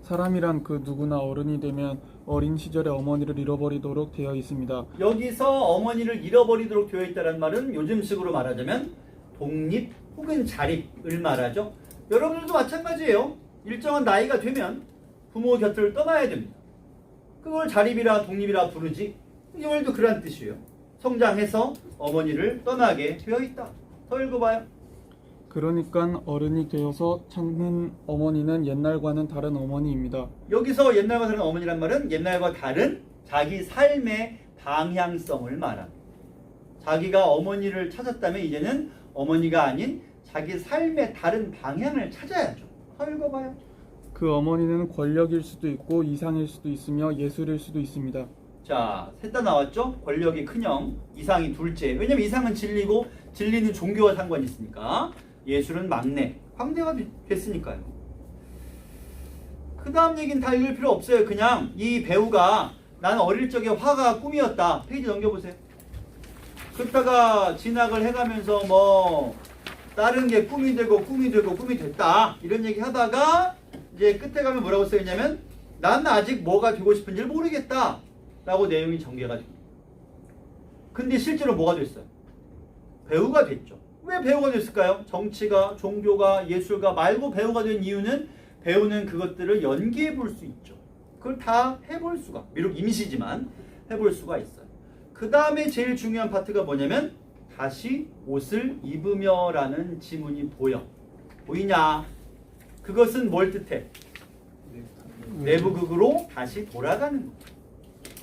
사람이란 그 누구나 어른이 되면 어린 시절에 어머니를 잃어버리도록 되어 있습니다. 여기서 어머니를 잃어버리도록 되어 있다는 말은 요즘식으로 말하자면 독립 혹은 자립을 말하죠. 여러분들도 마찬가지예요. 일정한 나이가 되면 부모 곁을 떠나야 됩니다. 그걸 자립이라 독립이라 부르지. 이 말도 그런 뜻이에요. 성장해서 어머니를 떠나게 되어 있다. 더 읽어봐요. 그러니까 어른이 되어서 찾는 어머니는 옛날과는 다른 어머니입니다. 여기서 옛날과 다른 어머니란 말은 옛날과 다른 자기 삶의 방향성을 말합니다. 자기가 어머니를 찾았다면 이제는 어머니가 아닌 자기 삶의 다른 방향을 찾아야죠. 더 읽어봐요. 그 어머니는 권력일 수도 있고 이상일 수도 있으며 예술일 수도 있습니다. 자, 셋 다 나왔죠? 권력이 큰형, 이상이 둘째. 왜냐면 이상은 진리고 진리는 종교와 상관이 있으니까. 예술은 막내, 황대가 됐으니까요. 그 다음 얘기는 다 읽을 필요 없어요. 그냥 이 배우가 나는 어릴 적에 화가 꿈이었다. 페이지 넘겨보세요. 그러다가 진학을 해가면서 뭐 다른 게 꿈이 되고 꿈이 되고 꿈이 됐다. 이런 얘기 하다가 이제 끝에 가면 뭐라고 써있냐면, 난 아직 뭐가 되고 싶은지를 모르겠다 라고 내용이 전개가 됩니다. 근데 실제로 뭐가 됐어요? 배우가 됐죠. 왜 배우가 됐을까요? 정치가, 종교가, 예술가 말고 배우가 된 이유는 배우는 그것들을 연기해 볼 수 있죠. 그걸 다 해볼 수가, 비록 임시지만 해볼 수가 있어요. 그 다음에 제일 중요한 파트가 뭐냐면, 다시 옷을 입으며 라는 지문이 보여. 보이냐? 그것은 뭘 뜻해? 내부극으로 다시 돌아가는 거예요.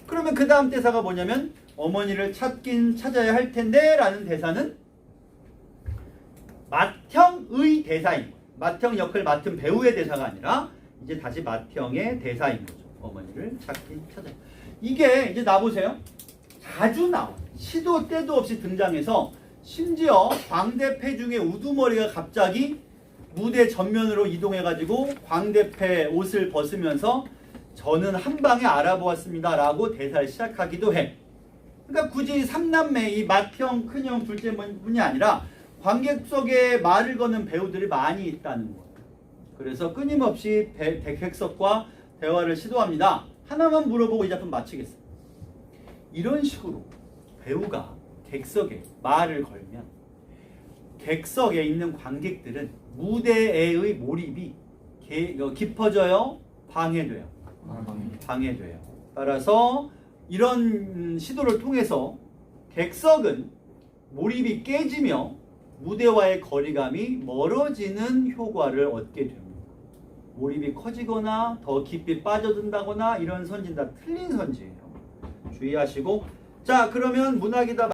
그러면 그 다음 대사가 뭐냐면 어머니를 찾긴 찾아야 할 텐데 라는 대사는 맏형의 대사인 거예요. 맏형 역을 맡은 배우의 대사가 아니라 이제 다시 맏형의 대사인 거죠. 어머니를 찾긴 찾아야. 이게 이제 나보세요. 자주 나와요. 시도 때도 없이 등장해서 심지어 광대패 중에 우두머리가 갑자기 무대 전면으로 이동해가지고 광대패 옷을 벗으면서 저는 한 방에 알아보았습니다 라고 대사를 시작하기도 해. 그러니까 굳이 삼남매 이 맏형, 큰형, 둘째뿐이 아니라 관객석에 말을 거는 배우들이 많이 있다는 거예요. 그래서 끊임없이 객석과 대화를 시도합니다. 하나만 물어보고 이 작품 마치겠습니다. 이런 식으로 배우가 객석에 말을 걸면 객석에 있는 관객들은 무대의 몰입이 깊어져요? 방해돼요? 방해돼요. 따라서 이런 시도를 통해서 객석은 몰입이 깨지며 무대와의 거리감이 멀어지는 효과를 얻게 됩니다. 몰입이 커지거나 더 깊이 빠져든다거나 이런 선지는 다 틀린 선지예요. 주의하시고, 자 그러면 문학이다